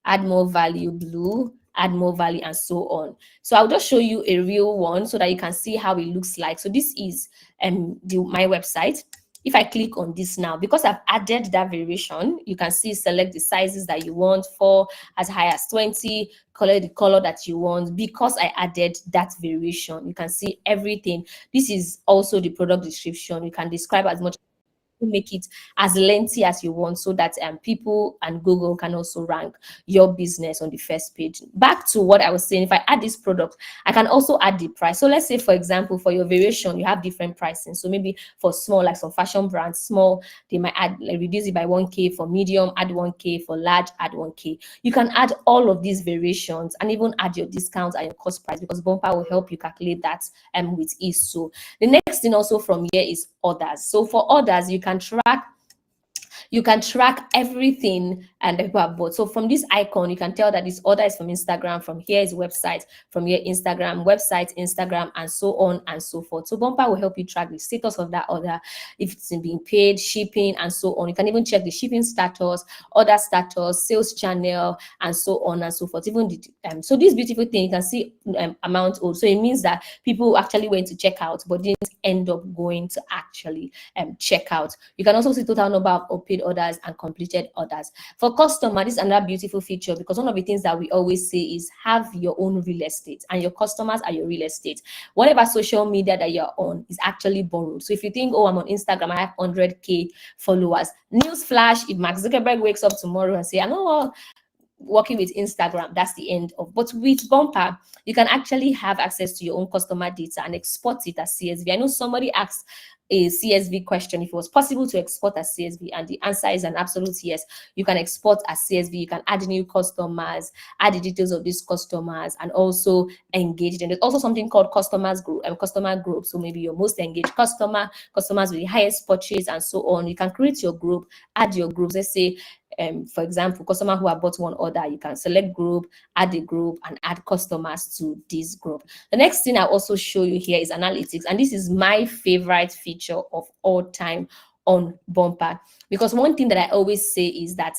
add more value, blue, add more value, and so on. So I'll just show you a real one so that you can see how it looks like. So this is my website. If I click on this now, because I've added that variation, you can see select the sizes that you want, for as high as 20, color the color that you want. Because I added that variation, you can see everything. This is also the product description. You can describe as much, make it as lengthy as you want, so that people and Google can also rank your business on the first page. Back to what I was saying, if I add this product, I can also add the price. So let's say, for example, for your variation, you have different pricing. So maybe for small, like some fashion brands, small, they might add, like, reduce it by 1K. For medium, add 1K. For large, add 1K. You can add all of these variations and even add your discounts and your cost price, because Bumper will help you calculate that with ease. So the next thing also from here is orders. So for orders, you can track everything and the people have bought. So from this icon, you can tell that this order is from Instagram, from here is website, from here Instagram, website, Instagram, and so on and so forth. So Bumper will help you track the status of that order, if it's being paid, shipping, and so on. You can even check the shipping status, order status, sales channel, and so on and so forth. Even the so this beautiful thing, you can see amount owed. So it means that people actually went to check out but didn't end up going to actually check out. You can also see total number of unpaid orders and completed orders. For customer, this is another beautiful feature, because one of the things that we always say is have your own real estate, and your customers are your real estate. Whatever social media that you're on is actually borrowed. So if you think, oh, I'm on Instagram, I have 100K followers. Newsflash, if Mark Zuckerberg wakes up tomorrow and say, I know working with Instagram, that's the end of. But with Bumper, you can actually have access to your own customer data and export it as CSV. I know somebody asked a CSV question, if it was possible to export as CSV, and the answer is an absolute yes. You can export as CSV. You can add new customers, add the details of these customers, and also engage them. There's also something called customer group. So maybe your most engaged customers with the highest purchase, and so on. You can create your group, add your groups. Let's say, for example, customer who have bought one order, you can select group, add a group, and add customers to this group. The next thing I'll also show you here is analytics, and this is my favorite feature of all time on Bumper, because one thing that I always say is that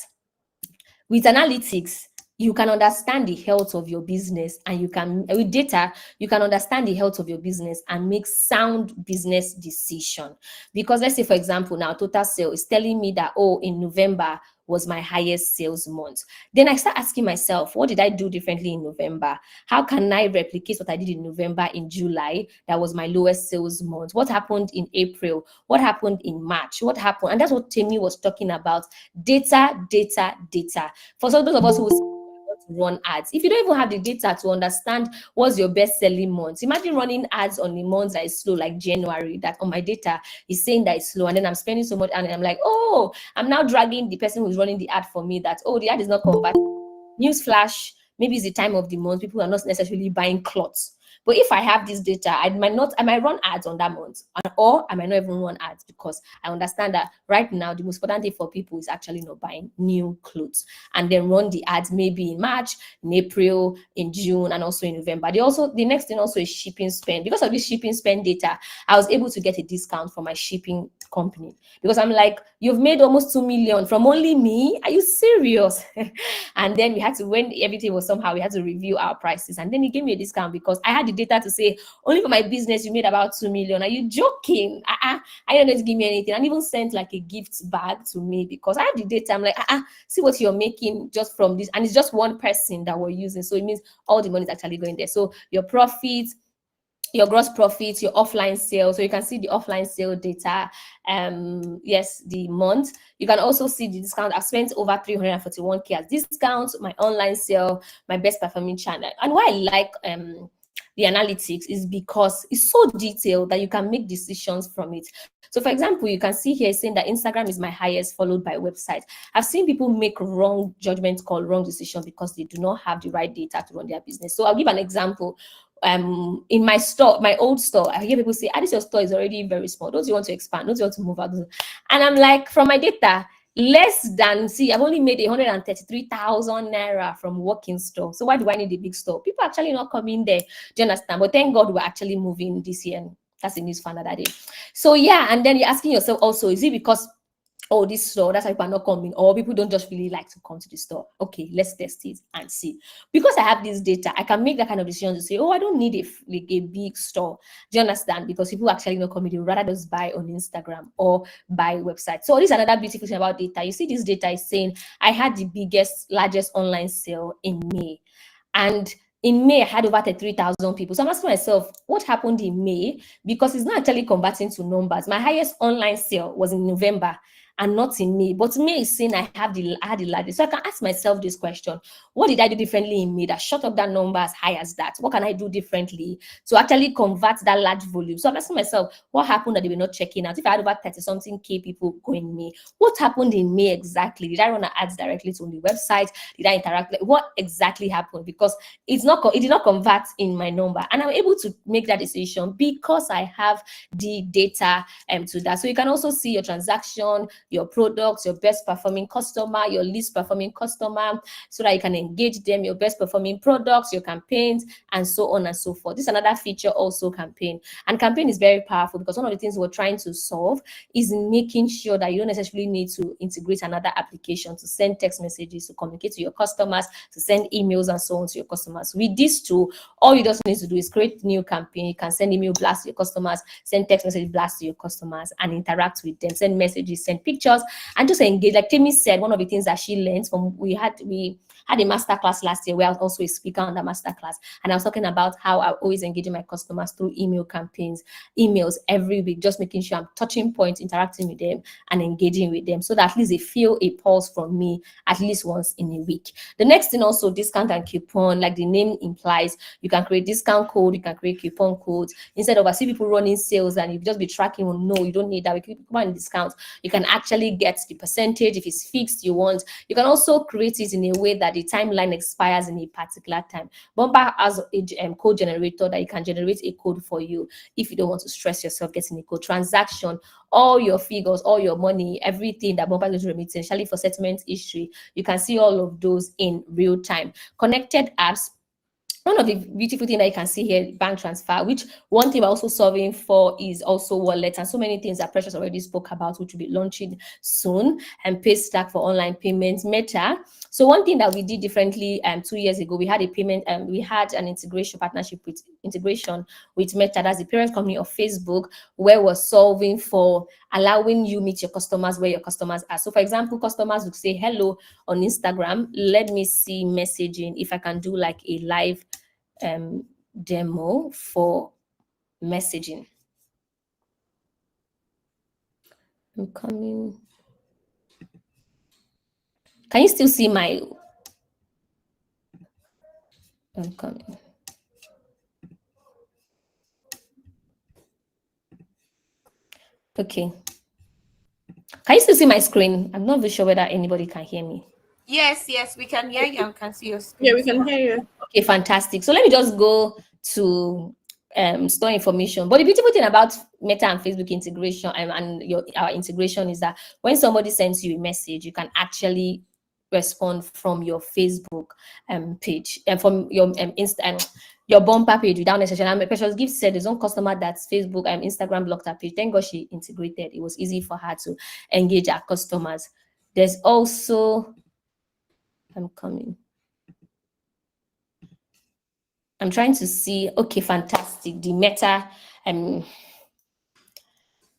with analytics, you can understand the health of your business, and you can, with data, you can understand the health of your business and make sound business decision. Because let's say, for example, now total sale is telling me that, oh, in November was my highest sales month. Then I start asking myself, what did I do differently in November? How can I replicate what I did in November in July? That was my lowest sales month. What happened in April? What happened in March? What happened? And that's what Temi was talking about. Data, data, data. For some those of us who run ads, if you don't even have the data to understand what's your best selling month, imagine running ads on the months that is slow, like January, that on my data is saying that it's slow, and then I'm spending so much, and I'm like, oh, I'm now dragging the person who's running the ad for me that, oh, the ad is not converting. Newsflash, maybe it's the time of the month, people are not necessarily buying clothes. But if I have this data, I might run ads on that month, or I might not even run ads, because I understand that right now the most important thing for people is actually not buying new clothes, and then run the ads maybe in March, in April, in June, and also in November. The next thing also is shipping spend. Because of this shipping spend data, I was able to get a discount from my shipping company, because I'm like, you've made almost 2 million from only me. Are you serious? And then we had to, when everything was somehow, we had to review our prices, and then he gave me a discount because I had the data to say, only for my business you made about 2 million. Are you joking? I don't know to give me anything, and even sent like a gift bag to me because I have the data. I'm like, see what you're making just from this, and it's just one person that we're using, so it means all the money is actually going there. So your profits, your gross profits, your offline sales. So you can see the offline sale data. Yes, the month. You can also see the discount. I've spent over 341K as discount, my online sale, my best performing channel. And why I like the analytics is because it's so detailed that you can make decisions from it. So for example, you can see here saying that Instagram is my highest, followed by website. I've seen people make wrong judgment call, wrong decision, because they do not have the right data to run their business. So I'll give an example. In my store, my old store, I hear people say, this your store is already very small. Don't you want to expand? Don't you want to move out? And I'm like, from my data, I've only made 133,000 naira from working store. So why do I need a big store? People are actually not coming there. Do you understand? But thank God we're actually moving this year. And that's the news for another day. So yeah, and then you're asking yourself also, is it because oh, this store, that's why people are not coming, or people don't just really like to come to the store. Okay, let's test it and see. Because I have this data, I can make that kind of decision to say, oh, I don't need like a big store. Do you understand? Because people actually not coming, they would rather just buy on Instagram or buy website. So this is another beautiful thing about data. You see, this data is saying I had the largest online sale in May. And in May, I had over 3,000 people. So I'm asking myself, what happened in May? Because it's not actually converting to numbers. My highest online sale was in November and not in May. But May is saying I had the largest. So I can ask myself this question: what did I do differently in May that shot up that number as high as that? What can I do differently to actually convert that large volume? So I'm asking myself, what happened that they were not checking out? If I had over 30-something K people going in May, what happened in May exactly? Did I run ads directly to the website? Did I interact? What exactly happened? Because it did not convert in my number, and I'm able to make that decision because I have the data to that. So you can also see your transaction, your products, your best performing customer, your least performing customer, so that you can engage them, your best performing products, your campaigns, and so on and so forth. This is another feature also, campaign. And campaign is very powerful because one of the things we're trying to solve is making sure that you don't necessarily need to integrate another application to send text messages, to communicate to your customers, to send emails and so on to your customers. With this tool, all you just need to do is create new campaign. You can send email blasts to your customers, send text message blasts to your customers, and interact with them, send messages, send pictures, and just engage. Like Timmy said, one of the things that she learned from, we had a masterclass last year where I was also a speaker on the masterclass, and I was talking about how I always engage my customers through email campaigns, emails every week, just making sure I'm touching points, interacting with them, and engaging with them, so that at least they feel a pulse from me at least once in a week. The next thing also, discount and coupon, like the name implies, you can create discount code, you can create coupon codes. Instead of I see people running sales and you just be tracking, well, no, you don't need that. We keep on discounts. You can actually get the percentage if it's fixed you want. You can also create it in a way that the timeline expires in a particular time. Bumper has a code generator that you can generate a code for you if you don't want to stress yourself getting a code. Transaction, all your figures, all your money, everything that Bumper is remitting, especially for settlement history, you can see all of those in real time. Connected apps. One of the beautiful things that you can see here, bank transfer, which one thing we're also solving for is also wallet, and so many things that Precious already spoke about, which will be launching soon, and Paystack for online payments, Meta. So one thing that we did differently 2 years ago, we had a payment, we had an integration with Meta, that's the parent company of Facebook, where we're solving for allowing you meet your customers where your customers are. So for example, customers would say hello on Instagram. Let me see messaging if I can do like a live demo for messaging. I'm coming. Can you still see my? I'm coming. Okay. Can you still see my screen? I'm not very sure whether anybody can hear me. Yes, we can hear you and can see your screen. Yeah, we can hear you. Okay, fantastic. So let me just go to store information. But the beautiful thing about Meta and Facebook integration and our integration is that when somebody sends you a message, you can actually respond from your Facebook page and from your your Bumper page without necessarily. And Precious Gift said there's one customer that's Facebook and Instagram blocked her page. Thank God she integrated. It was easy for her to engage her customers. There's also, I'm coming. I'm trying to see. Okay, fantastic. The Meta.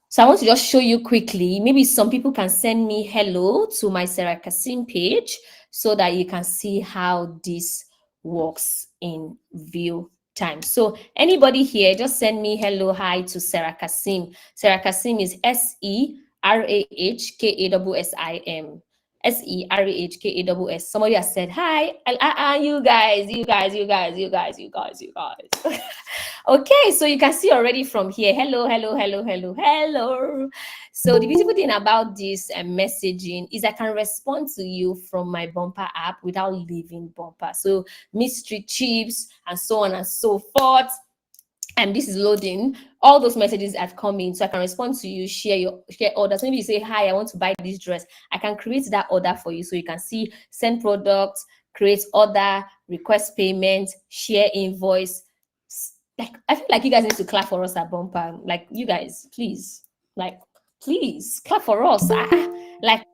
So I want to just show you quickly. Maybe some people can send me hello to my Sarah Kasim page so that you can see how this works in real time. So anybody here, just send me hello, hi to Sarah Kasim. Sarah Kasim is SERAHKASSIM. SERAHKASS. Somebody has said, hi, you guys. Okay, so you can see already from here, hello. So the beautiful thing about this messaging is I can respond to you from my Bumper app without leaving Bumper. So mystery chips and so on and so forth. And this is loading. All those messages have come in, so I can respond to you, share orders. Maybe you say, hi, I want to buy this dress. I can create that order for you, so you can see send products, create order, request payment, share invoice. Like, I feel like you guys need to clap for us at Bumper. Like, you guys, please, like, Please clap for us. Like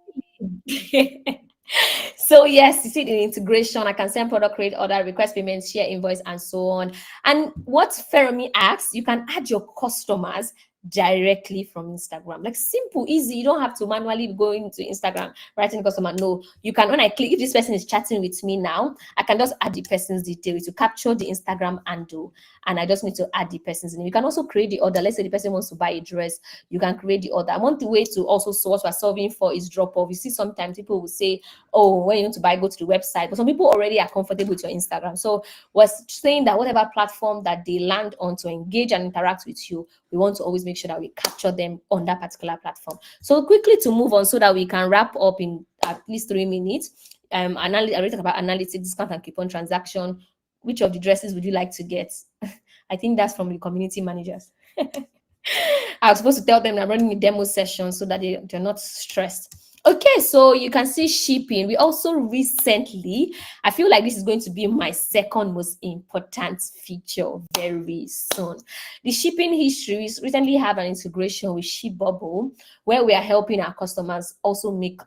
so yes, you see the integration. I can send product, create order, request payments, share invoice, and so on. And what Feromi asks, you can add your customers directly from Instagram. Like simple, easy. You don't have to manually go into Instagram, writing the customer. No, you can, when I click, if this person is chatting with me now, I can just add the person's details to capture the Instagram handle, and I just need to add the person's name. You can also create the order. Let's say the person wants to buy a dress, you can create the order. One way to also what we're solving for is drop off. You see, sometimes people will say, oh, when you want to buy, go to the website, but some people already are comfortable with your Instagram. So we're saying that whatever platform that they land on to engage and interact with you, we want to always make sure that we capture them on that particular platform. So quickly to move on so that we can wrap up in at least 3 minutes. I already talked about analytics, discount and coupon transaction. Which of the dresses would you like to get? I think that's from the community managers. I was supposed to tell them I'm running a demo session so that they're not stressed. Okay, so you can see shipping. We also recently, I feel like this is going to be my second most important feature very soon. The shipping history, we recently have an integration with ShipBubble where we are helping our customers also make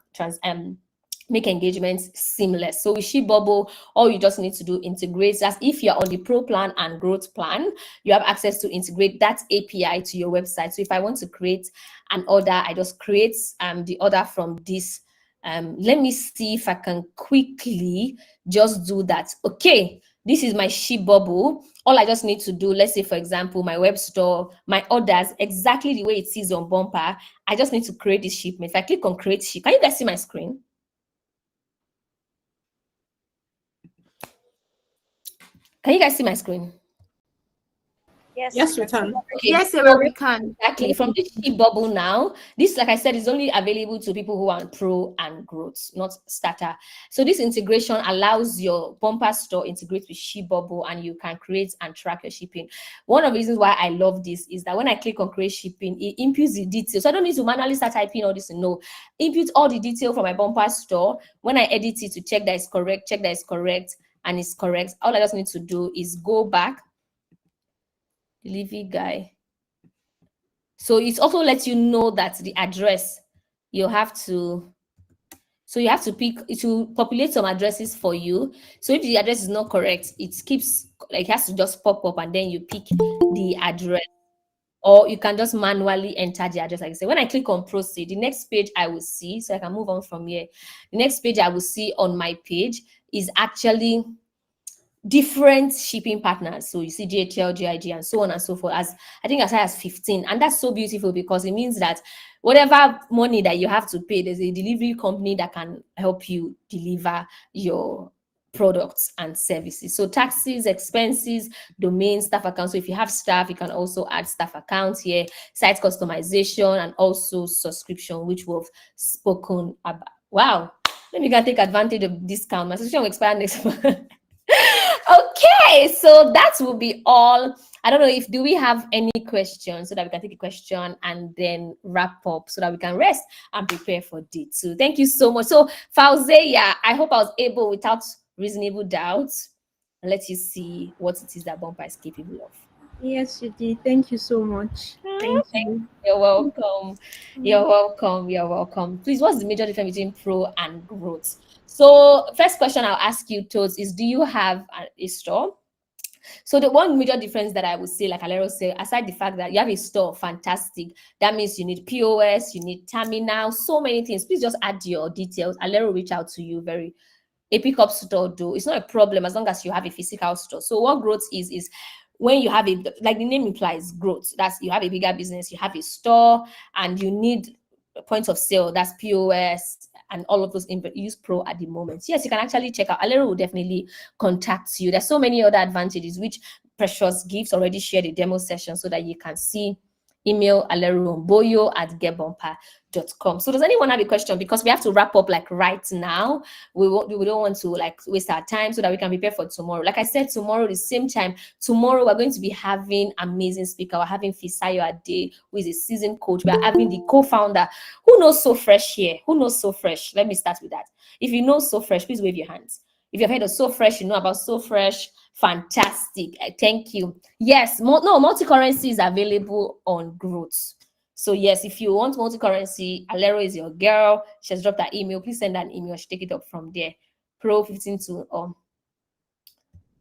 engagements seamless. So with ShipBubble, all you just need to do integrate. As if you're on the pro plan and growth plan, you have access to integrate that API to your website. So if I want to create an order, I just create the order from this. Let me see if I can quickly just do that. Okay, this is my ShipBubble. All I just need to do, let's say for example, my web store, my orders exactly the way it is on Bumper. I just need to create this shipment. If I click on create ship, can you guys see my screen? Can you guys see my screen? Yes, we can. Okay. Yes, Sarah, we can. Exactly. From this ShipBubble now, this, like I said, is only available to people who are pro and growth, not starter. So this integration allows your Bumper store integrate with ShipBubble, and you can create and track your shipping. One of the reasons why I love this is that when I click on create shipping, it inputs the details. So I don't need to manually start typing all this. No, input all the detail from my Bumper store. When I edit it to check that it's correct, and it's correct. All I just need to do is go back, delivery guy. So it also lets you know that the address you have to, so you have to pick, it will populate some addresses for you. So if the address is not correct, it keeps, like, it has to just pop up and then you pick the address, or you can just manually enter the address. Like I say, when I click on proceed, the next page I will see, so I can move on from here. The next page I will see on my page is actually different shipping partners. So you see DHL, GIG, and so on and so forth, as I think as high as 15. And that's so beautiful because it means that whatever money that you have to pay, there's a delivery company that can help you deliver your products and services. So taxes, expenses, domain, staff accounts. So if you have staff, you can also add staff accounts here, site customization, and also subscription, which we've spoken about. Wow. Let me take advantage of discount. My subscription will expire next month. Okay, so that will be all. I don't know if do we have any questions so that we can take a question and then wrap up so that we can rest and prepare for day 2. Thank you so much. So Fauzeya, I hope I was able, without reasonable doubts, let you see what it is that Bumper is capable of. Yes, you did. Thank you so much. Thank you. You're welcome. You're welcome. You're welcome. Please, what's the major difference between pro and growth? So first question I'll ask you, Toads, is do you have a store? So the one major difference that I would say, like Alero said, aside the fact that you have a store, fantastic. That means you need POS, you need terminal, so many things. Please just add your details. Alero will reach out to you. A pickup store, though, it's not a problem as long as you have a physical store. So what growth is when you have like the name implies, growth. That's you have a bigger business, you have a store, and you need points of sale. That's POS and all of those. Use Pro at the moment. Yes, you can actually check out. Alero will definitely contact you. There's so many other advantages which Precious Gifts already shared a demo session so that you can see. Email alerumboyo@getbumper.com. So does anyone have a question? Because we have to wrap up like right now. We don't want to like waste our time so that we can prepare for tomorrow. Like I said, tomorrow, the same time, tomorrow we're going to be having amazing speaker. We're having Fisayo Ade, who is a seasoned coach. We're having the co-founder who knows So Fresh here. Who knows So Fresh? Let me start with that. If you know So Fresh, please wave your hands. If you've heard of So Fresh, you know about So Fresh. Fantastic. Thank you. Yes, multi-currency is available on growth. So yes, if you want multi-currency, Alero is your girl. She has dropped that email. Please send an email. She'll take it up from there. Pro 15 to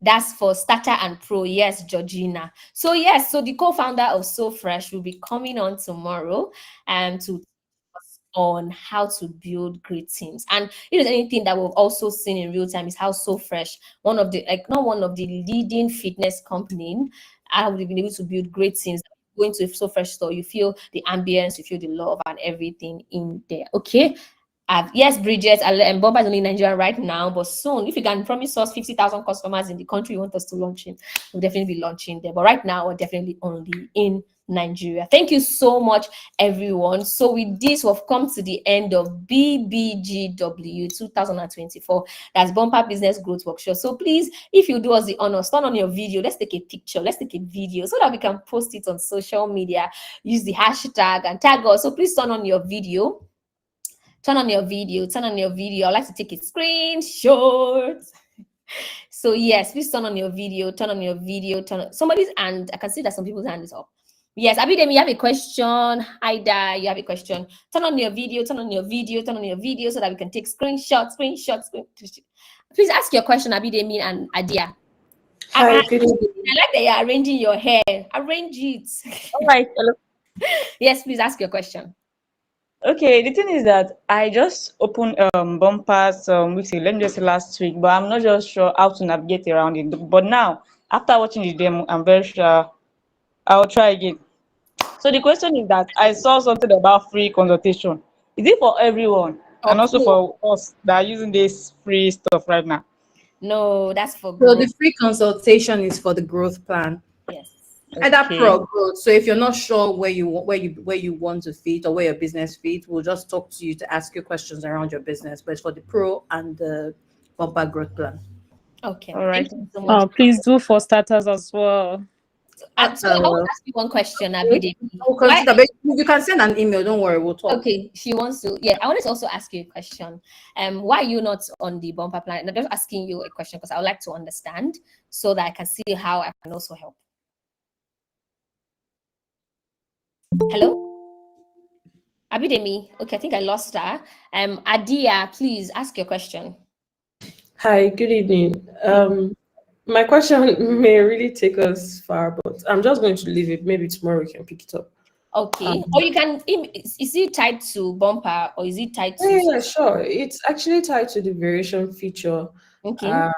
that's for starter and pro. Yes, Georgina. So yes, so the co-founder of So Fresh will be coming on tomorrow and to on how to build great teams. And it is anything that we've also seen in real time is how So Fresh, one of the not one of the leading fitness company, I would have been able to build great teams. Going to a So Fresh store, you feel the ambience, you feel the love and everything in there. Okay. Yes, Bridget and Bumpa is only in Nigeria right now, but soon, if you can promise us 50,000 customers in the country you want us to launch in, we'll definitely be launching there. But right now, we're definitely only in Nigeria. Thank you so much, everyone. So with this, we've come to the end of BBGW 2024. That's Bumper Business Growth Workshop. So please, if you do us the honor, turn on your video. Let's take a picture. Let's take a video so that we can post it on social media. Use the hashtag and tag us. So please turn on your video. Turn on your video. Turn on your video. I'd like to take a screenshot. So yes, please turn on your video. Turn on your video. Turn on somebody's hand. I can see that some people's hand is up. Yes, Abidemi, you have a question. Ida, you have a question. Turn on your video. Turn on your video. Turn on your video so that we can take screenshots. Please ask your question, Abidemi and Adia. Hi, good evening. I like that you're arranging your hair. Arrange it. All right. Hello. Yes, please ask your question. Okay, the thing is that I just opened Bumper some weeks ago, let me just say last week, but I'm not just sure how to navigate around it. But now, after watching the demo, I'm very sure I'll try again. So the question is that I saw something about free consultation. Is it for everyone and also for us that are using this free stuff right now? No, that's for So growth. the free consultation is for the growth plan. Yes. Either pro or growth. So if you're not sure where you want to fit or where your business fit, we'll just talk to you to ask you questions around your business. But it's for the pro and the Bumper growth plan. Okay. All right. Thank you so much. Please do for starters as well. So I want to ask you one question, Abidemi. We'll consider, but you can send an email. Don't worry, we'll talk. Okay, she wants to. Yeah, I wanted to also ask you a question. Why are you not on the Bumper plan? I'm just asking you a question because I would like to understand so that I can see how I can also help. Hello, Abidemi. Okay, I think I lost her. Adia, please ask your question. Hi, good evening. My question may really take us far, but I'm just going to leave it. Maybe tomorrow we can pick it up. Okay. Or you can, is it tied to Bumper or is it tied to? Yeah, sure. It's actually tied to the variation feature. Okay.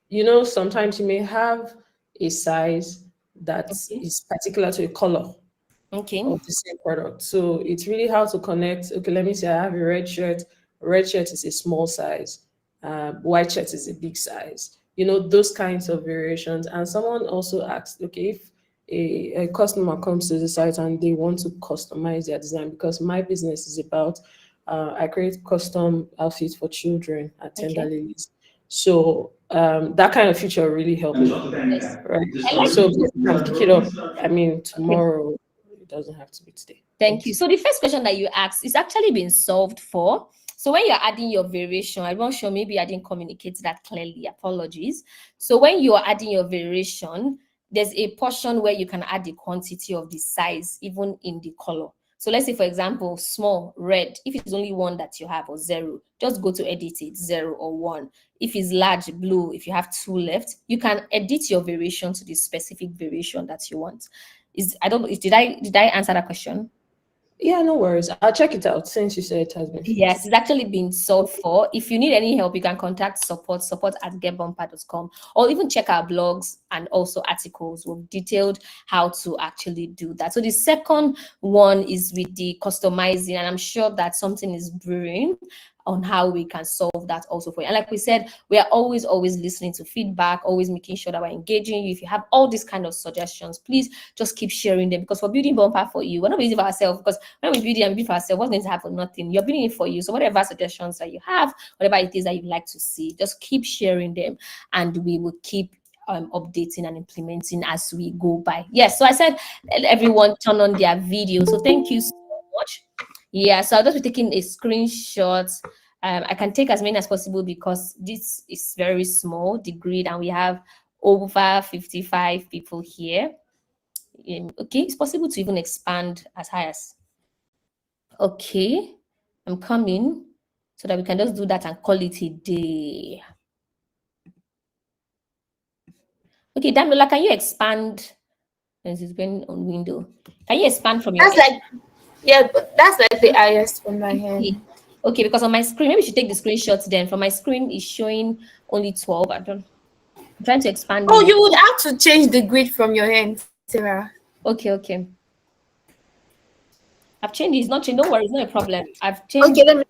You know, sometimes you may have a size that is particular to a color of the same product. So it's really how to connect. Okay, let me say I have a red shirt. Red shirt is a small size. White shirt is a big size. You know, those kinds of variations. And someone also asked, okay, if a customer comes to the site and they want to customize their design, because my business is about, I create custom outfits for children at Tender Lilies. So that kind of feature really helps me, right? So you can pick it up, I mean, tomorrow. It doesn't have to be today. Thank you. So the first question that you asked is actually been solved for. So when you're adding your variation, I'm not sure, maybe I didn't communicate that clearly. Apologies. So when you're adding your variation, there's a portion where you can add the quantity of the size, even in the color. So let's say, for example, small, red, if it's only one that you have or zero, just go to edit it, 0 or 1. If it's large, blue, if you have 2 left, you can edit your variation to the specific variation that you want. I don't know, did I answer that question? Yeah, no worries. I'll check it out since you said it has been fixed. Yes, it's actually been solved for. If you need any help, you can contact support@getbumper.com, or even check our blogs and also articles. We've detailed how to actually do that. So the second one is with the customizing, and I'm sure that something is brewing on how we can solve that also for you. And like we said, we are always listening to feedback, always making sure that we're engaging you. If you have all these kind of suggestions, please just keep sharing them, because we're building Bumper for you. We're not building it for ourselves, because when we build it and build for ourselves, what's going to happen? Nothing. You're building it for you. So whatever suggestions that you have, whatever it is that you'd like to see, just keep sharing them, and we will keep updating and implementing as we go by. Yes, so I said everyone turn on their video. So thank you so much. Yeah, so I'll just be taking a screenshot. I can take as many as possible because this is very small, the grid, and we have over 55 people here. Okay, it's possible to even expand as high as. Okay, I'm coming so that we can just do that and call it a day. Okay, Damola, can you expand? This is going on window. Can you expand from your That's like, yeah, but that's like the highest on my hand. Okay, because on my screen, maybe you should take the screenshots then. From my screen, it's showing only 12. I'm trying to expand. Oh, you would have to change the grid from your hand, Sarah. Okay. I've changed it. It's not changed. Don't worry, it's not a problem. I've changed. Okay, let me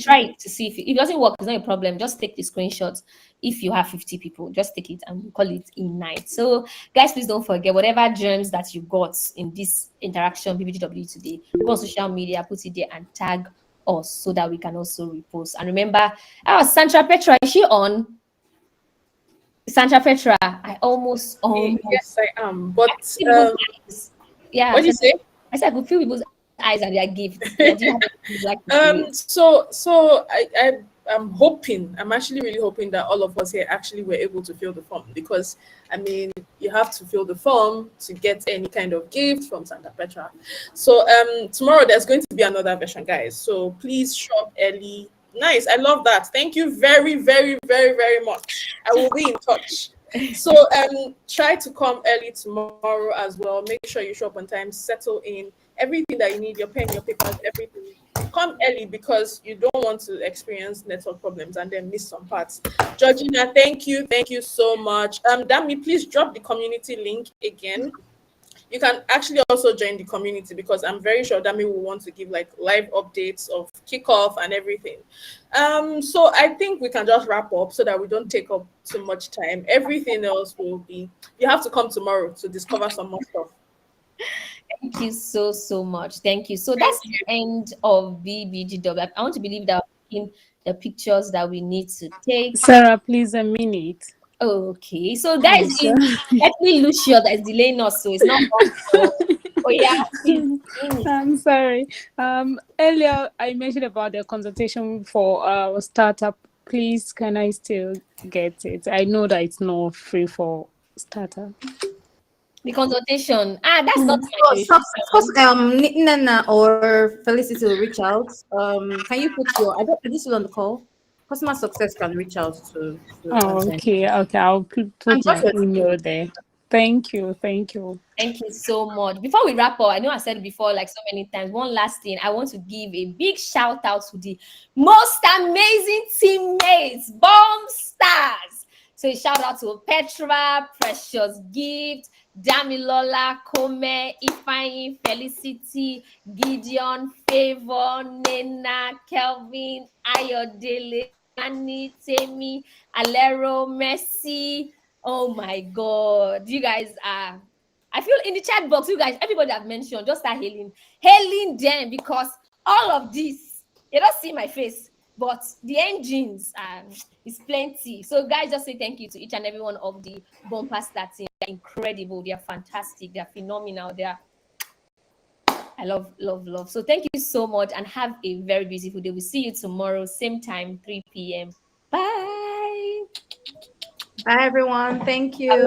try it to see if it doesn't work. It's not a problem. Just take the screenshots. If you have 50 people, just take it and call it a night. So, guys, please don't forget whatever gems that you got in this interaction BBGW today. Go on social media, put it there, and tag us so that we can also repost. And remember, Sandra Petra, is she on? Sandra Petra, I almost Yes, I am. But yeah, what did you say? I said I could feel people's eyes and their gifts. So I'm hoping, I'm actually really hoping that all of us here actually were able to fill the form, because I mean, you have to fill the form to get any kind of gift from Santa Petra. So tomorrow there's going to be another version, guys. So please shop early. Nice, I love that. Thank you very, very, very, very much. I will be in touch. So try to come early tomorrow as well. Make sure you show up on time, settle in everything that you need, your pen, your papers, everything. Come early because you don't want to experience network problems and then miss some parts. Georgina, thank you so much. Dami, please drop the community link again. You can actually also join the community, because I'm very sure Dami will want to give like live updates of kickoff and everything. So I think we can just wrap up so that we don't take up too much time. Everything else will be, you have to come tomorrow to discover some more stuff. Thank you so much. Thank you. So that's the end of BBGW. I want to believe that we're taking the pictures that we need to take. Sarah, please, a minute. Okay, so guys, actually Lucia that is delaying us, so it's not oh yeah, please. I'm sorry. Earlier I mentioned about the consultation for our startup. Please, can I still get it? I know that it's not free for startup. The consultation. That's not Nina or Felicity will reach out. Can you put your? I don't. Are you still on the call? Customer success can reach out to okay. I'll put my email there. Thank you so much. Before we wrap up, I know I said it before like so many times, one last thing, I want to give a big shout out to the most amazing teammates, Bomb Stars. So a shout out to Petra, Precious Gift, Damilola, Kome, Ifeanyi, Felicity, Gideon, Favor, Nena, Kelvin, Ayodele, Annie, Temi, Alero, Messi. Oh my God, you guys are. I feel in the chat box, you guys, everybody I've mentioned, just start hailing them, because all of this, you don't see my face, but the engines is plenty. So guys, just say thank you to each and every one of the Bumpa Star team. They're incredible, they're fantastic, they're phenomenal, I love. So thank you so much and have a very beautiful day. We'll see you tomorrow, same time, 3 p.m. Bye. Bye everyone. Thank you.